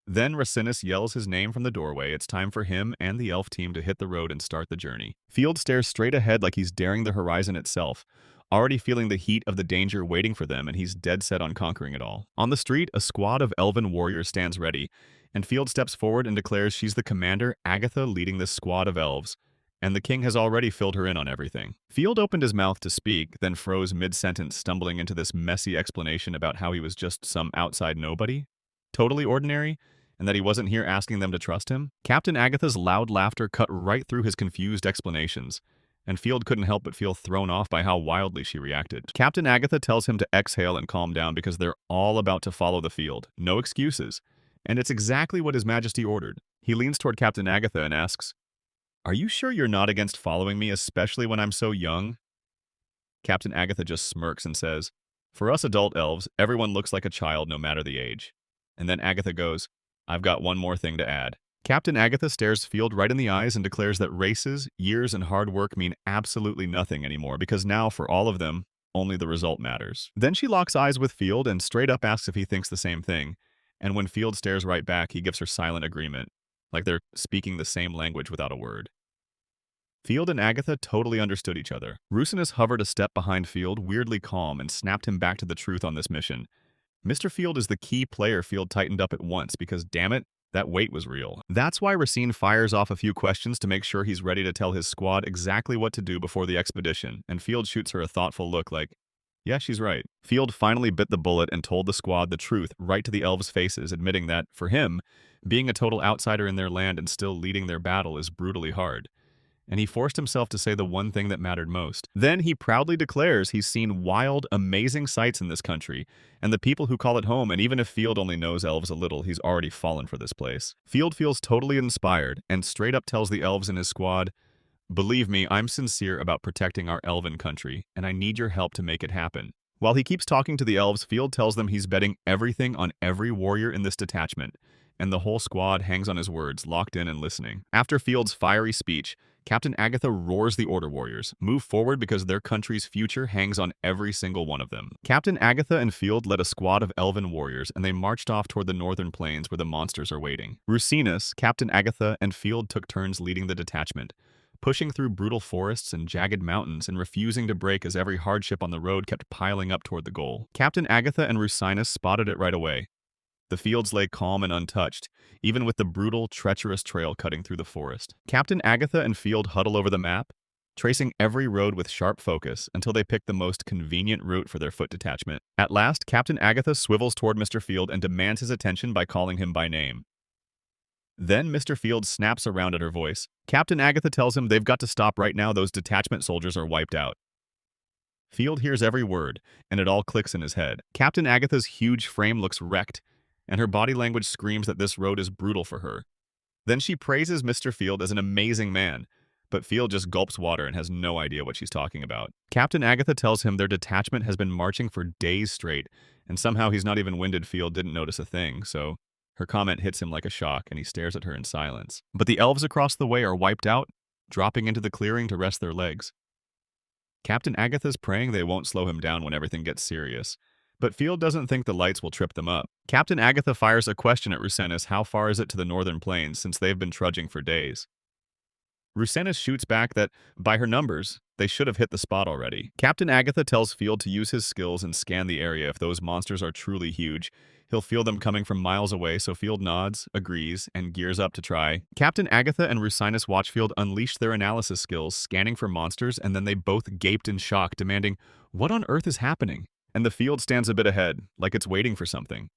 Then Racinus yells his name from the doorway. It's time for him and the elf team to hit the road and start the journey. Field stares straight ahead like he's daring the horizon itself, already feeling the heat of the danger waiting for them, and he's dead set on conquering it all. On the street, a squad of elven warriors stands ready, and Field steps forward and declares she's the commander, Agatha, leading this squad of elves, and the king has already filled her in on everything. Field opened his mouth to speak, then froze mid-sentence, stumbling into this messy explanation about how he was just some outside nobody, totally ordinary, and that he wasn't here asking them to trust him. Captain Agatha's loud laughter cut right through his confused explanations, and Field couldn't help but feel thrown off by how wildly she reacted. Captain Agatha tells him to exhale and calm down because they're all about to follow the Field. No excuses. And it's exactly what His Majesty ordered. He leans toward Captain Agatha and asks, "Are you sure you're not against following me, especially when I'm so young?" Captain Agatha just smirks and says, "For us adult elves, everyone looks like a child no matter the age." And then Agatha goes, "I've got one more thing to add." Captain Agatha stares Field right in the eyes and declares that races, years, and hard work mean absolutely nothing anymore because now, for all of them, only the result matters. Then she locks eyes with Field and straight up asks if he thinks the same thing, and when Field stares right back, he gives her silent agreement, like they're speaking the same language without a word. Field and Agatha totally understood each other. Racinus hovered a step behind Field, weirdly calm, and snapped him back to the truth on this mission. Mr. Field is the key player. Field tightened up at once because, damn it, that weight was real. That's why Racine fires off a few questions to make sure he's ready to tell his squad exactly what to do before the expedition, and Field shoots her a thoughtful look like, yeah, she's right. Field finally bit the bullet and told the squad the truth right to the elves' faces, admitting that, for him, being a total outsider in their land and still leading their battle is brutally hard. And he forced himself to say the one thing that mattered most. Then he proudly declares he's seen wild, amazing sights in this country, and the people who call it home, and even if Field only knows elves a little, he's already fallen for this place. Field feels totally inspired, and straight up tells the elves in his squad, "Believe me, I'm sincere about protecting our elven country, and I need your help to make it happen." While he keeps talking to the elves, Field tells them he's betting everything on every warrior in this detachment, and the whole squad hangs on his words, locked in and listening. After Field's fiery speech, Captain Agatha roars the Order Warriors, move forward because their country's future hangs on every single one of them. Captain Agatha and Field led a squad of elven warriors, and they marched off toward the northern plains where the monsters are waiting. Racinus, Captain Agatha, and Field took turns leading the detachment, pushing through brutal forests and jagged mountains and refusing to break as every hardship on the road kept piling up toward the goal. Captain Agatha and Racinus spotted it right away. The fields lay calm and untouched, even with the brutal, treacherous trail cutting through the forest. Captain Agatha and Field huddle over the map, tracing every road with sharp focus until they pick the most convenient route for their foot detachment. At last, Captain Agatha swivels toward Mr. Field and demands his attention by calling him by name. Then Mr. Field snaps around at her voice. Captain Agatha tells him they've got to stop right now, those detachment soldiers are wiped out. Field hears every word, and it all clicks in his head. Captain Agatha's huge frame looks wrecked, and her body language screams that this road is brutal for her. Then she praises Mr. Field as an amazing man, but Field just gulps water and has no idea what she's talking about. Captain Agatha tells him their detachment has been marching for days straight, and somehow he's not even winded. Field didn't notice a thing, so her comment hits him like a shock, and he stares at her in silence. But the elves across the way are wiped out, dropping into the clearing to rest their legs. Captain Agatha's praying they won't slow him down when everything gets serious, but Field doesn't think the lights will trip them up. Captain Agatha fires a question at Rusenis: how far is it to the northern plains, since they've been trudging for days? Rusenis shoots back that, by her numbers, they should have hit the spot already. Captain Agatha tells Field to use his skills and scan the area. If those monsters are truly huge, he'll feel them coming from miles away, so Field nods, agrees, and gears up to try. Captain Agatha and Rusenis watch Field unleash their analysis skills, scanning for monsters, and then they both gaped in shock, demanding, "What on earth is happening?" And the Field stands a bit ahead, like it's waiting for something.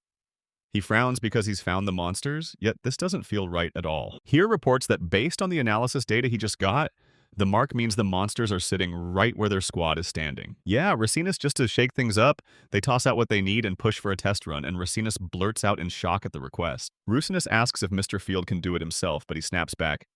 He frowns because he's found the monsters, yet this doesn't feel right at all. Here reports that based on the analysis data he just got, the mark means the monsters are sitting right where their squad is standing. Yeah, Rusenis, just to shake things up, they toss out what they need and push for a test run, and Rusenis blurts out in shock at the request. Rusenis asks if Mr. Field can do it himself, but he snaps back.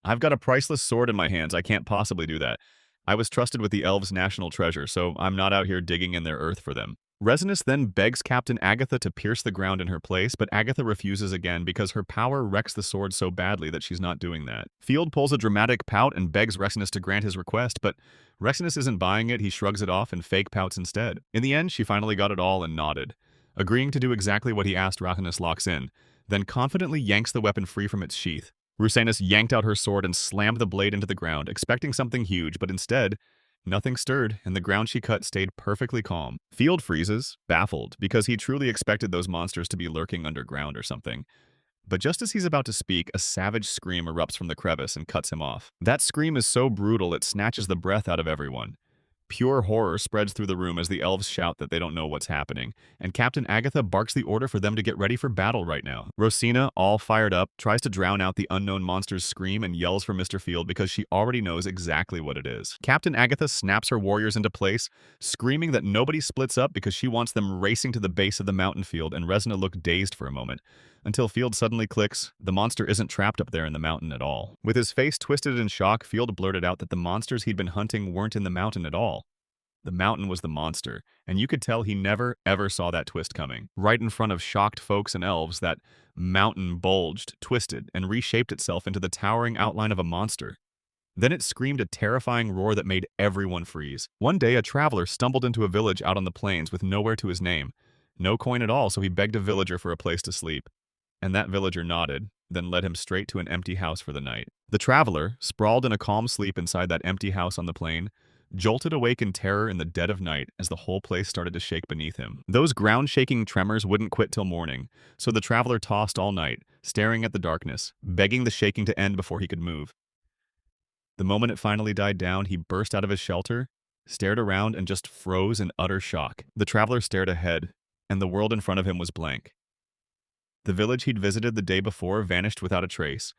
"I've got a priceless sword in my hands, I can't possibly do that. I was trusted with the elves' national treasure, so I'm not out here digging in their earth for them." Rusenis then begs Captain Agatha to pierce the ground in her place, but Agatha refuses again because her power wrecks the sword so badly that she's not doing that. Field pulls a dramatic pout and begs Rusenis to grant his request, but Rusenis isn't buying it. He shrugs it off and fake pouts instead. In the end, she finally got it all and nodded. Agreeing to do exactly what he asked, Rusenis locks in, then confidently yanks the weapon free from its sheath. Rusenis yanked out her sword and slammed the blade into the ground, expecting something huge, but instead, nothing stirred, and the ground she cut stayed perfectly calm. Field freezes, baffled, because he truly expected those monsters to be lurking underground or something. But just as he's about to speak, a savage scream erupts from the crevice and cuts him off. That scream is so brutal it snatches the breath out of everyone. Pure horror spreads through the room as the elves shout that they don't know what's happening, and Captain Agatha barks the order for them to get ready for battle right now. Rosina, all fired up, tries to drown out the unknown monster's scream and yells for Mr. Field because she already knows exactly what it is. Captain Agatha snaps her warriors into place, screaming that nobody splits up because she wants them racing to the base of the mountain. Field and Resina look dazed for a moment, until Field suddenly clicks. The monster isn't trapped up there in the mountain at all. With his face twisted in shock, Field blurted out that the monsters he'd been hunting weren't in the mountain at all. The mountain was the monster, and you could tell he never, ever saw that twist coming. Right in front of shocked folks and elves, that mountain bulged, twisted, and reshaped itself into the towering outline of a monster. Then it screamed a terrifying roar that made everyone freeze. One day, a traveler stumbled into a village out on the plains with nowhere to his name. No coin at all, so he begged a villager for a place to sleep. And that villager nodded, then led him straight to an empty house for the night. The traveler, sprawled in a calm sleep inside that empty house on the plain, jolted awake in terror in the dead of night as the whole place started to shake beneath him. Those ground-shaking tremors wouldn't quit till morning, so the traveler tossed all night, staring at the darkness, begging the shaking to end before he could move. The moment it finally died down, he burst out of his shelter, stared around, and just froze in utter shock. The traveler stared ahead, and the world in front of him was blank. The village he'd visited the day before vanished without a trace,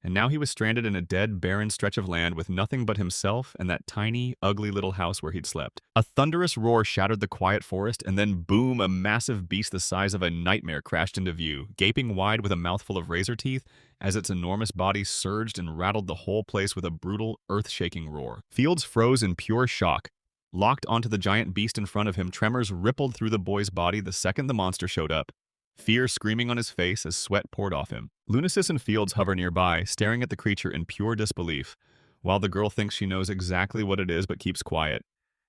and now he was stranded in a dead, barren stretch of land with nothing but himself and that tiny, ugly little house where he'd slept. A thunderous roar shattered the quiet forest, and then boom, a massive beast the size of a nightmare crashed into view, gaping wide with a mouthful of razor teeth as its enormous body surged and rattled the whole place with a brutal, earth-shaking roar. Fields froze in pure shock. Locked onto the giant beast in front of him, tremors rippled through the boy's body the second the monster showed up, fear screaming on his face as sweat poured off him. Lunasis and Fields hover nearby, staring at the creature in pure disbelief, while the girl thinks she knows exactly what it is but keeps quiet.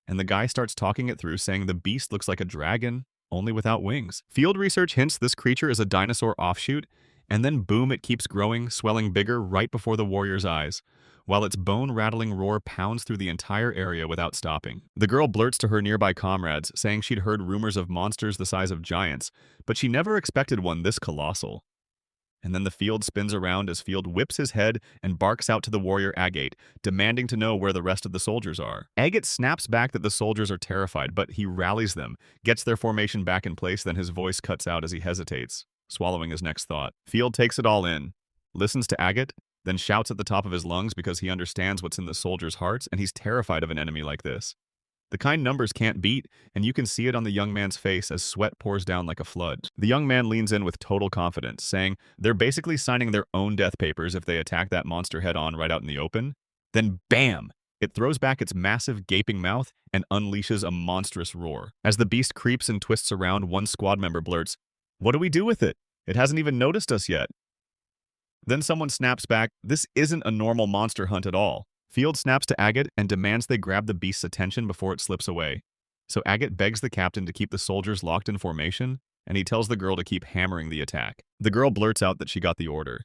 And the guy starts talking it through, saying the beast looks like a dragon, only without wings. Field research hints this creature is a dinosaur offshoot, And then boom, it keeps growing, swelling bigger right before the warrior's eyes, while its bone-rattling roar pounds through the entire area without stopping. The girl blurts to her nearby comrades, saying she'd heard rumors of monsters the size of giants, but she never expected one this colossal. And then the field spins around as Field whips his head and barks out to the warrior Agate, demanding to know where the rest of the soldiers are. Agate snaps back that the soldiers are terrified, but he rallies them, gets their formation back in place, then his voice cuts out as he hesitates, swallowing his next thought. Field takes it all in, listens to Agate, then shouts at the top of his lungs because he understands what's in the soldiers' hearts and he's terrified of an enemy like this. The kind numbers can't beat, and you can see it on the young man's face as sweat pours down like a flood. The young man leans in with total confidence, saying they're basically signing their own death papers if they attack that monster head-on right out in the open. Then bam! It throws back its massive, gaping mouth and unleashes a monstrous roar. As the beast creeps and twists around, one squad member blurts, "What do we do with it? It hasn't even noticed us yet." Then someone snaps back, "This isn't a normal monster hunt at all." Field snaps to Agate and demands they grab the beast's attention before it slips away. So Agate begs the captain to keep the soldiers locked in formation, and he tells the girl to keep hammering the attack. The girl blurts out that she got the order.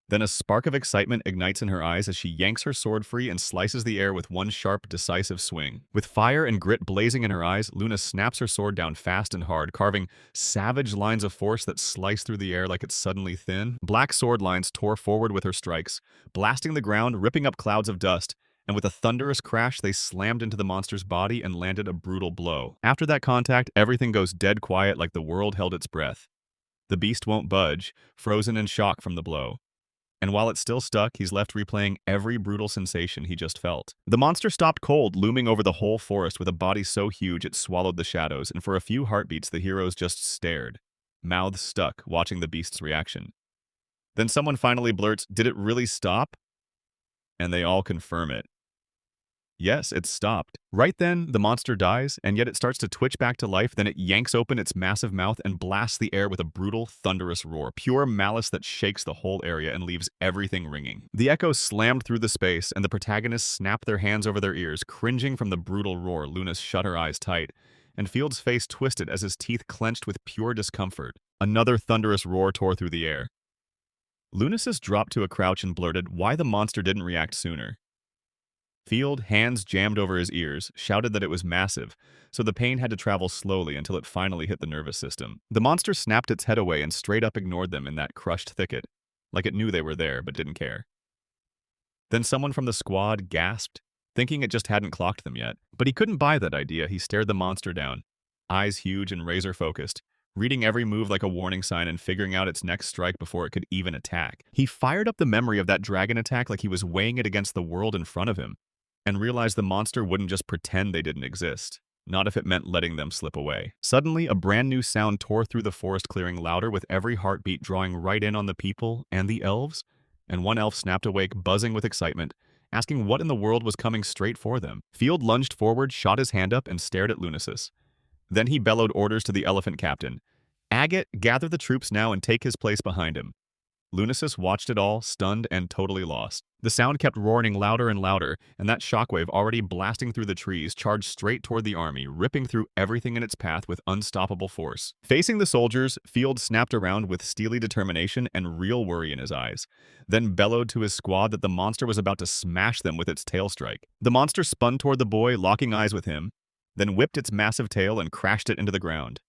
Then a spark of excitement ignites in her eyes as she yanks her sword free and slices the air with one sharp, decisive swing. With fire and grit blazing in her eyes, Luna snaps her sword down fast and hard, carving savage lines of force that slice through the air like it's suddenly thin. Black sword lines tore forward with her strikes, blasting the ground, ripping up clouds of dust, and with a thunderous crash, they slammed into the monster's body and landed a brutal blow. After that contact, everything goes dead quiet like the world held its breath. The beast won't budge, frozen in shock from the blow. And while it's still stuck, he's left replaying every brutal sensation he just felt. The monster stopped cold, looming over the whole forest with a body so huge it swallowed the shadows, and for a few heartbeats the heroes just stared, mouths stuck, watching the beast's reaction. Then someone finally blurts, "Did it really stop?" And they all confirm it. Yes, it stopped. Right then, the monster dies, and yet it starts to twitch back to life, then it yanks open its massive mouth and blasts the air with a brutal, thunderous roar, pure malice that shakes the whole area and leaves everything ringing. The echoes slammed through the space, and the protagonists snapped their hands over their ears, cringing from the brutal roar. Luna shut her eyes tight, and Field's face twisted as his teeth clenched with pure discomfort. Another thunderous roar tore through the air. Lunasis dropped to a crouch and blurted why the monster didn't react sooner. Field, hands jammed over his ears, shouted that it was massive, so the pain had to travel slowly until it finally hit the nervous system. The monster snapped its head away and straight up ignored them in that crushed thicket, like it knew they were there but didn't care. Then someone from the squad gasped, thinking it just hadn't clocked them yet. But he couldn't buy that idea. He stared the monster down, eyes huge and razor-focused, reading every move like a warning sign and figuring out its next strike before it could even attack. He fired up the memory of that dragon attack like he was weighing it against the world in front of him, and realized the monster wouldn't just pretend they didn't exist, not if it meant letting them slip away. Suddenly, a brand new sound tore through the forest clearing, louder with every heartbeat drawing right in on the people and the elves, and one elf snapped awake, buzzing with excitement, asking what in the world was coming straight for them. Field lunged forward, shot his hand up, and stared at Lunasis. Then he bellowed orders to the elephant captain. "Agate, gather the troops now and take his place behind him." Lunasis watched it all, stunned and totally lost. The sound kept roaring louder and louder, and that shockwave, already blasting through the trees, charged straight toward the army, ripping through everything in its path with unstoppable force. Facing the soldiers, Field snapped around with steely determination and real worry in his eyes, then bellowed to his squad that the monster was about to smash them with its tail strike. The monster spun toward the boy, locking eyes with him, then whipped its massive tail and crashed it into the ground.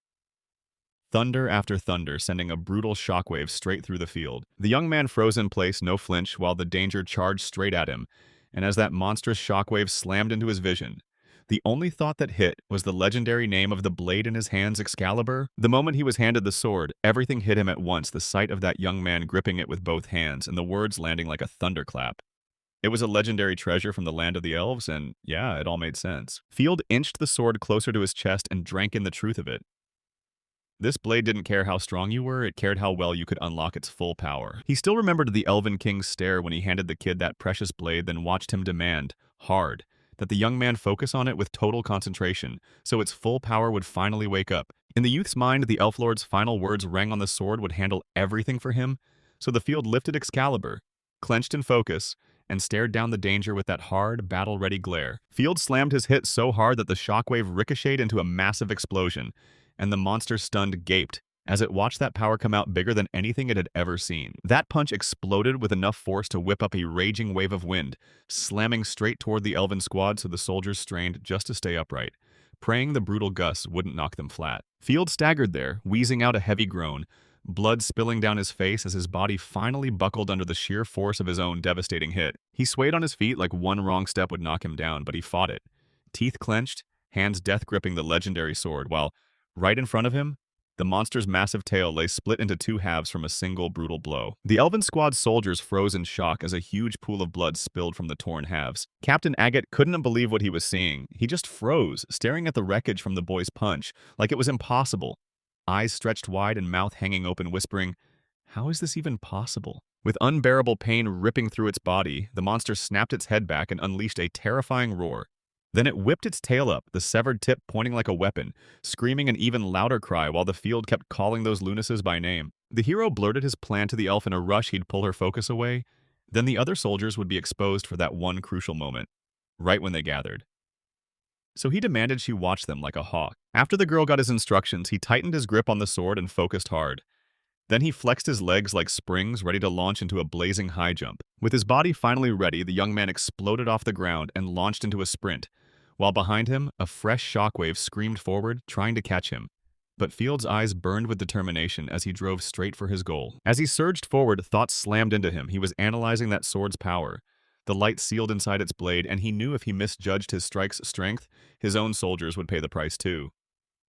Thunder after thunder, sending a brutal shockwave straight through the field. The young man froze in place, no flinch, while the danger charged straight at him, and as that monstrous shockwave slammed into his vision, the only thought that hit was the legendary name of the blade in his hands, Excalibur. The moment he was handed the sword, everything hit him at once, the sight of that young man gripping it with both hands, and the words landing like a thunderclap. It was a legendary treasure from the land of the elves, and yeah, it all made sense. Field inched the sword closer to his chest and drank in the truth of it. This blade didn't care how strong you were, it cared how well you could unlock its full power. He still remembered the Elven King's stare when he handed the kid that precious blade, then watched him demand, hard, that the young man focus on it with total concentration, so its full power would finally wake up. In the youth's mind, the Elf Lord's final words rang on the sword would handle everything for him, so the Field lifted Excalibur, clenched in focus, and stared down the danger with that hard, battle-ready glare. Field slammed his hit so hard that the shockwave ricocheted into a massive explosion, and the monster stunned gaped as it watched that power come out bigger than anything it had ever seen. That punch exploded with enough force to whip up a raging wave of wind, slamming straight toward the elven squad so the soldiers strained just to stay upright, praying the brutal gusts wouldn't knock them flat. Field staggered there, wheezing out a heavy groan, blood spilling down his face as his body finally buckled under the sheer force of his own devastating hit. He swayed on his feet like one wrong step would knock him down, but he fought it, teeth clenched, hands death-gripping the legendary sword, while, right in front of him, the monster's massive tail lay split into two halves from a single brutal blow. The Elven Squad's soldiers froze in shock as a huge pool of blood spilled from the torn halves. Captain Agate couldn't believe what he was seeing. He just froze, staring at the wreckage from the boy's punch, like it was impossible. Eyes stretched wide and mouth hanging open, whispering, "How is this even possible?" With unbearable pain ripping through its body, the monster snapped its head back and unleashed a terrifying roar. Then it whipped its tail up, the severed tip pointing like a weapon, screaming an even louder cry while the field kept calling those lunacies by name. The hero blurted his plan to the elf in a rush he'd pull her focus away. Then the other soldiers would be exposed for that one crucial moment, right when they gathered. So he demanded she watch them like a hawk. After the girl got his instructions, he tightened his grip on the sword and focused hard. Then he flexed his legs like springs, ready to launch into a blazing high jump. With his body finally ready, the young man exploded off the ground and launched into a sprint, while behind him, a fresh shockwave screamed forward, trying to catch him. But Field's eyes burned with determination as he drove straight for his goal. As he surged forward, thoughts slammed into him. He was analyzing that sword's power. The light sealed inside its blade, and he knew if he misjudged his strike's strength, his own soldiers would pay the price too.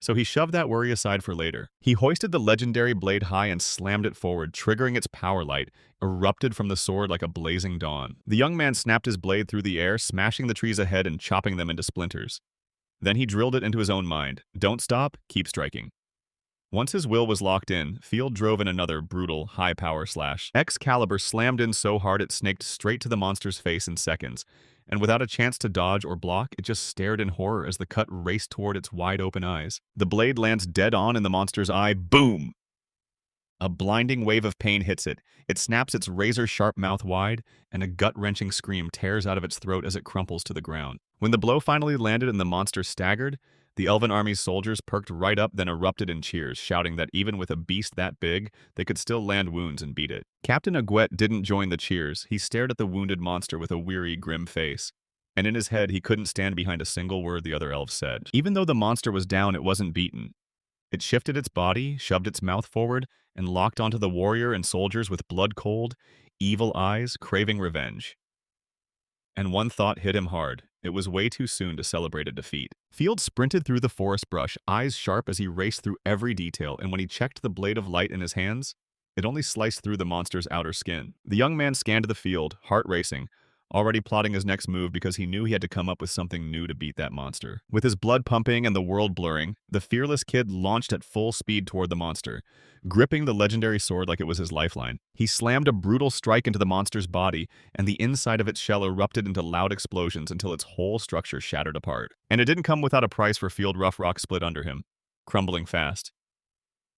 So he shoved that worry aside for later. He hoisted the legendary blade high and slammed it forward, triggering its power light, erupted from the sword like a blazing dawn. The young man snapped his blade through the air, smashing the trees ahead and chopping them into splinters. Then he drilled it into his own mind. Don't stop, keep striking. Once his will was locked in, Field drove in another brutal, high-power slash. Excalibur slammed in so hard it snaked straight to the monster's face in seconds, and without a chance to dodge or block, it just stared in horror as the cut raced toward its wide-open eyes. The blade lands dead on in the monster's eye. Boom! A blinding wave of pain hits it. It snaps its razor-sharp mouth wide, and a gut-wrenching scream tears out of its throat as it crumples to the ground. When the blow finally landed and the monster staggered, the Elven Army's soldiers perked right up, then erupted in cheers, shouting that even with a beast that big, they could still land wounds and beat it. Captain Aguet didn't join the cheers. He stared at the wounded monster with a weary, grim face. And in his head, he couldn't stand behind a single word the other elves said. Even though the monster was down, it wasn't beaten. It shifted its body, shoved its mouth forward, and locked onto the warrior and soldiers with blood-cold, evil eyes, craving revenge. And one thought hit him hard. It was way too soon to celebrate a defeat. Field sprinted through the forest brush, eyes sharp as he raced through every detail, and when he checked the blade of light in his hands, it only sliced through the monster's outer skin. The young man scanned the field, heart racing, already plotting his next move because he knew he had to come up with something new to beat that monster. With his blood pumping and the world blurring, the fearless kid launched at full speed toward the monster, gripping the legendary sword like it was his lifeline. He slammed a brutal strike into the monster's body, and the inside of its shell erupted into loud explosions until its whole structure shattered apart. And it didn't come without a price, for Field. Rough rock split under him, crumbling fast.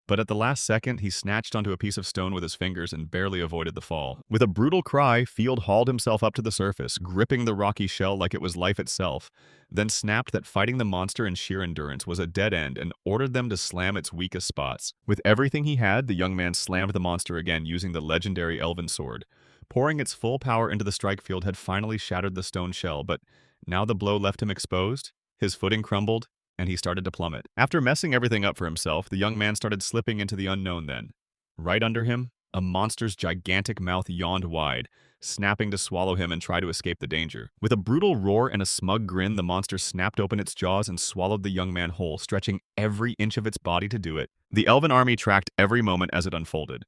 But at the last second, he snatched onto a piece of stone with his fingers and barely avoided the fall. With a brutal cry, Field hauled himself up to the surface, gripping the rocky shell like it was life itself, then snapped that fighting the monster in sheer endurance was a dead end and ordered them to slam its weakest spots. With everything he had, the young man slammed the monster again using the legendary elven sword. Pouring its full power into the strike, Field had finally shattered the stone shell, but now the blow left him exposed, his footing crumbled, and he started to plummet. After messing everything up for himself, the young man started slipping into the unknown then. Right under him, a monster's gigantic mouth yawned wide, snapping to swallow him and try to escape the danger. With a brutal roar and a smug grin, the monster snapped open its jaws and swallowed the young man whole, stretching every inch of its body to do it. The Elven army tracked every moment as it unfolded.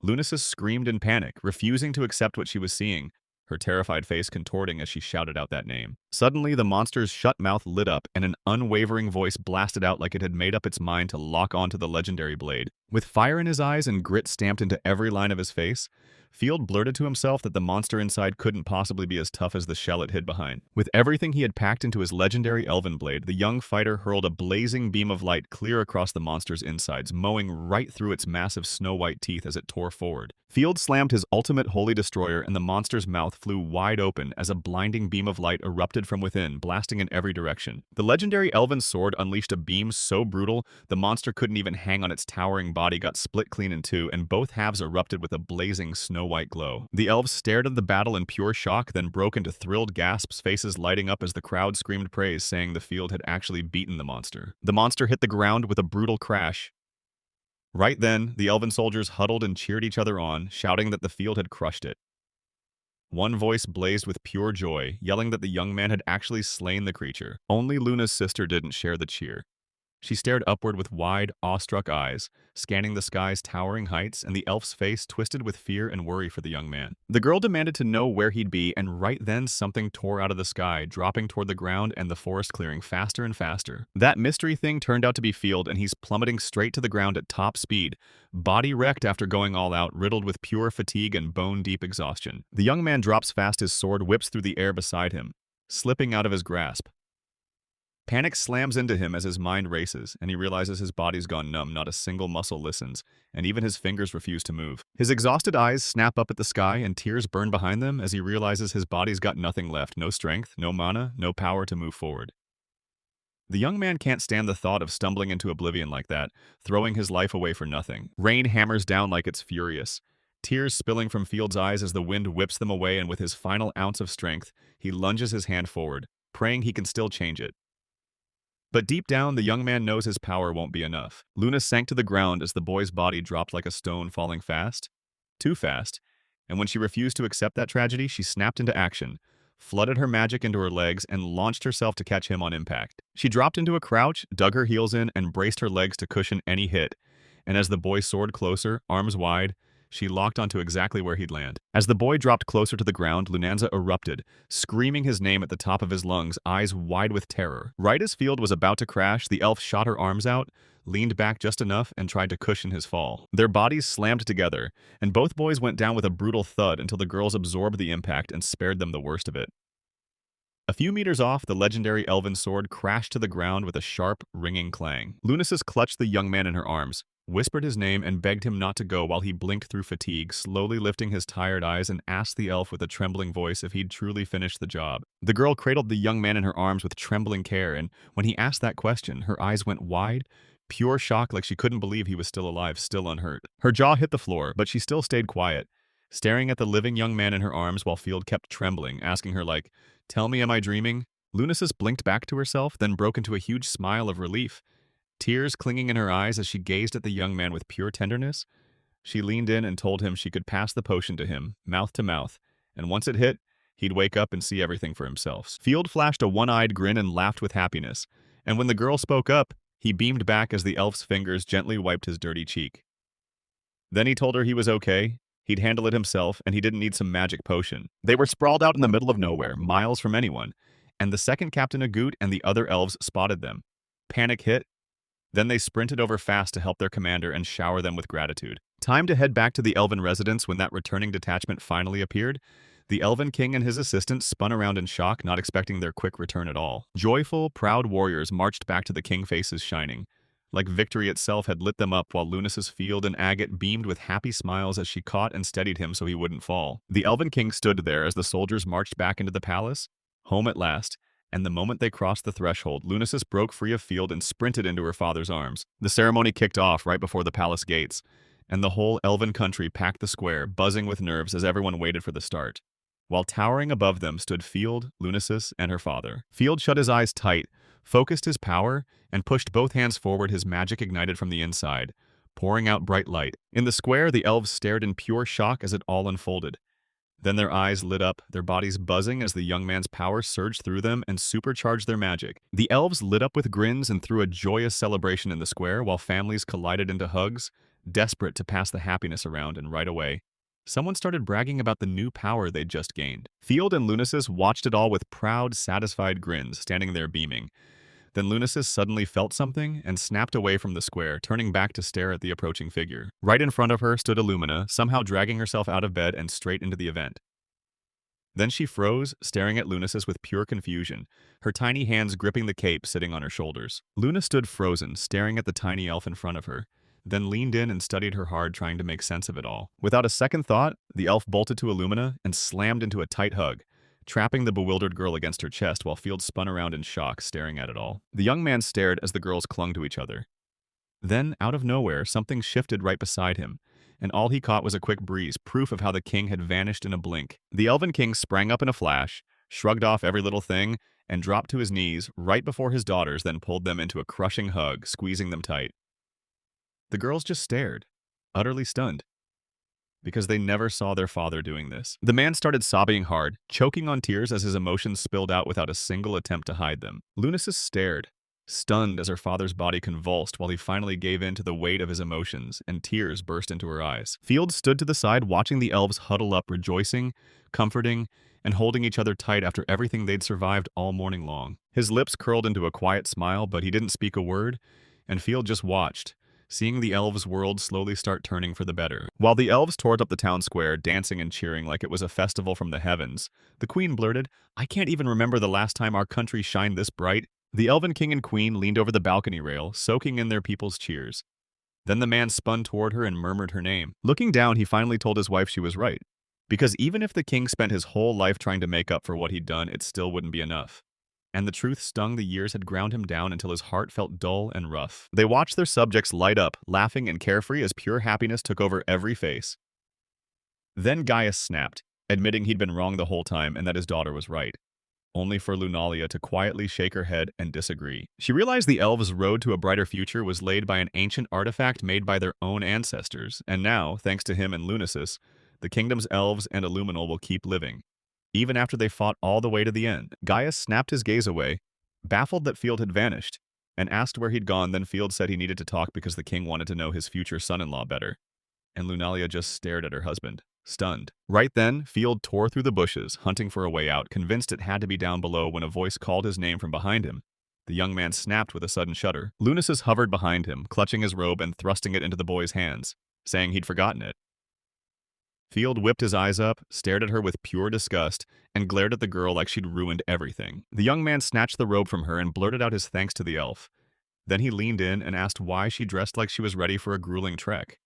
Lunasis screamed in panic, refusing to accept what she was seeing, her terrified face contorting as she shouted out that name. Suddenly, the monster's shut mouth lit up, and an unwavering voice blasted out like it had made up its mind to lock onto the legendary blade. With fire in his eyes and grit stamped into every line of his face, Field blurted to himself that the monster inside couldn't possibly be as tough as the shell it hid behind. With everything he had packed into his legendary elven blade, the young fighter hurled a blazing beam of light clear across the monster's insides, mowing right through its massive snow-white teeth as it tore forward. Field slammed his ultimate holy destroyer, and the monster's mouth flew wide open as a blinding beam of light erupted from within, blasting in every direction. The legendary elven sword unleashed a beam so brutal the monster couldn't even hang on. Its towering body got split clean in two, and both halves erupted with a blazing snow-white glow. The elves stared at the battle in pure shock, then broke into thrilled gasps, faces lighting up as the crowd screamed praise, saying the field had actually beaten the monster. The monster hit the ground with a brutal crash. Right then, the elven soldiers huddled and cheered each other on, shouting that the field had crushed it. One voice blazed with pure joy, yelling that the young man had actually slain the creature. Only Luna's sister didn't share the cheer. She stared upward with wide, awestruck eyes, scanning the sky's towering heights, and the elf's face twisted with fear and worry for the young man. The girl demanded to know where he'd be, and right then something tore out of the sky, dropping toward the ground and the forest clearing faster and faster. That mystery thing turned out to be Field, and he's plummeting straight to the ground at top speed, body wrecked after going all out, riddled with pure fatigue and bone-deep exhaustion. The young man drops fast, his sword whips through the air beside him, slipping out of his grasp. Panic slams into him as his mind races, and he realizes his body's gone numb. Not a single muscle listens, and even his fingers refuse to move. His exhausted eyes snap up at the sky, and tears burn behind them as he realizes his body's got nothing left. No strength, no mana, no power to move forward. The young man can't stand the thought of stumbling into oblivion like that, throwing his life away for nothing. Rain hammers down like it's furious, tears spilling from Field's eyes as the wind whips them away, and with his final ounce of strength, he lunges his hand forward, praying he can still change it. But deep down, the young man knows his power won't be enough. Luna sank to the ground as the boy's body dropped like a stone, falling fast. Too fast. And when she refused to accept that tragedy, she snapped into action, flooded her magic into her legs, and launched herself to catch him on impact. She dropped into a crouch, dug her heels in, and braced her legs to cushion any hit. And as the boy soared closer, arms wide, she locked onto exactly where he'd land. As the boy dropped closer to the ground, Lunanza erupted, screaming his name at the top of his lungs, eyes wide with terror. Right as Field was about to crash, the elf shot her arms out, leaned back just enough, and tried to cushion his fall. Their bodies slammed together, and both boys went down with a brutal thud until the girls absorbed the impact and spared them the worst of it. A few meters off, the legendary elven sword crashed to the ground with a sharp, ringing clang. Lunasis clutched the young man in her arms, whispered his name, and begged him not to go while he blinked through fatigue, slowly lifting his tired eyes, and asked the elf with a trembling voice if he'd truly finished the job. The girl cradled the young man in her arms with trembling care, and when he asked that question, her eyes went wide, pure shock, like she couldn't believe he was still alive, still unhurt. Her jaw hit the floor, but she still stayed quiet, staring at the living young man in her arms while Field kept trembling, asking her like, "Tell me, am I dreaming?" Lunasis blinked back to herself, then broke into a huge smile of relief, tears clinging in her eyes as she gazed at the young man with pure tenderness. She leaned in and told him she could pass the potion to him, mouth to mouth, and once it hit, he'd wake up and see everything for himself. Field flashed a one-eyed grin and laughed with happiness, and when the girl spoke up, he beamed back as the elf's fingers gently wiped his dirty cheek. Then he told her he was okay, he'd handle it himself, and he didn't need some magic potion. They were sprawled out in the middle of nowhere, miles from anyone, and the second Captain Agut and the other elves spotted them. Panic hit. Then they sprinted over fast to help their commander and shower them with gratitude. Time to head back to the elven residence. When that returning detachment finally appeared, the elven king and his assistant spun around in shock, not expecting their quick return at all. Joyful, proud warriors marched back to the king, faces shining, like victory itself had lit them up, while Lunas's Field and Agate beamed with happy smiles as she caught and steadied him so he wouldn't fall. The elven king stood there as the soldiers marched back into the palace, home at last, and the moment they crossed the threshold, Lunasis broke free of Field and sprinted into her father's arms. The ceremony kicked off right before the palace gates, and the whole elven country packed the square, buzzing with nerves as everyone waited for the start. While towering above them stood Field, Lunasis, and her father. Field shut his eyes tight, focused his power, and pushed both hands forward. His magic ignited from the inside, pouring out bright light. In the square, the elves stared in pure shock as it all unfolded. Then their eyes lit up, their bodies buzzing as the young man's power surged through them and supercharged their magic. The elves lit up with grins and threw a joyous celebration in the square, while families collided into hugs, desperate to pass the happiness around. And right away, someone started bragging about the new power they'd just gained. Field and Lunasis watched it all with proud, satisfied grins, standing there beaming. Then Lunasis suddenly felt something and snapped away from the square, turning back to stare at the approaching figure. Right in front of her stood Illumina, somehow dragging herself out of bed and straight into the event. Then she froze, staring at Lunasis with pure confusion, her tiny hands gripping the cape sitting on her shoulders. Luna stood frozen, staring at the tiny elf in front of her, then leaned in and studied her hard, trying to make sense of it all. Without a second thought, the elf bolted to Illumina and slammed into a tight hug, trapping the bewildered girl against her chest while Field spun around in shock, staring at it all. The young man stared as the girls clung to each other. Then, out of nowhere, something shifted right beside him, and all he caught was a quick breeze, proof of how the king had vanished in a blink. The Elven King sprang up in a flash, shrugged off every little thing, and dropped to his knees right before his daughters, then pulled them into a crushing hug, squeezing them tight. The girls just stared, utterly stunned, because they never saw their father doing this. The man started sobbing hard, choking on tears as his emotions spilled out without a single attempt to hide them. Lunasis stared, stunned as her father's body convulsed while he finally gave in to the weight of his emotions, and tears burst into her eyes. Field stood to the side watching the elves huddle up, rejoicing, comforting, and holding each other tight after everything they'd survived all morning long. His lips curled into a quiet smile, but he didn't speak a word, and Field just watched, seeing the elves' world slowly start turning for the better. While the elves toured up the town square, dancing and cheering like it was a festival from the heavens, the queen blurted, "I can't even remember the last time our country shined this bright." The Elven King and Queen leaned over the balcony rail, soaking in their people's cheers. Then the man spun toward her and murmured her name. Looking down, he finally told his wife she was right, because even if the king spent his whole life trying to make up for what he'd done, it still wouldn't be enough. And the truth stung. The years had ground him down until his heart felt dull and rough. They watched their subjects light up, laughing and carefree as pure happiness took over every face. Then Gaius snapped, admitting he'd been wrong the whole time and that his daughter was right, only for Lunalia to quietly shake her head and disagree. She realized the elves' road to a brighter future was laid by an ancient artifact made by their own ancestors, and now, thanks to him and Lunasis, the kingdom's elves and Illuminal will keep living, even after they fought all the way to the end. Gaius snapped his gaze away, baffled that Field had vanished, and asked where he'd gone. Then Field said he needed to talk because the king wanted to know his future son-in-law better, and Lunalia just stared at her husband, stunned. Right then, Field tore through the bushes, hunting for a way out, convinced it had to be down below when a voice called his name from behind him. The young man snapped with a sudden shudder. Lunasis hovered behind him, clutching his robe and thrusting it into the boy's hands, saying he'd forgotten it. Field whipped his eyes up, stared at her with pure disgust, and glared at the girl like she'd ruined everything. The young man snatched the robe from her and blurted out his thanks to the elf. Then he leaned in and asked why she dressed like she was ready for a grueling trek.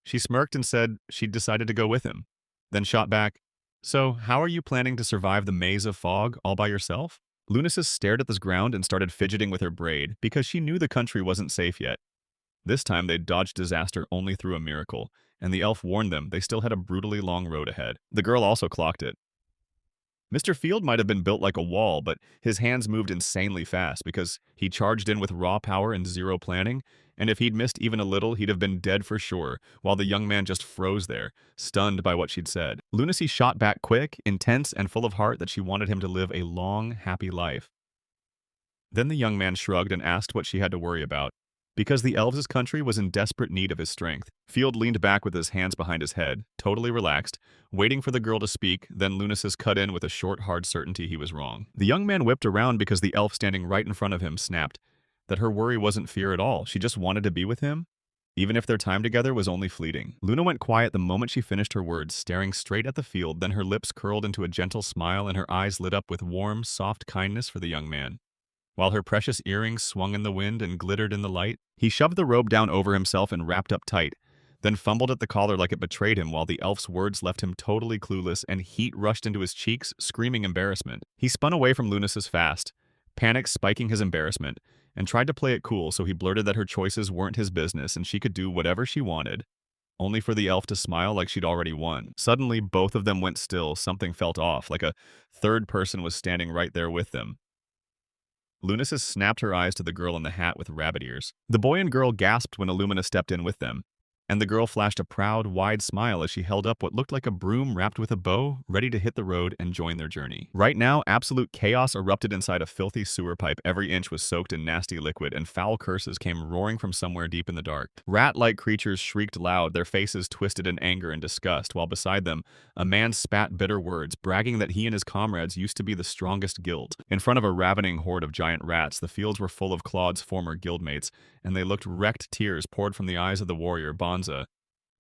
She smirked and said she'd decided to go with him, then shot back, "So, how are you planning to survive the maze of fog all by yourself?" Lunasis stared at this ground and started fidgeting with her braid because she knew the country wasn't safe yet. This time they'd dodged disaster only through a miracle, and the elf warned them they still had a brutally long road ahead. The girl also clocked it. Mr. Field might have been built like a wall, but his hands moved insanely fast because he charged in with raw power and zero planning, and if he'd missed even a little, he'd have been dead for sure, while the young man just froze there, stunned by what she'd said. Lunacy shot back quick, intense, and full of heart that she wanted him to live a long, happy life. Then the young man shrugged and asked what she had to worry about, because the elves' country was in desperate need of his strength. Field leaned back with his hands behind his head, totally relaxed, waiting for the girl to speak. Then Lunasis cut in with a short, hard certainty he was wrong. The young man whipped around because the elf standing right in front of him snapped that her worry wasn't fear at all. She just wanted to be with him, even if their time together was only fleeting. Luna went quiet the moment she finished her words, staring straight at the field. Then her lips curled into a gentle smile and her eyes lit up with warm, soft kindness for the young man. While her precious earrings swung in the wind and glittered in the light, he shoved the robe down over himself and wrapped up tight, then fumbled at the collar like it betrayed him while the elf's words left him totally clueless and heat rushed into his cheeks, screaming embarrassment. He spun away from Lunasis fast, panic spiking his embarrassment, and tried to play it cool, so he blurted that her choices weren't his business and she could do whatever she wanted, only for the elf to smile like she'd already won. Suddenly, both of them went still. Something felt off, like a third person was standing right there with them. Lunasis snapped her eyes to the girl in the hat with rabbit ears. The boy and girl gasped when Illumina stepped in with them, And the girl flashed a proud, wide smile as she held up what looked like a broom wrapped with a bow, ready to hit the road and join their journey. Right now, absolute chaos erupted inside a filthy sewer pipe. Every inch was soaked in nasty liquid, and foul curses came roaring from somewhere deep in the dark. Rat-like creatures shrieked loud, their faces twisted in anger and disgust, while beside them, a man spat bitter words, bragging that he and his comrades used to be the strongest guild. In front of a ravening horde of giant rats, the fields were full of Claude's former guildmates, and they looked wrecked. Tears poured from the eyes of the warrior, Bonza,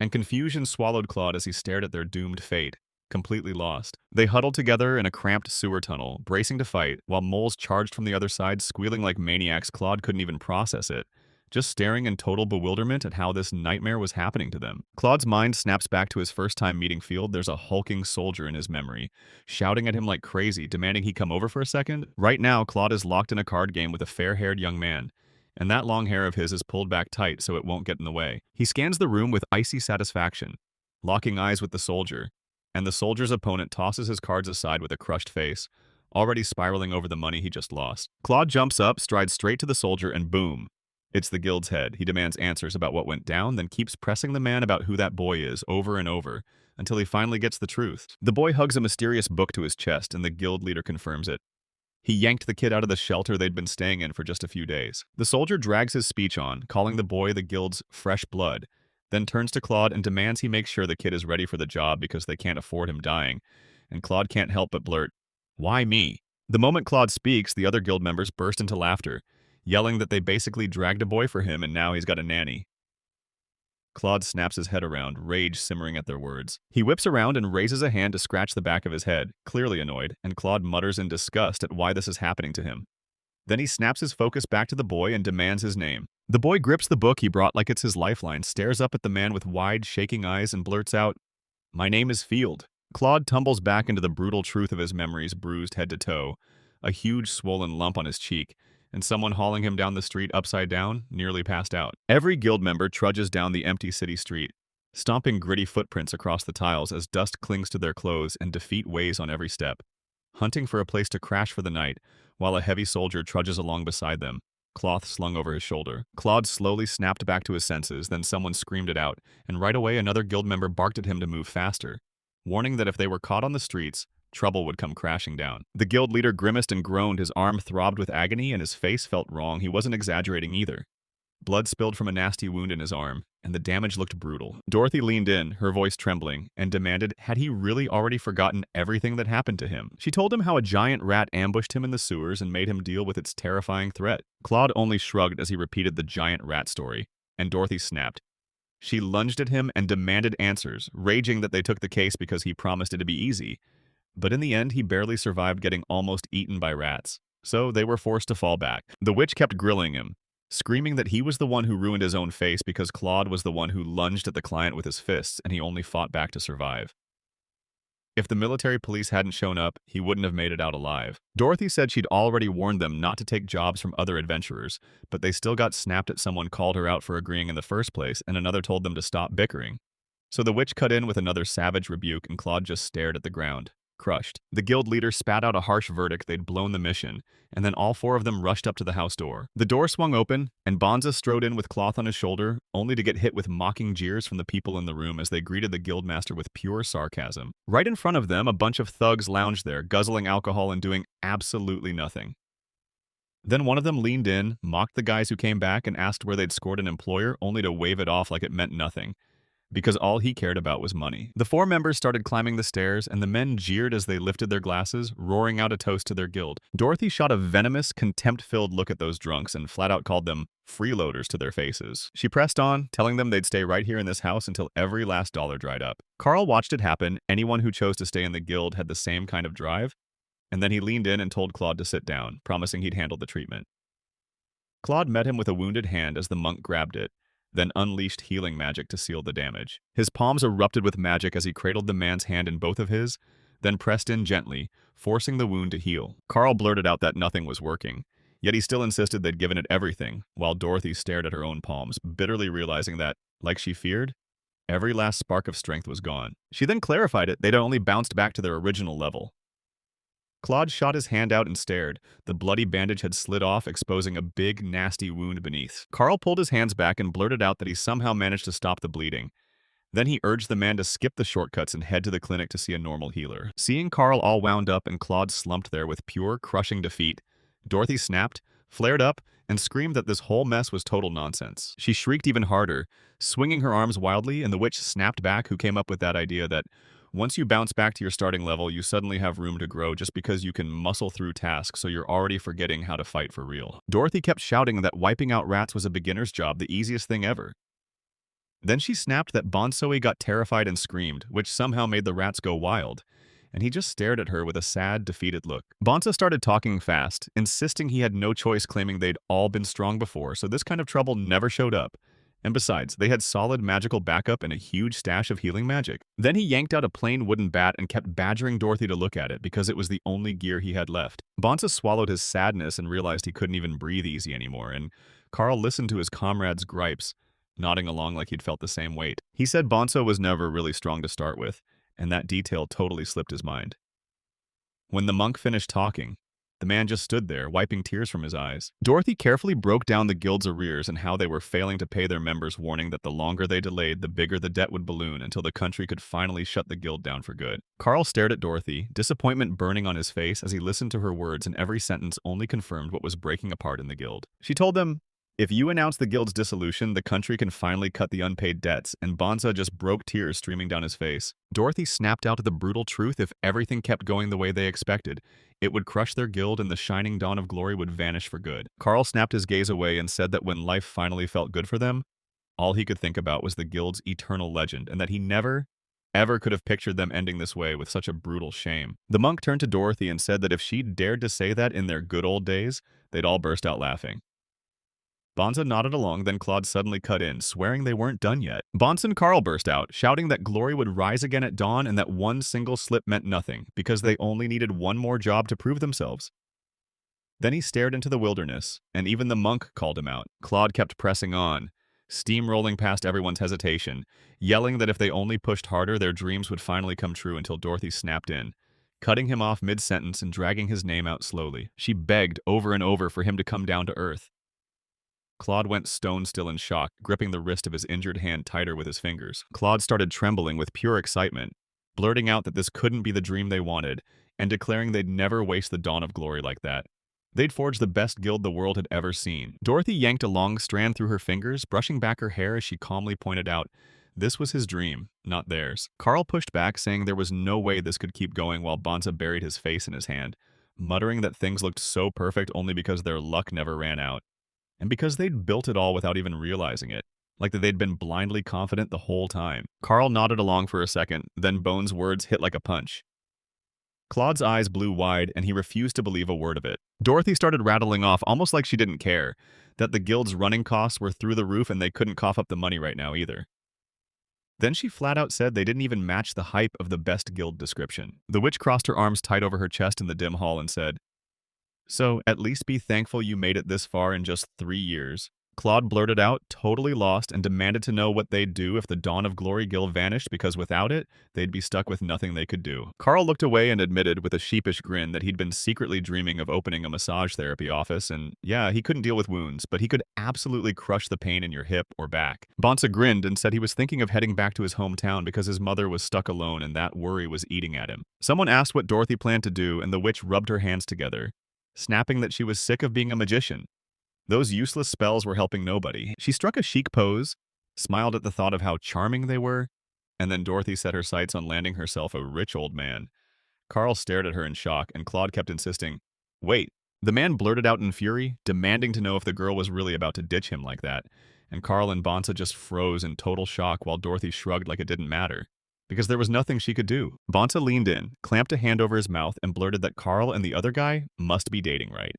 and confusion swallowed Claude as he stared at their doomed fate, completely lost. They huddled together in a cramped sewer tunnel, bracing to fight, while moles charged from the other side, squealing like maniacs. Claude couldn't even process it, just staring in total bewilderment at how this nightmare was happening to them. Claude's mind snaps back to his first time meeting Field. There's a hulking soldier in his memory, shouting at him like crazy, demanding he come over for a second. Right now, Claude is locked in a card game with a fair-haired young man, and that long hair of his is pulled back tight so it won't get in the way. He scans the room with icy satisfaction, locking eyes with the soldier, and the soldier's opponent tosses his cards aside with a crushed face, already spiraling over the money he just lost. Claude jumps up, strides straight to the soldier, and boom! It's the guild's head. He demands answers about what went down, then keeps pressing the man about who that boy is over and over, until he finally gets the truth. The boy hugs a mysterious book to his chest, and the guild leader confirms it. He yanked the kid out of the shelter they'd been staying in for just a few days. The soldier drags his speech on, calling the boy the guild's fresh blood, then turns to Claude and demands he make sure the kid is ready for the job because they can't afford him dying, and Claude can't help but blurt, "Why me?" The moment Claude speaks, the other guild members burst into laughter, yelling that they basically dragged a boy for him and now he's got a nanny. Claude snaps his head around, rage simmering at their words. He whips around and raises a hand to scratch the back of his head, clearly annoyed, and Claude mutters in disgust at why this is happening to him. Then he snaps his focus back to the boy and demands his name. The boy grips the book he brought like it's his lifeline, stares up at the man with wide, shaking eyes, and blurts out, "My name is Field." Claude tumbles back into the brutal truth of his memories, bruised head to toe, a huge swollen lump on his cheek, and someone hauling him down the street upside down, nearly passed out. Every guild member trudges down the empty city street, stomping gritty footprints across the tiles as dust clings to their clothes and defeat weighs on every step, hunting for a place to crash for the night, while a heavy soldier trudges along beside them, cloth slung over his shoulder. Claude slowly snapped back to his senses, then someone screamed it out, and right away another guild member barked at him to move faster, warning that if they were caught on the streets, trouble would come crashing down. The guild leader grimaced and groaned, his arm throbbed with agony, and his face felt wrong. He wasn't exaggerating either. Blood spilled from a nasty wound in his arm, and the damage looked brutal. Dorothy leaned in, her voice trembling, and demanded, had he really already forgotten everything that happened to him? She told him how a giant rat ambushed him in the sewers and made him deal with its terrifying threat. Claude only shrugged as he repeated the giant rat story, and Dorothy snapped. She lunged at him and demanded answers, raging that they took the case because he promised it to be easy. But in the end, he barely survived getting almost eaten by rats, so they were forced to fall back. The witch kept grilling him, screaming that he was the one who ruined his own face because Claude was the one who lunged at the client with his fists and he only fought back to survive. If the military police hadn't shown up, he wouldn't have made it out alive. Dorothy said she'd already warned them not to take jobs from other adventurers, but they still got snapped at. Someone called her out for agreeing in the first place, and another told them to stop bickering. So the witch cut in with another savage rebuke, and Claude just stared at the ground, crushed. The guild leader spat out a harsh verdict they'd blown the mission, and then all four of them rushed up to the house door. The door swung open, and Bonza strode in with cloth on his shoulder, only to get hit with mocking jeers from the people in the room as they greeted the guildmaster with pure sarcasm. Right in front of them, a bunch of thugs lounged there, guzzling alcohol and doing absolutely nothing. Then one of them leaned in, mocked the guys who came back, and asked where they'd scored an employer, only to wave it off like it meant nothing, because all he cared about was money. The four members started climbing the stairs, and the men jeered as they lifted their glasses, roaring out a toast to their guild. Dorothy shot a venomous, contempt-filled look at those drunks and flat out called them freeloaders to their faces. She pressed on, telling them they'd stay right here in this house until every last dollar dried up. Carl watched it happen. Anyone who chose to stay in the guild had the same kind of drive, and then he leaned in and told Claude to sit down, promising he'd handle the treatment. Claude met him with a wounded hand as the monk grabbed it, then unleashed healing magic to seal the damage. His palms erupted with magic as he cradled the man's hand in both of his, then pressed in gently, forcing the wound to heal. Carl blurted out that nothing was working, yet he still insisted they'd given it everything, while Dorothy stared at her own palms, bitterly realizing that, like she feared, every last spark of strength was gone. She then clarified they'd only bounced back to their original level. Claude shot his hand out and stared. The bloody bandage had slid off, exposing a big, nasty wound beneath. Carl pulled his hands back and blurted out that he somehow managed to stop the bleeding. Then he urged the man to skip the shortcuts and head to the clinic to see a normal healer. Seeing Carl all wound up and Claude slumped there with pure, crushing defeat, Dorothy snapped, flared up, and screamed that this whole mess was total nonsense. She shrieked even harder, swinging her arms wildly, and the witch snapped back, who came up with that idea that once you bounce back to your starting level, you suddenly have room to grow just because you can muscle through tasks, so you're already forgetting how to fight for real. Dorothy kept shouting that wiping out rats was a beginner's job, the easiest thing ever. Then she snapped that Bonsoi got terrified and screamed, which somehow made the rats go wild, and he just stared at her with a sad, defeated look. Bonsa started talking fast, insisting he had no choice, claiming they'd all been strong before, so this kind of trouble never showed up. And besides, they had solid magical backup and a huge stash of healing magic. Then he yanked out a plain wooden bat and kept badgering Dorothy to look at it because it was the only gear he had left. Bonsa swallowed his sadness and realized he couldn't even breathe easy anymore, and Carl listened to his comrade's gripes, nodding along like he'd felt the same weight. He said Bonsa was never really strong to start with, and that detail totally slipped his mind. When the monk finished talking, the man just stood there, wiping tears from his eyes. Dorothy carefully broke down the guild's arrears and how they were failing to pay their members, warning that the longer they delayed, the bigger the debt would balloon until the country could finally shut the guild down for good. Carl stared at Dorothy, disappointment burning on his face as he listened to her words, and every sentence only confirmed what was breaking apart in the guild. She told them, "If you announce the guild's dissolution, the country can finally cut the unpaid debts," and Bonsa just broke, tears streaming down his face. Dorothy snapped out the brutal truth: if everything kept going the way they expected, it would crush their guild and the shining dawn of glory would vanish for good. Carl snapped his gaze away and said that when life finally felt good for them, all he could think about was the guild's eternal legend, and that he never, ever could have pictured them ending this way with such a brutal shame. The monk turned to Dorothy and said that if she dared to say that in their good old days, they'd all burst out laughing. Bonsa nodded along, then Claude suddenly cut in, swearing they weren't done yet. Bonsa and Carl burst out, shouting that glory would rise again at dawn and that one single slip meant nothing, because they only needed one more job to prove themselves. Then he stared into the wilderness, and even the monk called him out. Claude kept pressing on, steamrolling past everyone's hesitation, yelling that if they only pushed harder, their dreams would finally come true, until Dorothy snapped in, cutting him off mid-sentence and dragging his name out slowly. She begged over and over for him to come down to earth. Claude went stone still in shock, gripping the wrist of his injured hand tighter with his fingers. Claude started trembling with pure excitement, blurting out that this couldn't be the dream they wanted, and declaring they'd never waste the dawn of glory like that. They'd forged the best guild the world had ever seen. Dorothy yanked a long strand through her fingers, brushing back her hair as she calmly pointed out, this was his dream, not theirs. Carl pushed back, saying there was no way this could keep going, while Bonsa buried his face in his hand, muttering that things looked so perfect only because their luck never ran out. And because they'd built it all without even realizing it, like that they'd been blindly confident the whole time. Carl nodded along for a second, then Bones' words hit like a punch. Claude's eyes blew wide, and he refused to believe a word of it. Dorothy started rattling off, almost like she didn't care, that the guild's running costs were through the roof and they couldn't cough up the money right now either. Then she flat out said they didn't even match the hype of the best guild description. The witch crossed her arms tight over her chest in the dim hall and said, "So, at least be thankful you made it this far in just 3 years." Claude blurted out, totally lost, and demanded to know what they'd do if the Dawn of Glory Guild vanished, because without it, they'd be stuck with nothing they could do. Carl looked away and admitted with a sheepish grin that he'd been secretly dreaming of opening a massage therapy office, and yeah, he couldn't deal with wounds, but he could absolutely crush the pain in your hip or back. Bonsa grinned and said he was thinking of heading back to his hometown because his mother was stuck alone and that worry was eating at him. Someone asked what Dorothy planned to do, and the witch rubbed her hands together, snapping that she was sick of being a magician. Those useless spells were helping nobody. She struck a chic pose, smiled at the thought of how charming they were, and then Dorothy set her sights on landing herself a rich old man. Carl stared at her in shock, and Claude kept insisting, "Wait." The man blurted out in fury, demanding to know if the girl was really about to ditch him like that, and Carl and Bonsa just froze in total shock while Dorothy shrugged like it didn't matter, because there was nothing she could do. Bonsa leaned in, clamped a hand over his mouth, and blurted that Carl and the other guy must be dating right.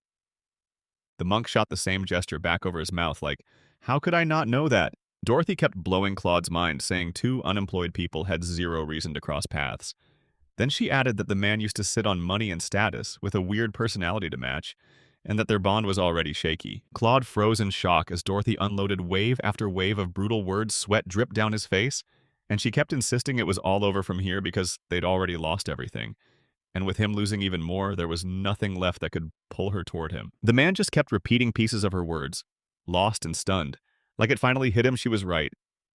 The monk shot the same gesture back over his mouth like, "How could I not know that?" Dorothy kept blowing Claude's mind, saying 2 unemployed people had 0 reason to cross paths. Then she added that the man used to sit on money and status, with a weird personality to match, and that their bond was already shaky. Claude froze in shock as Dorothy unloaded wave after wave of brutal words. Sweat dripped down his face, and she kept insisting it was all over from here because they'd already lost everything. and with him losing even more, there was nothing left that could pull her toward him. The man just kept repeating pieces of her words, lost and stunned. Like it finally hit him she was right,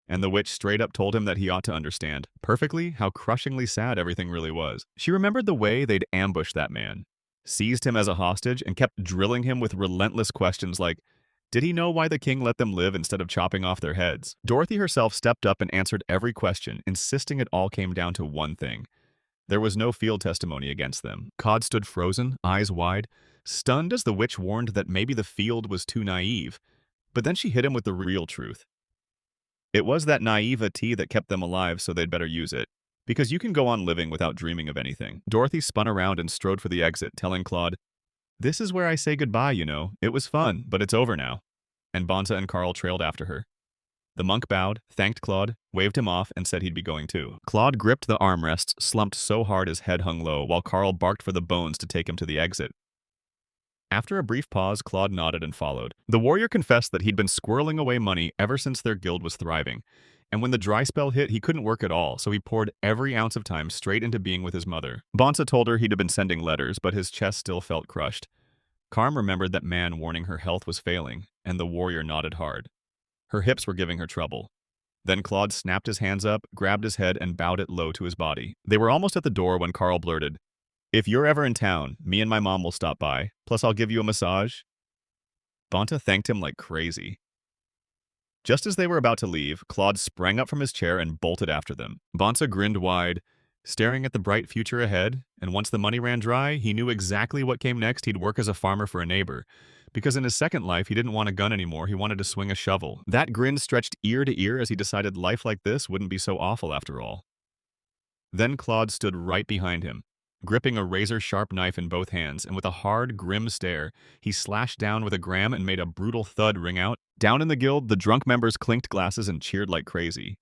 and the witch straight up told him that he ought to understand perfectly how crushingly sad everything really was. She remembered the way they'd ambushed that man, seized him as a hostage, and kept drilling him with relentless questions like, did he know why the king let them live instead of chopping off their heads? Dorothy herself stepped up and answered every question, insisting it all came down to one thing. There was no field testimony against them. Cod stood frozen, eyes wide, stunned as the witch warned that maybe the field was too naive. But then she hit him with the real truth. It was that naivety that kept them alive, so they'd better use it. Because you can go on living without dreaming of anything. Dorothy spun around and strode for the exit, telling Claude, this is where I say goodbye, you know. It was fun, but it's over now. And Bonza and Carl trailed after her. The monk bowed, thanked Claude, waved him off, and said he'd be going too. Claude gripped the armrests, slumped so hard his head hung low, while Carl barked for the bones to take him to the exit. After a brief pause, Claude nodded and followed. The warrior confessed that he'd been squirreling away money ever since their guild was thriving, and when the dry spell hit, he couldn't work at all, so he poured every ounce of time straight into being with his mother. Bonza told her he'd have been sending letters, but his chest still felt crushed. Carm remembered that man warning her health was failing, and the warrior nodded hard. Her hips were giving her trouble. Then Claude snapped his hands up, grabbed his head, and bowed it low to his body. They were almost at the door when Carl blurted, if you're ever in town, me and my mom will stop by. Plus, I'll give you a massage. Bonta thanked him like crazy. Just as they were about to leave, Claude sprang up from his chair and bolted after them. Bonta grinned wide, staring at the bright future ahead, and once the money ran dry, he knew exactly what came next. He'd work as a farmer for a neighbor. Because in his second life, he didn't want a gun anymore, he wanted to swing a shovel. That grin stretched ear to ear as he decided life like this wouldn't be so awful after all. Then Claude stood right behind him, gripping a razor-sharp knife in both hands, and with a hard, grim stare, he slashed down with a gram and made a brutal thud ring out. Down in the guild, the drunk members clinked glasses and cheered like crazy.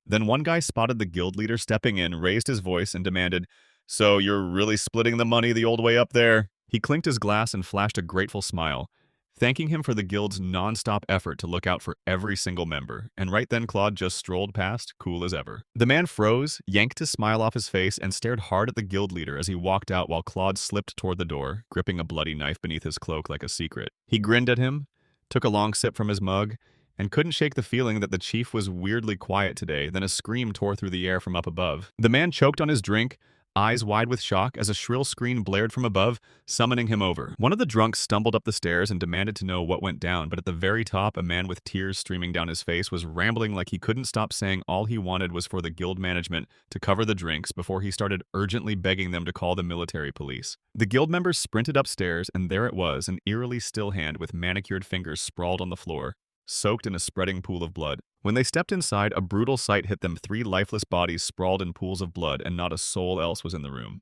Then one guy spotted the guild leader stepping in, raised his voice, and demanded, so you're really splitting the money the old way up there? He clinked his glass and flashed a grateful smile, thanking him for the guild's non-stop effort to look out for every single member, and right then Claude just strolled past, cool as ever. The man froze, yanked his smile off his face, and stared hard at the guild leader as he walked out while Claude slipped toward the door, gripping a bloody knife beneath his cloak like a secret. He grinned at him, took a long sip from his mug, and couldn't shake the feeling that the chief was weirdly quiet today. Then a scream tore through the air from up above. The man choked on his drink, eyes wide with shock, as a shrill scream blared from above, summoning him over. One of the drunks stumbled up the stairs and demanded to know what went down, but at the very top, a man with tears streaming down his face was rambling like he couldn't stop saying all he wanted was for the guild management to cover the drinks before he started urgently begging them to call the military police. The guild members sprinted upstairs, and there it was, an eerily still hand with manicured fingers sprawled on the floor, soaked in a spreading pool of blood. When they stepped inside, a brutal sight hit them, 3 lifeless bodies sprawled in pools of blood, and not a soul else was in the room.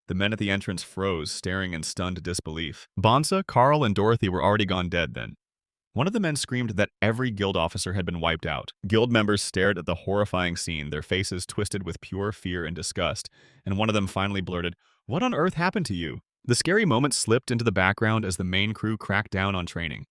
The men at the entrance froze, staring in stunned disbelief. Bonza, Carl, and Dorothy were already gone dead then. One of the men screamed that every guild officer had been wiped out. Guild members stared at the horrifying scene, their faces twisted with pure fear and disgust, and one of them finally blurted, "What on earth happened to you?" The scary moment slipped into the background as the main crew cracked down on training.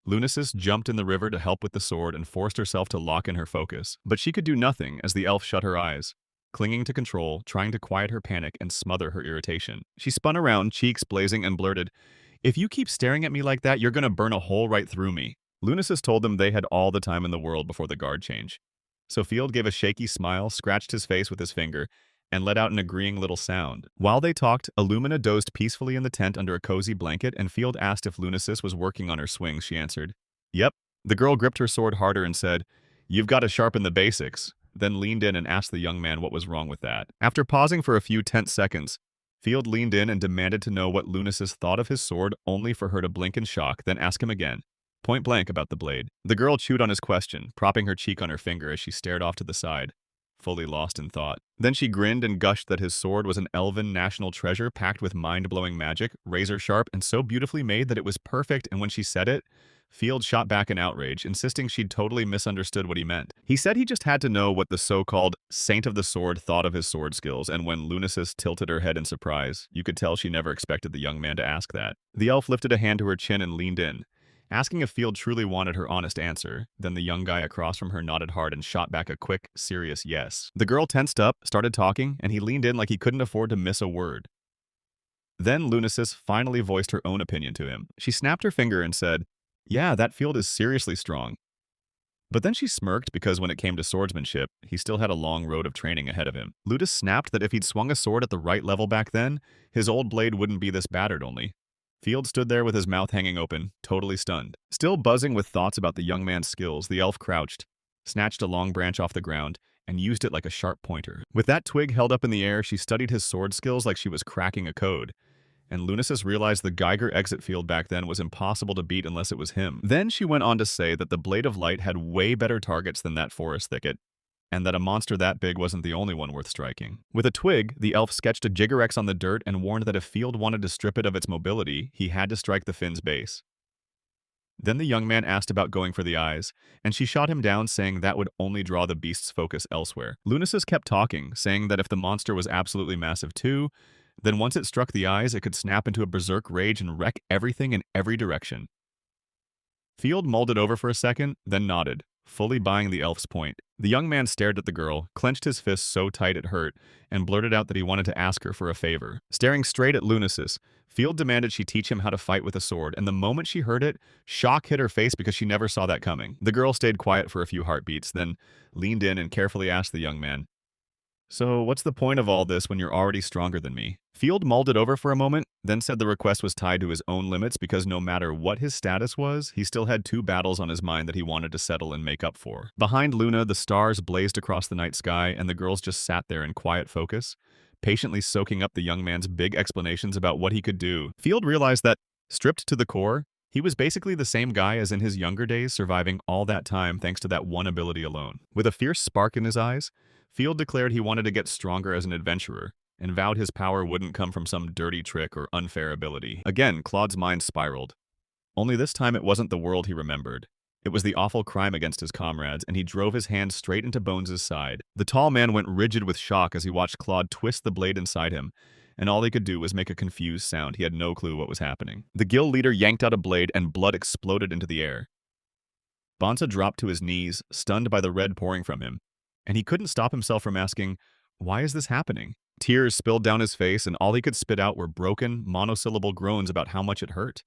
Lunasis jumped in the river to help with the sword and forced herself to lock in her focus. But she could do nothing as the elf shut her eyes, clinging to control, trying to quiet her panic and smother her irritation. She spun around, cheeks blazing, and blurted, "If you keep staring at me like that, you're gonna burn a hole right through me." Lunasis told them they had all the time in the world before the guard change. So Field gave a shaky smile, scratched his face with his finger, and let out an agreeing little sound. While they talked, Illumina dozed peacefully in the tent under a cozy blanket, and Field asked if Lunasis was working on her swings. She answered, "Yep." The girl gripped her sword harder and said, "You've got to sharpen the basics," then leaned in and asked the young man what was wrong with that. After pausing for a few tense seconds, Field leaned in and demanded to know what Lunasis thought of his sword, only for her to blink in shock, then ask him again, point blank, about the blade. The girl chewed on his question, propping her cheek on her finger as she stared off to the side, fully lost in thought. Then she grinned and gushed that his sword was an elven national treasure packed with mind-blowing magic, razor-sharp, and so beautifully made that it was perfect, and when she said it, Field shot back in outrage, insisting she'd totally misunderstood what he meant. He said he just had to know what the so-called Saint of the Sword thought of his sword skills, and when Lunasis tilted her head in surprise, you could tell she never expected the young man to ask that. The elf lifted a hand to her chin and leaned in, asking if Field truly wanted her honest answer. Then the young guy across from her nodded hard and shot back a quick, serious yes. The girl tensed up, started talking, and he leaned in like he couldn't afford to miss a word. Then Lunasis finally voiced her own opinion to him. She snapped her finger and said, "Yeah, that Field is seriously strong." But then she smirked because when it came to swordsmanship, he still had a long road of training ahead of him. Ludus snapped that if he'd swung a sword at the right level back then, his old blade wouldn't be this battered only. Field stood there with his mouth hanging open, totally stunned. Still buzzing with thoughts about the young man's skills, the elf crouched, snatched a long branch off the ground, and used it like a sharp pointer. With that twig held up in the air, she studied his sword skills like she was cracking a code. And Lunasis realized the Geiger exit field back then was impossible to beat unless it was him. Then she went on to say that the Blade of Light had way better targets than that forest thicket, and that a monster that big wasn't the only one worth striking. With a twig, the elf sketched a Gigarex on the dirt and warned that if Field wanted to strip it of its mobility, he had to strike the fin's base. Then the young man asked about going for the eyes, and she shot him down saying that would only draw the beast's focus elsewhere. Lunasis kept talking, saying that if the monster was absolutely massive too, then once it struck the eyes, it could snap into a berserk rage and wreck everything in every direction. Field mulled it over for a second, then nodded, fully buying the elf's point. The young man stared at the girl, clenched his fists so tight it hurt, and blurted out that he wanted to ask her for a favor. Staring straight at Lunasis, Field demanded she teach him how to fight with a sword, and the moment she heard it, shock hit her face because she never saw that coming. The girl stayed quiet for a few heartbeats, then leaned in and carefully asked the young man, "So, what's the point of all this when you're already stronger than me?" Field mulled it over for a moment, then said the request was tied to his own limits because no matter what his status was, he still had 2 battles on his mind that he wanted to settle and make up for. Behind Luna, the stars blazed across the night sky, and the girls just sat there in quiet focus, patiently soaking up the young man's big explanations about what he could do. Field realized that, stripped to the core, he was basically the same guy as in his younger days, surviving all that time thanks to that one ability alone. With a fierce spark in his eyes, Field declared he wanted to get stronger as an adventurer, and vowed his power wouldn't come from some dirty trick or unfair ability. Again, Claude's mind spiraled. Only this time it wasn't the world he remembered. It was the awful crime against his comrades, and he drove his hand straight into Bones' side. The tall man went rigid with shock as he watched Claude twist the blade inside him, and all he could do was make a confused sound. He had no clue what was happening. The guild leader yanked out a blade, and blood exploded into the air. Bonsa dropped to his knees, stunned by the red pouring from him, and he couldn't stop himself from asking, "Why is this happening?" Tears spilled down his face, and all he could spit out were broken, monosyllable groans about how much it hurt.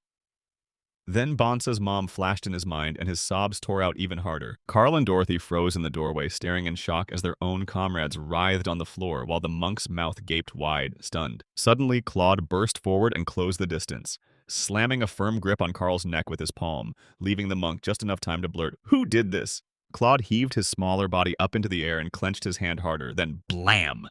Then Bonsa's mom flashed in his mind, and his sobs tore out even harder. Carl and Dorothy froze in the doorway, staring in shock as their own comrades writhed on the floor while the monk's mouth gaped wide, stunned. Suddenly, Claude burst forward and closed the distance, slamming a firm grip on Carl's neck with his palm, leaving the monk just enough time to blurt, "Who did this?" Claude heaved his smaller body up into the air and clenched his hand harder, then blam!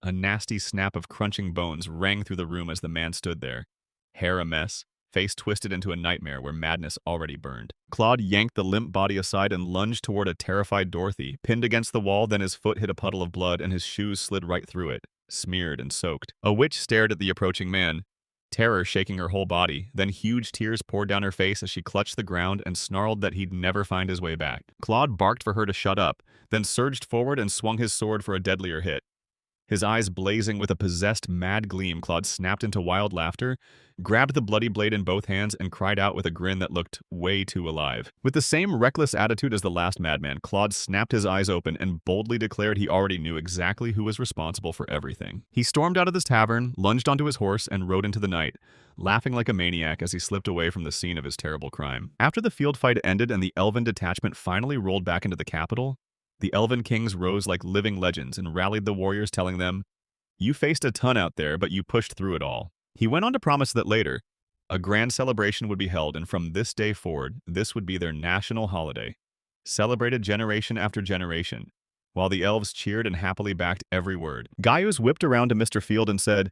A nasty snap of crunching bones rang through the room as the man stood there, hair a mess, face twisted into a nightmare where madness already burned. Claude yanked the limp body aside and lunged toward a terrified Dorothy, pinned against the wall, then his foot hit a puddle of blood and his shoes slid right through it, smeared and soaked. A witch stared at the approaching man, terror shaking her whole body, then huge tears poured down her face as she clutched the ground and snarled that he'd never find his way back. Claude barked for her to shut up, then surged forward and swung his sword for a deadlier hit. His eyes blazing with a possessed mad gleam, Claude snapped into wild laughter, grabbed the bloody blade in both hands, and cried out with a grin that looked way too alive. With the same reckless attitude as the last madman, Claude snapped his eyes open and boldly declared he already knew exactly who was responsible for everything. He stormed out of his tavern, lunged onto his horse, and rode into the night, laughing like a maniac as he slipped away from the scene of his terrible crime. After the field fight ended and the elven detachment finally rolled back into the capital, the Elven Kings rose like living legends and rallied the warriors, telling them, "You faced a ton out there, but you pushed through it all." He went on to promise that later, a grand celebration would be held, and from this day forward, this would be their national holiday, celebrated generation after generation, while the elves cheered and happily backed every word. Gaius whipped around to Mr. Field and said,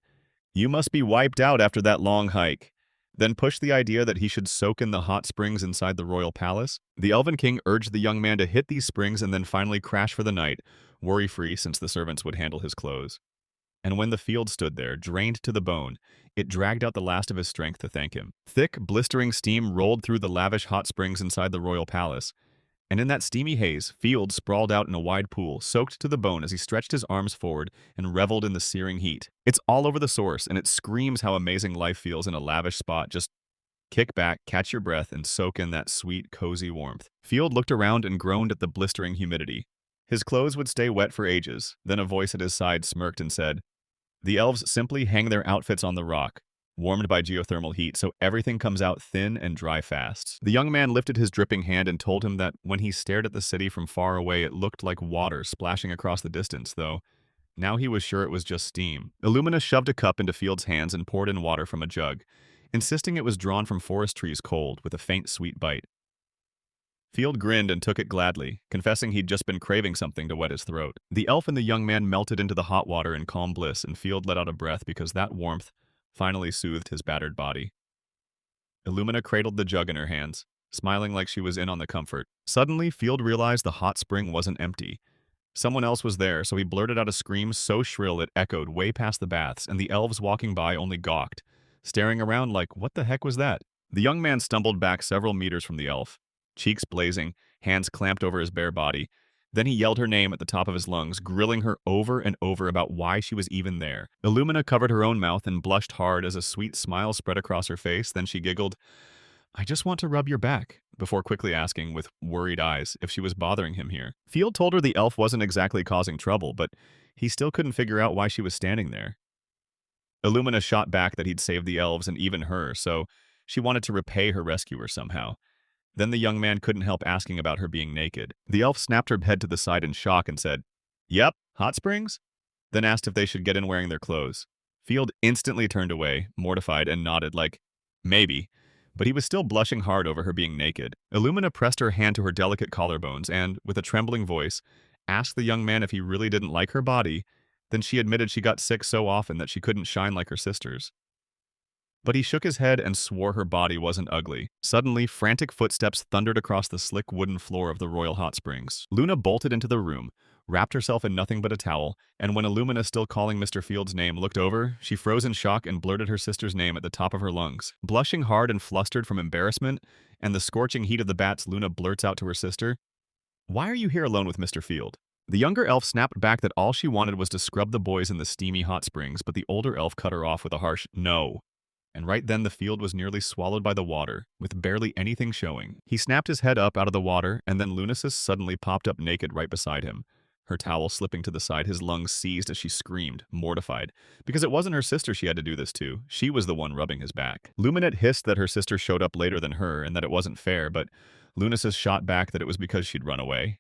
"You must be wiped out after that long hike," then pushed the idea that he should soak in the hot springs inside the royal palace. The Elven King urged the young man to hit these springs and then finally crash for the night, worry-free since the servants would handle his clothes. And when the field stood there, drained to the bone, it dragged out the last of his strength to thank him. Thick, blistering steam rolled through the lavish hot springs inside the royal palace, and in that steamy haze, Field sprawled out in a wide pool, soaked to the bone as he stretched his arms forward and reveled in the searing heat. It's all over the source, and it screams how amazing life feels in a lavish spot just Kick back, catch your breath, and soak in that sweet, cozy warmth. Field looked around and groaned at the blistering humidity. His clothes would stay wet for ages. Then a voice at his side smirked and said, "The elves simply hang their outfits on the rock, warmed by geothermal heat, so everything comes out thin and dry fast." The young man lifted his dripping hand and told him that when he stared at the city from far away, it looked like water splashing across the distance, though now he was sure it was just steam. Illumina shoved a cup into Field's hands and poured in water from a jug, insisting it was drawn from forest trees cold, with a faint sweet bite. Field grinned and took it gladly, confessing he'd just been craving something to wet his throat. The elf and the young man melted into the hot water in calm bliss, and Field let out a breath because that warmth finally soothed his battered body. Illumina cradled the jug in her hands, smiling like she was in on the comfort. Suddenly, Field realized the hot spring wasn't empty. Someone else was there, so he blurted out a scream so shrill it echoed way past the baths, and the elves walking by only gawked, staring around like, what the heck was that? The young man stumbled back several meters from the elf, cheeks blazing, hands clamped over his bare body. Then he yelled her name at the top of his lungs, grilling her over and over about why she was even there. Illumina covered her own mouth and blushed hard as a sweet smile spread across her face. Then she giggled, "I just want to rub your back," before quickly asking, with worried eyes, if she was bothering him here. Field told her the elf wasn't exactly causing trouble, but he still couldn't figure out why she was standing there. Illumina shot back that he'd saved the elves and even her, so she wanted to repay her rescuer somehow. Then the young man couldn't help asking about her being naked. The elf snapped her head to the side in shock and said, "Yep, hot springs?" Then asked if they should get in wearing their clothes. Field instantly turned away, mortified, and nodded like, "Maybe." But he was still blushing hard over her being naked. Illumina pressed her hand to her delicate collarbones and, with a trembling voice, asked the young man if he really didn't like her body. Then she admitted she got sick so often that she couldn't shine like her sisters. But he shook his head and swore her body wasn't ugly. Suddenly, frantic footsteps thundered across the slick wooden floor of the Royal Hot Springs. Luna bolted into the room, wrapped herself in nothing but a towel, and when Illumina, still calling Mr. Field's name, looked over, she froze in shock and blurted her sister's name at the top of her lungs. Blushing hard and flustered from embarrassment and the scorching heat of the bats, Luna blurts out to her sister, "Why are you here alone with Mr. Field?" The younger elf snapped back that all she wanted was to scrub the boys in the steamy hot springs, but the older elf cut her off with a harsh "no." And right then the field was nearly swallowed by the water, with barely anything showing. He snapped his head up out of the water, and then Lunasis suddenly popped up naked right beside him, her towel slipping to the side, his lungs seized as she screamed, mortified. Because it wasn't her sister she had to do this to. She was the one rubbing his back. Luminette hissed that her sister showed up later than her and that it wasn't fair, but Lunasis shot back that it was because she'd run away.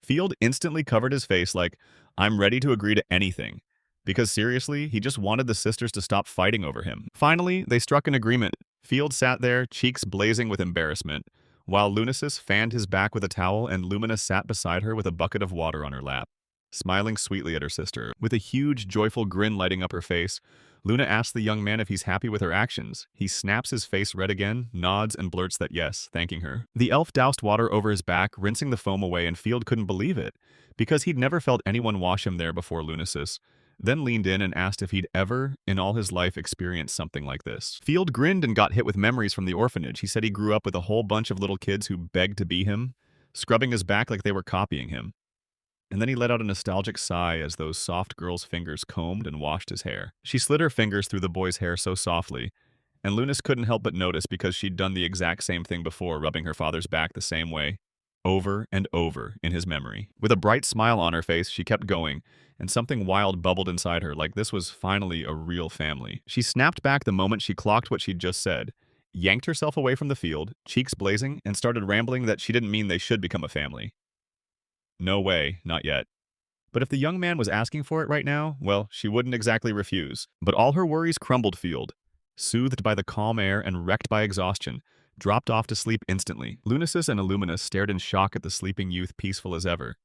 Field instantly covered his face like, "I'm ready to agree to anything." Because seriously, he just wanted the sisters to stop fighting over him. Finally, they struck an agreement. Field sat there, cheeks blazing with embarrassment, while Lunasis fanned his back with a towel and Lumina sat beside her with a bucket of water on her lap, smiling sweetly at her sister. With a huge, joyful grin lighting up her face, Luna asks the young man if he's happy with her actions. He snaps his face red again, nods, and blurts that yes, thanking her. The elf doused water over his back, rinsing the foam away, and Field couldn't believe it, because he'd never felt anyone wash him there before Lunasis. Then leaned in and asked if he'd ever, in all his life, experienced something like this. Field grinned and got hit with memories from the orphanage. He said he grew up with a whole bunch of little kids who begged to be him, scrubbing his back like they were copying him. And then he let out a nostalgic sigh as those soft girl's fingers combed and washed his hair. She slid her fingers through the boy's hair so softly, and Lunas couldn't help but notice because she'd done the exact same thing before, rubbing her father's back the same way, over and over in his memory. With a bright smile on her face, she kept going, and something wild bubbled inside her, like this was finally a real family. She snapped back the moment she clocked what she'd just said, yanked herself away from the field, cheeks blazing, and started rambling that she didn't mean they should become a family. No way, not yet. But if the young man was asking for it right now, well, she wouldn't exactly refuse. But all her worries crumbled. Field, soothed by the calm air and wrecked by exhaustion, dropped off to sleep instantly. Lunasis and Illuminus stared in shock at the sleeping youth, peaceful as ever.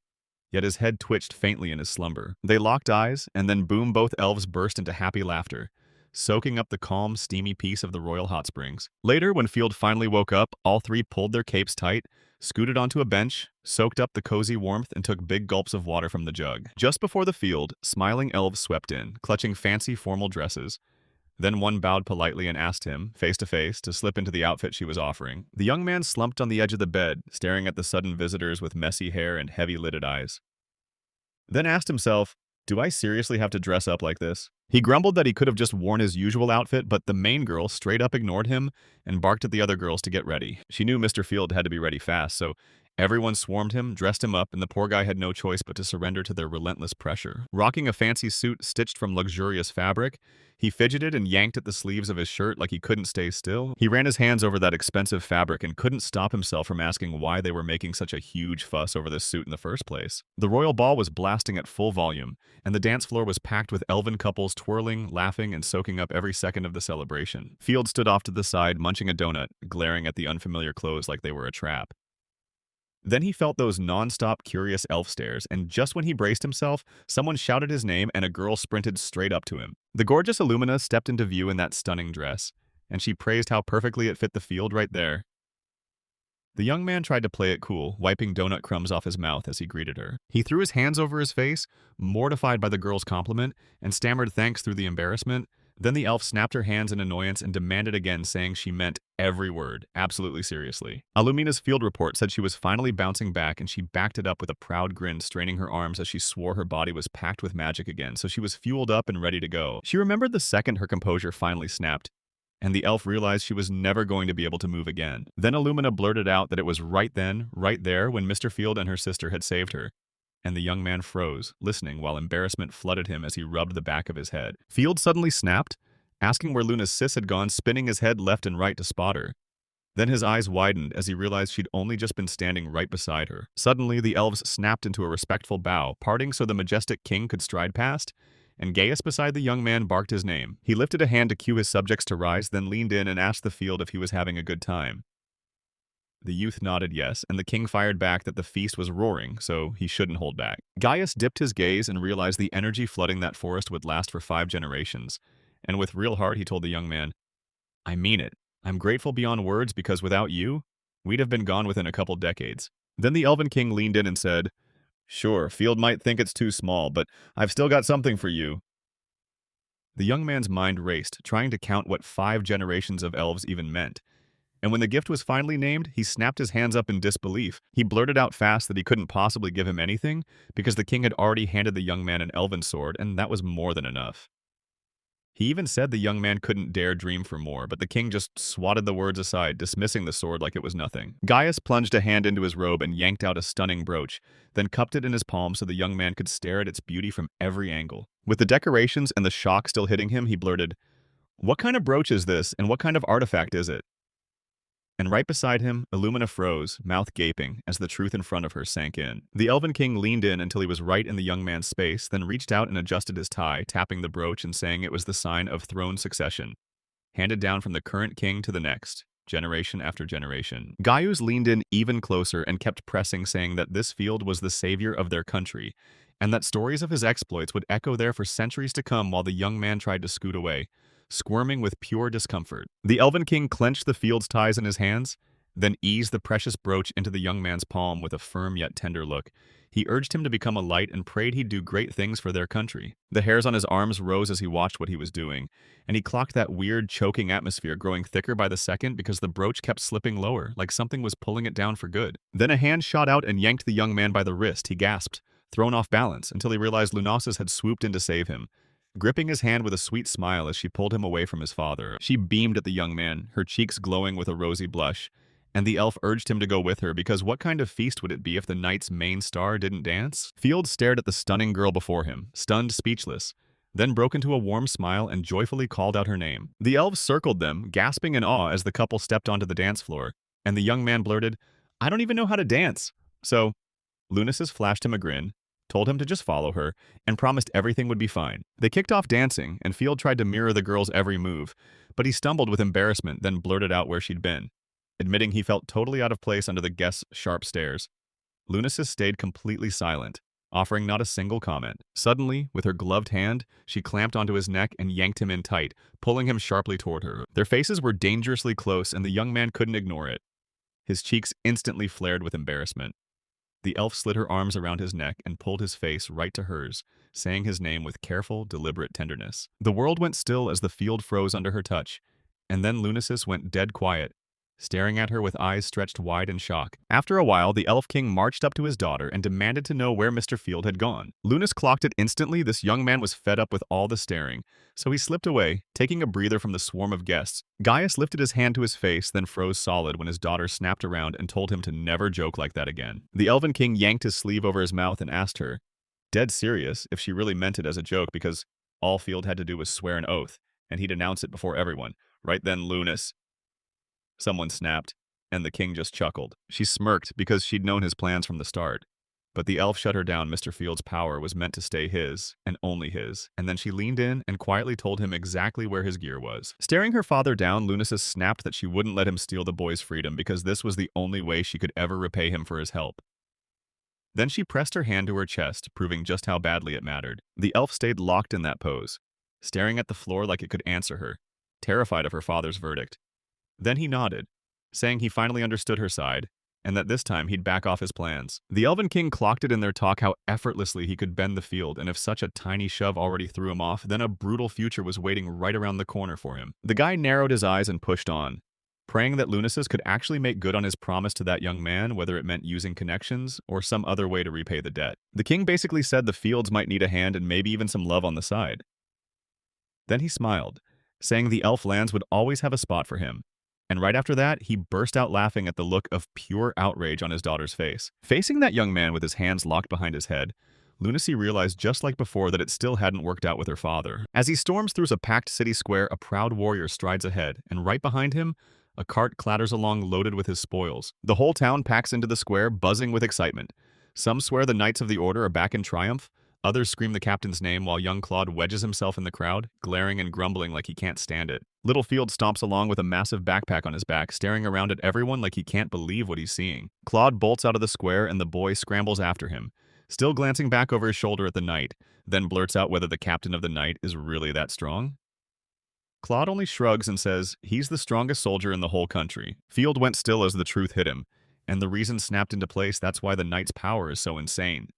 Yet his head twitched faintly in his slumber. They locked eyes, and then boom, both elves burst into happy laughter, soaking up the calm, steamy peace of the Royal Hot Springs. Later, when Field finally woke up, all three pulled their capes tight, scooted onto a bench, soaked up the cozy warmth, and took big gulps of water from the jug. Just before the field, smiling elves swept in, clutching fancy formal dresses. Then one bowed politely and asked him, face to face, to slip into the outfit she was offering. The young man slumped on the edge of the bed, staring at the sudden visitors with messy hair and heavy-lidded eyes. Then asked himself, "Do I seriously have to dress up like this?" He grumbled that he could have just worn his usual outfit, but the main girl straight up ignored him and barked at the other girls to get ready. She knew Mr. Field had to be ready fast, so everyone swarmed him, dressed him up, and the poor guy had no choice but to surrender to their relentless pressure. Rocking a fancy suit stitched from luxurious fabric, he fidgeted and yanked at the sleeves of his shirt like he couldn't stay still. He ran his hands over that expensive fabric and couldn't stop himself from asking why they were making such a huge fuss over this suit in the first place. The royal ball was blasting at full volume, and the dance floor was packed with elven couples twirling, laughing, and soaking up every second of the celebration. Field stood off to the side, munching a donut, glaring at the unfamiliar clothes like they were a trap. Then he felt those non-stop curious elf stares, and just when he braced himself, someone shouted his name and a girl sprinted straight up to him. The gorgeous Illumina stepped into view in that stunning dress, and she praised how perfectly it fit the field right there. The young man tried to play it cool, wiping donut crumbs off his mouth as he greeted her. He threw his hands over his face, mortified by the girl's compliment, and stammered thanks through the embarrassment. Then the elf snapped her hands in annoyance and demanded again, saying she meant every word, absolutely seriously. Alumina's field report said she was finally bouncing back, and she backed it up with a proud grin, straining her arms as she swore her body was packed with magic again, so she was fueled up and ready to go. She remembered the second her composure finally snapped, and the elf realized she was never going to be able to move again. Then Illumina blurted out that it was right then, right there, when Mr. Field and her sister had saved her. And the young man froze, listening while embarrassment flooded him as he rubbed the back of his head. Field suddenly snapped, asking where Luna's sis had gone, spinning his head left and right to spot her. Then his eyes widened as he realized she'd only just been standing right beside her. Suddenly, the elves snapped into a respectful bow, parting so the majestic king could stride past, and Gaius beside the young man barked his name. He lifted a hand to cue his subjects to rise, then leaned in and asked the field if he was having a good time. The youth nodded yes, and the king fired back that the feast was roaring, so he shouldn't hold back. Gaius dipped his gaze and realized the energy flooding that forest would last for 5 generations. And with real heart, he told the young man, "I mean it. I'm grateful beyond words because without you, we'd have been gone within a couple decades." Then the Elven King leaned in and said, "Sure, Field might think it's too small, but I've still got something for you." The young man's mind raced, trying to count what 5 generations of elves even meant. And when the gift was finally named, he snapped his hands up in disbelief. He blurted out fast that he couldn't possibly give him anything because the king had already handed the young man an elven sword, and that was more than enough. He even said the young man couldn't dare dream for more, but the king just swatted the words aside, dismissing the sword like it was nothing. Gaius plunged a hand into his robe and yanked out a stunning brooch, then cupped it in his palm so the young man could stare at its beauty from every angle. With the decorations and the shock still hitting him, he blurted, "What kind of brooch is this, and what kind of artifact is it?" And right beside him, Illumina froze, mouth gaping, as the truth in front of her sank in. The Elven King leaned in until he was right in the young man's space, then reached out and adjusted his tie, tapping the brooch and saying it was the sign of throne succession, handed down from the current king to the next, generation after generation. Gaius leaned in even closer and kept pressing, saying that this field was the savior of their country, and that stories of his exploits would echo there for centuries to come while the young man tried to scoot away, squirming with pure discomfort. The Elven King clenched the field's ties in his hands, then eased the precious brooch into the young man's palm with a firm yet tender look. He urged him to become a light and prayed he'd do great things for their country. The hairs on his arms rose as he watched what he was doing, and he clocked that weird, choking atmosphere growing thicker by the second because the brooch kept slipping lower, like something was pulling it down for good. Then a hand shot out and yanked the young man by the wrist. He gasped, thrown off balance, until he realized Lunasis had swooped in to save him, gripping his hand with a sweet smile as she pulled him away from his father. She beamed at the young man, her cheeks glowing with a rosy blush, and the elf urged him to go with her because what kind of feast would it be if the night's main star didn't dance? Field stared at the stunning girl before him, stunned, speechless, then broke into a warm smile and joyfully called out her name. The elves circled them, gasping in awe as the couple stepped onto the dance floor, and the young man blurted, "I don't even know how to dance." So, Lunasis flashed him a grin, told him to just follow her, and promised everything would be fine. They kicked off dancing, and Field tried to mirror the girl's every move, but he stumbled with embarrassment, then blurted out where she'd been, admitting he felt totally out of place under the guests' sharp stares. Lunasis stayed completely silent, offering not a single comment. Suddenly, with her gloved hand, she clamped onto his neck and yanked him in tight, pulling him sharply toward her. Their faces were dangerously close, and the young man couldn't ignore it. His cheeks instantly flared with embarrassment. The elf slid her arms around his neck and pulled his face right to hers, saying his name with careful, deliberate tenderness. The world went still as the field froze under her touch, and then Lunasis went dead quiet, staring at her with eyes stretched wide in shock. After a while, the Elf King marched up to his daughter and demanded to know where Mr. Field had gone. Lunas clocked it instantly. This young man was fed up with all the staring, so he slipped away, taking a breather from the swarm of guests. Gaius lifted his hand to his face, then froze solid when his daughter snapped around and told him to never joke like that again. The Elven King yanked his sleeve over his mouth and asked her, dead serious, if she really meant it as a joke, because all Field had to do was swear an oath, and he'd announce it before everyone. Right then, Lunas, someone snapped, and the king just chuckled. She smirked because she'd known his plans from the start. But the elf shut her down. Mr. Field's power was meant to stay his, and only his. And then she leaned in and quietly told him exactly where his gear was. Staring her father down, Lunasis snapped that she wouldn't let him steal the boy's freedom because this was the only way she could ever repay him for his help. Then she pressed her hand to her chest, proving just how badly it mattered. The elf stayed locked in that pose, staring at the floor like it could answer her, terrified of her father's verdict. Then he nodded, saying he finally understood her side, and that this time he'd back off his plans. The Elven King clocked it in their talk how effortlessly he could bend the field, and if such a tiny shove already threw him off, then a brutal future was waiting right around the corner for him. The guy narrowed his eyes and pushed on, praying that Lunasis could actually make good on his promise to that young man, whether it meant using connections or some other way to repay the debt. The king basically said the fields might need a hand and maybe even some love on the side. Then he smiled, saying the elf lands would always have a spot for him. And right after that, he burst out laughing at the look of pure outrage on his daughter's face. Facing that young man with his hands locked behind his head, Lunacy realized just like before that it still hadn't worked out with her father. As he storms through a packed city square, a proud warrior strides ahead, and right behind him, a cart clatters along loaded with his spoils. The whole town packs into the square, buzzing with excitement. Some swear the Knights of the Order are back in triumph. Others scream the captain's name while young Claude wedges himself in the crowd, glaring and grumbling like he can't stand it. Little Field stomps along with a massive backpack on his back, staring around at everyone like he can't believe what he's seeing. Claude bolts out of the square and the boy scrambles after him, still glancing back over his shoulder at the knight, then blurts out whether the captain of the knight is really that strong. Claude only shrugs and says he's the strongest soldier in the whole country. Field went still as the truth hit him, and the reason snapped into place. That's why the knight's power is so insane.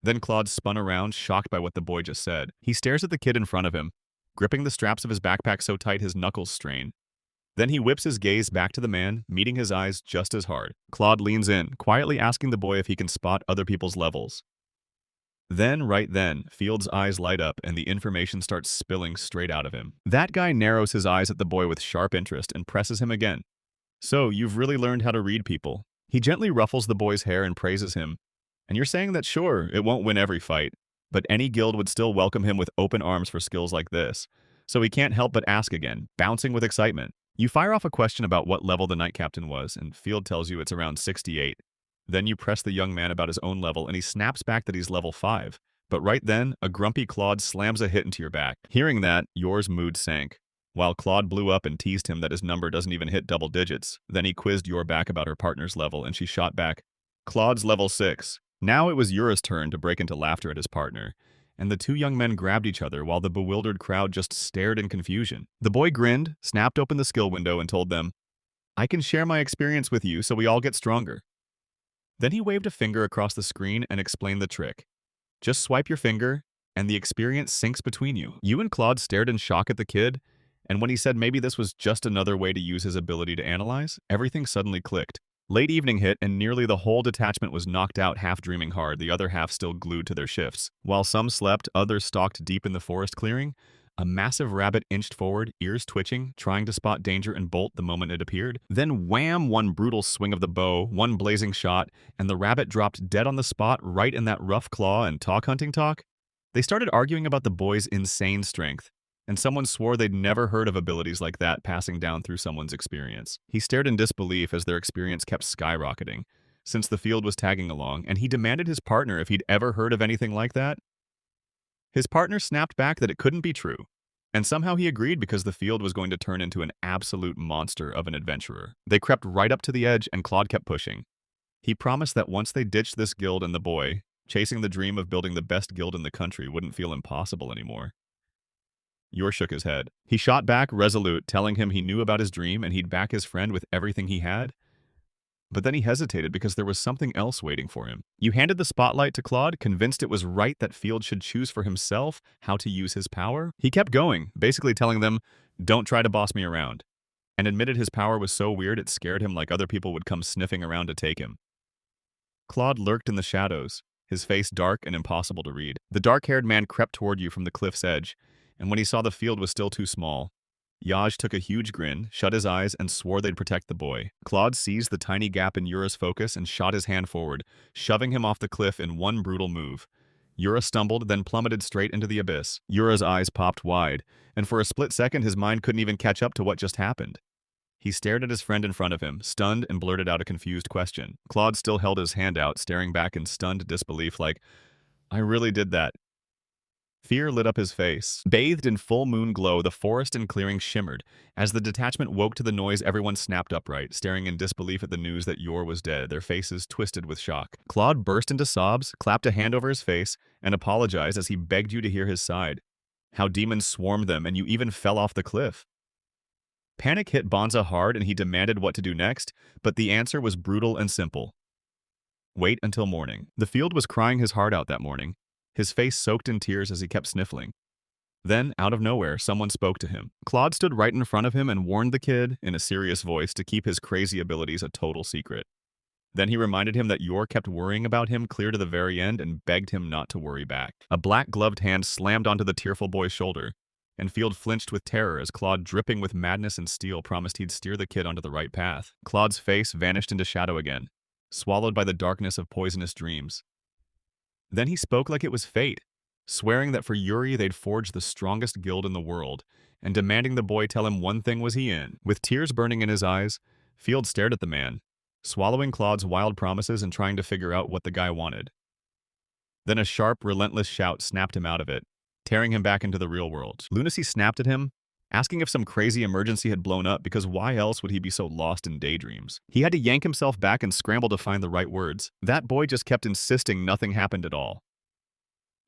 Then Claude spun around, shocked by what the boy just said. He stares at the kid in front of him, gripping the straps of his backpack so tight his knuckles strain. Then he whips his gaze back to the man, meeting his eyes just as hard. Claude leans in, quietly asking the boy if he can spot other people's levels. Then, right then, Field's eyes light up and the information starts spilling straight out of him. That guy narrows his eyes at the boy with sharp interest and presses him again. So, you've really learned how to read people. He gently ruffles the boy's hair and praises him. And you're saying that sure, it won't win every fight, but any guild would still welcome him with open arms for skills like this. So he can't help but ask again, bouncing with excitement. You fire off a question about what level the knight captain was, and Field tells you it's around 68. Then you press the young man about his own level, and he snaps back that he's level 5. But right then, a grumpy Claude slams a hit into your back. Hearing that, yours mood sank. While Claude blew up and teased him that his number doesn't even hit double digits, then he quizzed your back about her partner's level, and she shot back, Claude's level 6. Now it was Yura's turn to break into laughter at his partner, and the two young men grabbed each other while the bewildered crowd just stared in confusion. The boy grinned, snapped open the skill window, and told them, I can share my experience with you so we all get stronger. Then he waved a finger across the screen and explained the trick. Just swipe your finger, and the experience syncs between you. You and Claude stared in shock at the kid, and when he said maybe this was just another way to use his ability to analyze, everything suddenly clicked. Late evening hit, and nearly the whole detachment was knocked out, half dreaming hard, the other half still glued to their shifts. While some slept, others stalked deep in the forest clearing. A massive rabbit inched forward, ears twitching, trying to spot danger and bolt the moment it appeared. Then wham, one brutal swing of the bow, one blazing shot, and the rabbit dropped dead on the spot right in that rough claw and talk hunting talk. They started arguing about the boy's insane strength, and someone swore they'd never heard of abilities like that passing down through someone's experience. He stared in disbelief as their experience kept skyrocketing, since the field was tagging along, and he demanded his partner if he'd ever heard of anything like that. His partner snapped back that it couldn't be true, and somehow he agreed because the field was going to turn into an absolute monster of an adventurer. They crept right up to the edge, and Claude kept pushing. He promised that once they ditched this guild and the boy, chasing the dream of building the best guild in the country wouldn't feel impossible anymore. Yor shook his head. He shot back, resolute, telling him he knew about his dream and he'd back his friend with everything he had. But then he hesitated because there was something else waiting for him. You handed the spotlight to Claude, convinced it was right that Field should choose for himself how to use his power. He kept going, basically telling them, don't try to boss me around. and admitted his power was so weird it scared him like other people would come sniffing around to take him. Claude lurked in the shadows, his face dark and impossible to read. The dark-haired man crept toward you from the cliff's edge, and when he saw the field was still too small, Yaj took a huge grin, shut his eyes, and swore they'd protect the boy. Claude seized the tiny gap in Yura's focus and shot his hand forward, shoving him off the cliff in one brutal move. Yura stumbled, then plummeted straight into the abyss. Yura's eyes popped wide, and for a split second his mind couldn't even catch up to what just happened. He stared at his friend in front of him, stunned, and blurted out a confused question. Claude still held his hand out, staring back in stunned disbelief like, "I really did that." Fear lit up his face. Bathed in full moon glow, the forest and clearing shimmered. As the detachment woke to the noise, everyone snapped upright, staring in disbelief at the news that Yor was dead, their faces twisted with shock. Claude burst into sobs, clapped a hand over his face, and apologized as he begged you to hear his side. How demons swarmed them, and you even fell off the cliff. Panic hit Bonza hard, and he demanded what to do next, but the answer was brutal and simple. Wait until morning. The field was crying his heart out that morning, his face soaked in tears as he kept sniffling. Then, out of nowhere, someone spoke to him. Claude stood right in front of him and warned the kid, in a serious voice, to keep his crazy abilities a total secret. Then he reminded him that Yor kept worrying about him clear to the very end and begged him not to worry back. A black-gloved hand slammed onto the tearful boy's shoulder, and Field flinched with terror as Claude, dripping with madness and steel, promised he'd steer the kid onto the right path. Claude's face vanished into shadow again, swallowed by the darkness of poisonous dreams. Then he spoke like it was fate, swearing that for Yuri they'd forged the strongest guild in the world, and demanding the boy tell him one thing was he in. With tears burning in his eyes, Field stared at the man, swallowing Claude's wild promises and trying to figure out what the guy wanted. Then a sharp, relentless shout snapped him out of it, tearing him back into the real world. Lunacy snapped at him, asking if some crazy emergency had blown up, because why else would he be so lost in daydreams? He had to yank himself back and scramble to find the right words. That boy just kept insisting nothing happened at all.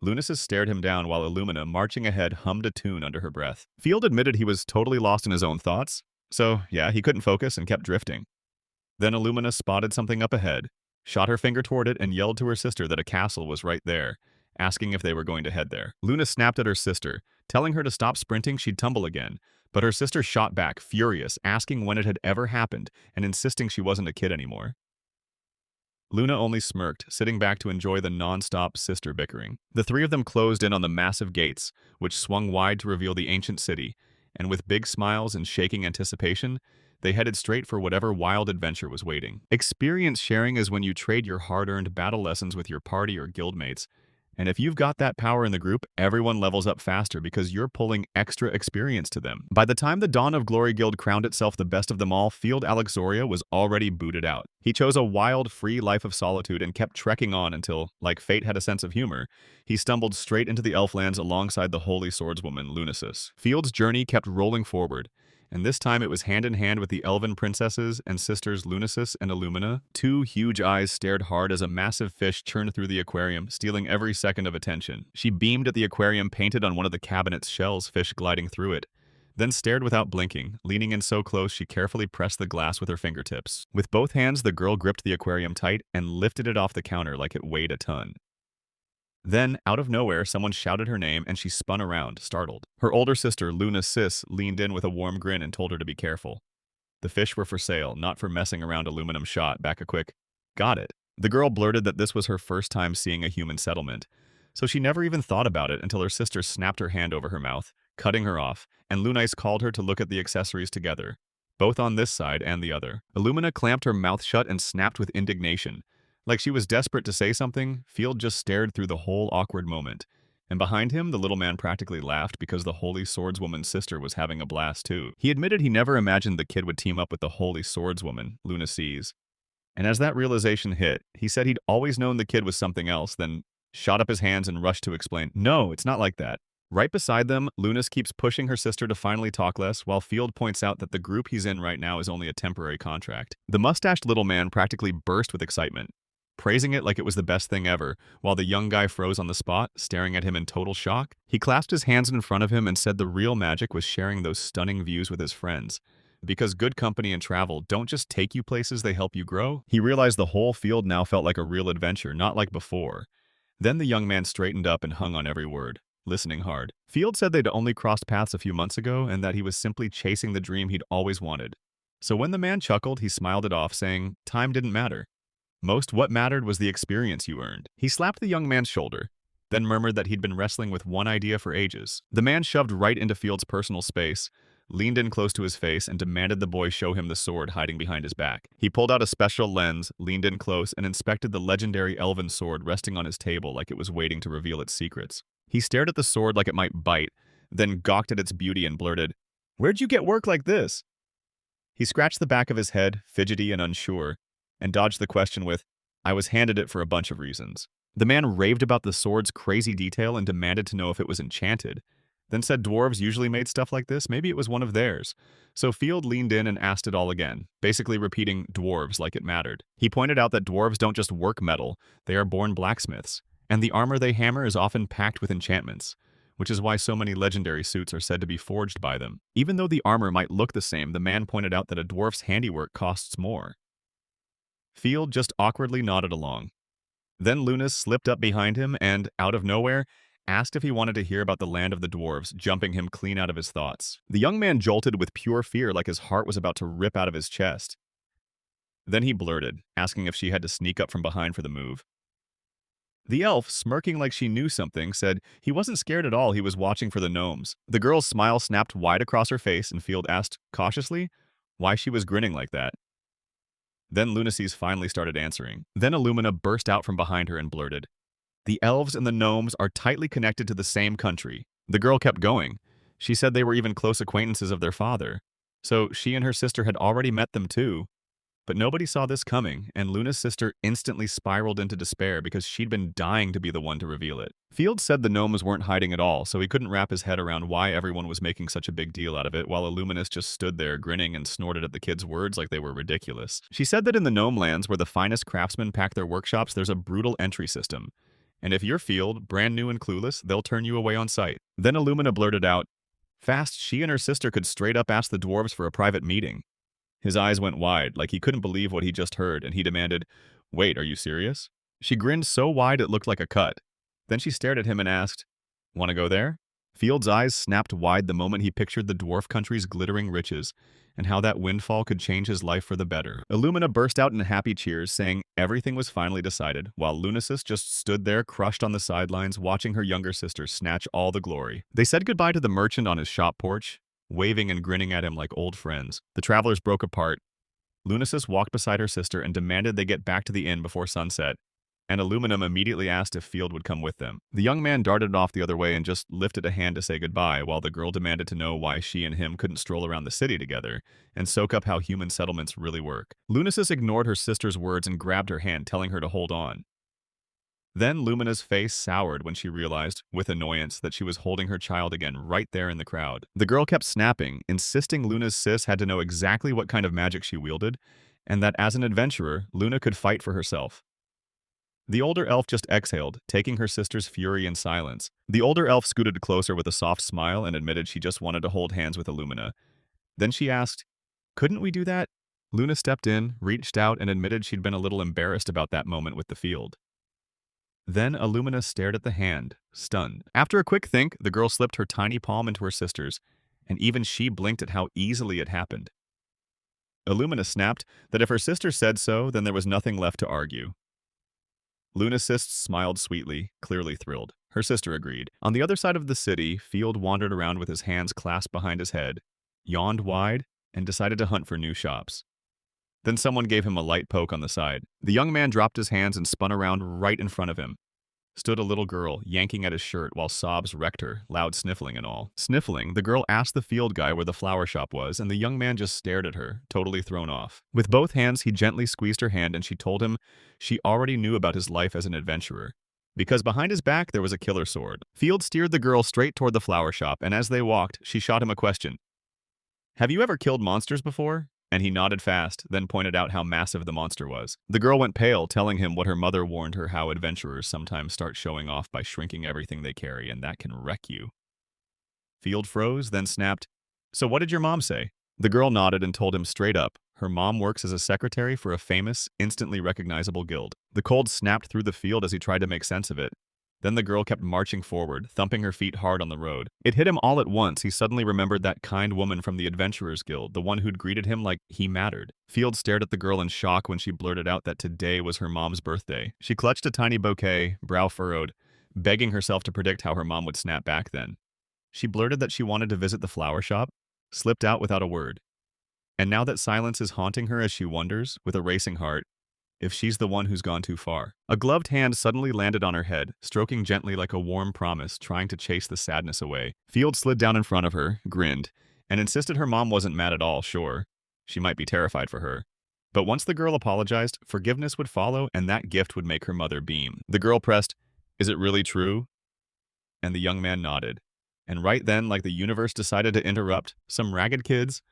Lunasis stared him down while Illumina, marching ahead, hummed a tune under her breath. Field admitted he was totally lost in his own thoughts, so yeah, he couldn't focus and kept drifting. Then Illumina spotted something up ahead, shot her finger toward it, and yelled to her sister that a castle was right there, asking if they were going to head there. Luna snapped at her sister, telling her to stop sprinting she'd tumble again, but her sister shot back, furious, asking when it had ever happened, and insisting she wasn't a kid anymore. Luna only smirked, sitting back to enjoy the non-stop sister bickering. The three of them closed in on the massive gates, which swung wide to reveal the ancient city, and with big smiles and shaking anticipation, they headed straight for whatever wild adventure was waiting. Experience sharing is when you trade your hard-earned battle lessons with your party or guildmates, and if you've got that power in the group, everyone levels up faster because you're pulling extra experience to them. By the time the Dawn of Glory Guild crowned itself the best of them all, Field Alexoria was already booted out. He chose a wild, free life of solitude and kept trekking on until, like fate had a sense of humor, he stumbled straight into the Elflands alongside the holy swordswoman, Lunasis. Field's journey kept rolling forward, and this time it was hand in hand with the elven princesses and sisters Lunasis and Illumina. Two huge eyes stared hard as a massive fish churned through the aquarium, stealing every second of attention. She beamed at the aquarium painted on one of the cabinet's shells, fish gliding through it, then stared without blinking, leaning in so close she carefully pressed the glass with her fingertips. With both hands, the girl gripped the aquarium tight and lifted it off the counter like it weighed a ton. Then, out of nowhere, someone shouted her name and she spun around, startled. Her older sister, Luna Sis, leaned in with a warm grin and told her to be careful. The fish were for sale, not for messing around. Aluminum shot back a quick, "Got it." The girl blurted that this was her first time seeing a human settlement, so she never even thought about it until her sister snapped her hand over her mouth, cutting her off, and Lunice called her to look at the accessories together, both on this side and the other. Illumina clamped her mouth shut and snapped with indignation. Like she was desperate to say something, Field just stared through the whole awkward moment. And behind him, the little man practically laughed because the holy swordswoman's sister was having a blast too. He admitted he never imagined the kid would team up with the holy swordswoman, Luna sees. And as that realization hit, he said he'd always known the kid was something else, then shot up his hands and rushed to explain, "No, it's not like that." Right beside them, Lunas keeps pushing her sister to finally talk less, while Field points out that the group he's in right now is only a temporary contract. The mustached little man practically burst with excitement, praising it like it was the best thing ever, while the young guy froze on the spot, staring at him in total shock. He clasped his hands in front of him and said the real magic was sharing those stunning views with his friends. Because good company and travel don't just take you places, they help you grow. He realized the whole field now felt like a real adventure, not like before. Then the young man straightened up and hung on every word. listening hard. Field said they'd only crossed paths a few months ago and that he was simply chasing the dream he'd always wanted. So when the man chuckled, he smiled it off, saying, "Time didn't matter. Most what mattered was the experience you earned." He slapped the young man's shoulder, then murmured that he'd been wrestling with one idea for ages. The man shoved right into Field's personal space, leaned in close to his face, and demanded the boy show him the sword hiding behind his back. He pulled out a special lens, leaned in close, and inspected the legendary elven sword resting on his table like it was waiting to reveal its secrets. He stared at the sword like it might bite, then gawked at its beauty and blurted, "Where'd you get work like this?" He scratched the back of his head, fidgety and unsure, and dodged the question with, "I was handed it for a bunch of reasons." The man raved about the sword's crazy detail and demanded to know if it was enchanted, then said dwarves usually made stuff like this, maybe it was one of theirs. So Field leaned in and asked it all again, basically repeating dwarves like it mattered. He pointed out that dwarves don't just work metal, they are born blacksmiths, and the armor they hammer is often packed with enchantments, which is why so many legendary suits are said to be forged by them. Even though the armor might look the same, the man pointed out that a dwarf's handiwork costs more. Field just awkwardly nodded along. Then Lunas slipped up behind him and, out of nowhere, asked if he wanted to hear about the land of the dwarves, jumping him clean out of his thoughts. The young man jolted with pure fear like his heart was about to rip out of his chest. Then he blurted, asking if she had to sneak up from behind for the move. The elf, smirking like she knew something, said he wasn't scared at all, he was watching for the gnomes. The girl's smile snapped wide across her face, and Field asked, cautiously, why she was grinning like that. Then Lunacies finally started answering. Then Illumina burst out from behind her and blurted, "The elves and the gnomes are tightly connected to the same country." The girl kept going. She said they were even close acquaintances of their father. So she and her sister had already met them too. But nobody saw this coming, and Luna's sister instantly spiraled into despair because she'd been dying to be the one to reveal it. Field said the gnomes weren't hiding at all, so he couldn't wrap his head around why everyone was making such a big deal out of it, while Illuminus just stood there grinning and snorted at the kids' words like they were ridiculous. She said that in the gnome lands where the finest craftsmen pack their workshops, there's a brutal entry system. And if you're Field, brand new and clueless, they'll turn you away on sight. Then Illumina blurted out, fast she and her sister could straight up ask the dwarves for a private meeting. His eyes went wide, like he couldn't believe what he just heard, and he demanded, "Wait, are you serious?" She grinned so wide it looked like a cut. Then she stared at him and asked, "Want to go there?" Field's eyes snapped wide the moment he pictured the dwarf country's glittering riches, and how that windfall could change his life for the better. Illumina burst out in happy cheers, saying everything was finally decided, while Lunasis just stood there crushed on the sidelines, watching her younger sister snatch all the glory. They said goodbye to the merchant on his shop porch, waving and grinning at him like old friends. The travelers broke apart. Lunasis walked beside her sister and demanded they get back to the inn before sunset, and Illuminum immediately asked if Field would come with them. The young man darted off the other way and just lifted a hand to say goodbye, while the girl demanded to know why she and him couldn't stroll around the city together and soak up how human settlements really work. Lunasis ignored her sister's words and grabbed her hand, telling her to hold on. Then Lumina's face soured when she realized, with annoyance, that she was holding her child again right there in the crowd. The girl kept snapping, insisting Luna's sis had to know exactly what kind of magic she wielded, and that as an adventurer, Luna could fight for herself. The older elf just exhaled, taking her sister's fury in silence. The older elf scooted closer with a soft smile and admitted she just wanted to hold hands with Illumina. Then she asked, "Couldn't we do that?" Luna stepped in, reached out, and admitted she'd been a little embarrassed about that moment with the Field. Then Illumina stared at the hand, stunned. After a quick think, the girl slipped her tiny palm into her sister's, and even she blinked at how easily it happened. Illumina snapped that if her sister said so, then there was nothing left to argue. Lunasis smiled sweetly, clearly thrilled. Her sister agreed. On the other side of the city, Field wandered around with his hands clasped behind his head, yawned wide, and decided to hunt for new shops. Then someone gave him a light poke on the side. The young man dropped his hands and spun around right in front of him. Stood a little girl, yanking at his shirt while sobs wrecked her, loud sniffling and all. Sniffling, the girl asked the Field guy where the flower shop was, and the young man just stared at her, totally thrown off. With both hands, he gently squeezed her hand, and she told him she already knew about his life as an adventurer, because behind his back there was a killer sword. Field steered the girl straight toward the flower shop, and as they walked, she shot him a question. "Have you ever killed monsters before?" And he nodded fast, then pointed out how massive the monster was. The girl went pale, telling him what her mother warned her, how adventurers sometimes start showing off by shrinking everything they carry, and that can wreck you. Field froze, then snapped, "So what did your mom say?" The girl nodded and told him straight up, her mom works as a secretary for a famous, instantly recognizable guild. The cold snapped through the Field as he tried to make sense of it. Then the girl kept marching forward, thumping her feet hard on the road. It hit him all at once. He suddenly remembered that kind woman from the Adventurers Guild, the one who'd greeted him like he mattered. Field stared at the girl in shock when she blurted out that today was her mom's birthday. She clutched a tiny bouquet, brow furrowed, begging herself to predict how her mom would snap back then. She blurted that she wanted to visit the flower shop, slipped out without a word. And now that silence is haunting her as she wonders, with a racing heart, if she's the one who's gone too far. A gloved hand suddenly landed on her head, stroking gently like a warm promise, trying to chase the sadness away. Field slid down in front of her, grinned, and insisted her mom wasn't mad at all, sure. She might be terrified for her. But once the girl apologized, forgiveness would follow, and that gift would make her mother beam. The girl pressed, "Is it really true?" And the young man nodded. And right then, like the universe decided to interrupt, some ragged kids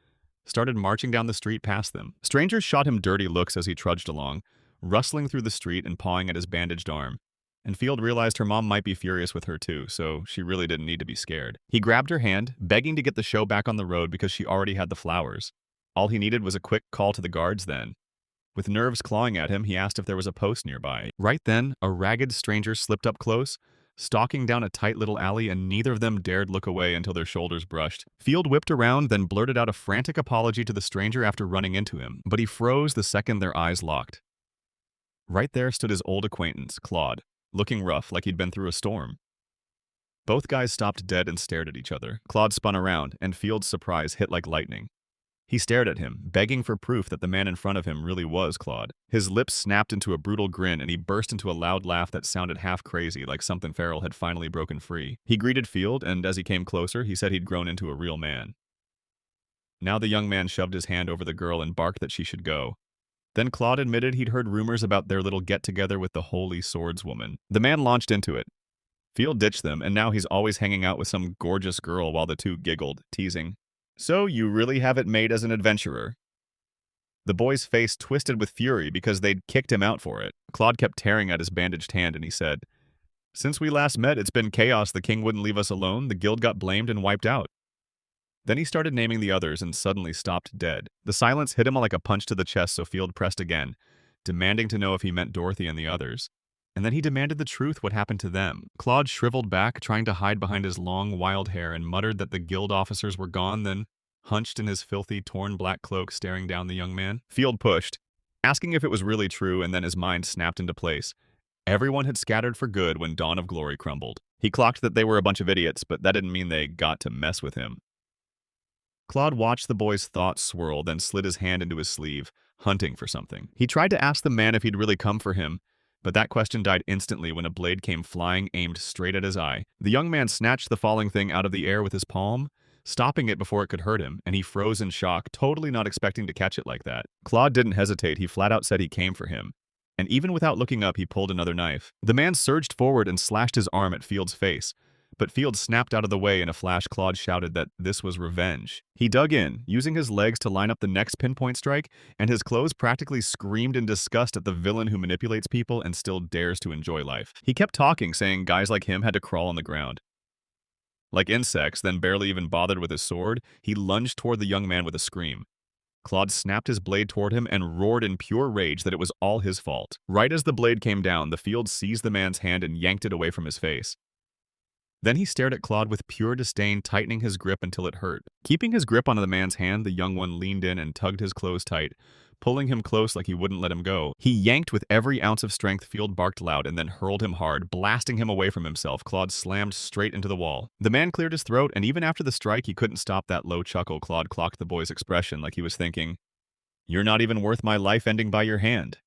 started marching down the street past them. Strangers shot him dirty looks as he trudged along, rustling through the street and pawing at his bandaged arm. And Field realized her mom might be furious with her too, so she really didn't need to be scared. He grabbed her hand, begging to get the show back on the road because she already had the flowers. All he needed was a quick call to the guards then. With nerves clawing at him, he asked if there was a post nearby. Right then, a ragged stranger slipped up close, stalking down a tight little alley, and neither of them dared look away until their shoulders brushed. Field whipped around, then blurted out a frantic apology to the stranger after running into him, but he froze the second their eyes locked. Right there stood his old acquaintance, Claude, looking rough like he'd been through a storm. Both guys stopped dead and stared at each other. Claude spun around, and Field's surprise hit like lightning. He stared at him, begging for proof that the man in front of him really was Claude. His lips snapped into a brutal grin, and he burst into a loud laugh that sounded half crazy, like something feral had finally broken free. He greeted Field, and as he came closer, he said he'd grown into a real man. Now the young man shoved his hand over the girl and barked that she should go. Then Claude admitted he'd heard rumors about their little get-together with the Holy Swordswoman. The man launched into it. Field ditched them, and now he's always hanging out with some gorgeous girl while the two giggled, teasing. "So you really have it made as an adventurer?" The boy's face twisted with fury because they'd kicked him out for it. Claude kept tearing at his bandaged hand, and he said, "Since we last met, it's been chaos. The king wouldn't leave us alone. The guild got blamed and wiped out." Then he started naming the others and suddenly stopped dead. The silence hit him like a punch to the chest, so Field pressed again, demanding to know if he meant Dorothy and the others. And then he demanded the truth, what happened to them. Claude shriveled back, trying to hide behind his long, wild hair, and muttered that the guild officers were gone, then hunched in his filthy, torn black cloak, staring down the young man. Field pushed, asking if it was really true, and then his mind snapped into place. Everyone had scattered for good when Dawn of Glory crumbled. He clocked that they were a bunch of idiots, but that didn't mean they got to mess with him. Claude watched the boy's thoughts swirl, then slid his hand into his sleeve, hunting for something. He tried to ask the man if he'd really come for him, but that question died instantly when a blade came flying, aimed straight at his eye. The young man snatched the falling thing out of the air with his palm, stopping it before it could hurt him, and he froze in shock, totally not expecting to catch it like that. Claude didn't hesitate. He flat out said he came for him. And even without looking up, he pulled another knife. The man surged forward and slashed his arm at Field's face. But Field snapped out of the way. In a flash, Claude shouted that this was revenge. He dug in, using his legs to line up the next pinpoint strike, and his clothes practically screamed in disgust at the villain who manipulates people and still dares to enjoy life. He kept talking, saying guys like him had to crawl on the ground like insects, then barely even bothered with his sword, he lunged toward the young man with a scream. Claude snapped his blade toward him and roared in pure rage that it was all his fault. Right as the blade came down, the Field seized the man's hand and yanked it away from his face. Then he stared at Claude with pure disdain, tightening his grip until it hurt. Keeping his grip on the man's hand, the young one leaned in and tugged his clothes tight, pulling him close like he wouldn't let him go. He yanked with every ounce of strength. Field barked loud and then hurled him hard, blasting him away from himself. Claude slammed straight into the wall. The man cleared his throat, and even after the strike, he couldn't stop that low chuckle. Claude clocked the boy's expression like he was thinking, "You're not even worth my life ending by your hand."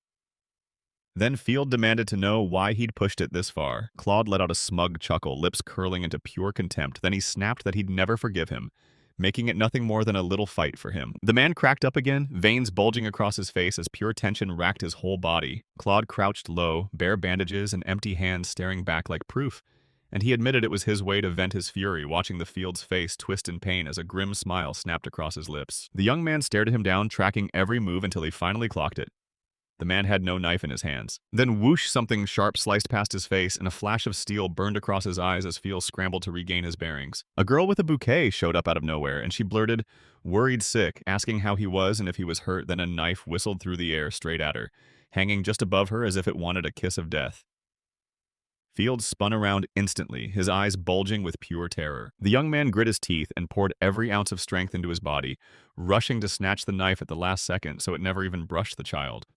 Then Field demanded to know why he'd pushed it this far. Claude let out a smug chuckle, lips curling into pure contempt. Then he snapped that he'd never forgive him, making it nothing more than a little fight for him. The man cracked up again, veins bulging across his face as pure tension racked his whole body. Claude crouched low, bare bandages and empty hands staring back like proof, and he admitted it was his way to vent his fury, watching the Field's face twist in pain as a grim smile snapped across his lips. The young man stared him down, tracking every move until he finally clocked it. The man had no knife in his hands. Then whoosh, something sharp sliced past his face, and a flash of steel burned across his eyes as Field scrambled to regain his bearings. A girl with a bouquet showed up out of nowhere, and she blurted, worried sick, asking how he was and if he was hurt. Then a knife whistled through the air straight at her, hanging just above her as if it wanted a kiss of death. Fields spun around instantly, his eyes bulging with pure terror. The young man grit his teeth and poured every ounce of strength into his body, rushing to snatch the knife at the last second so it never even brushed the child.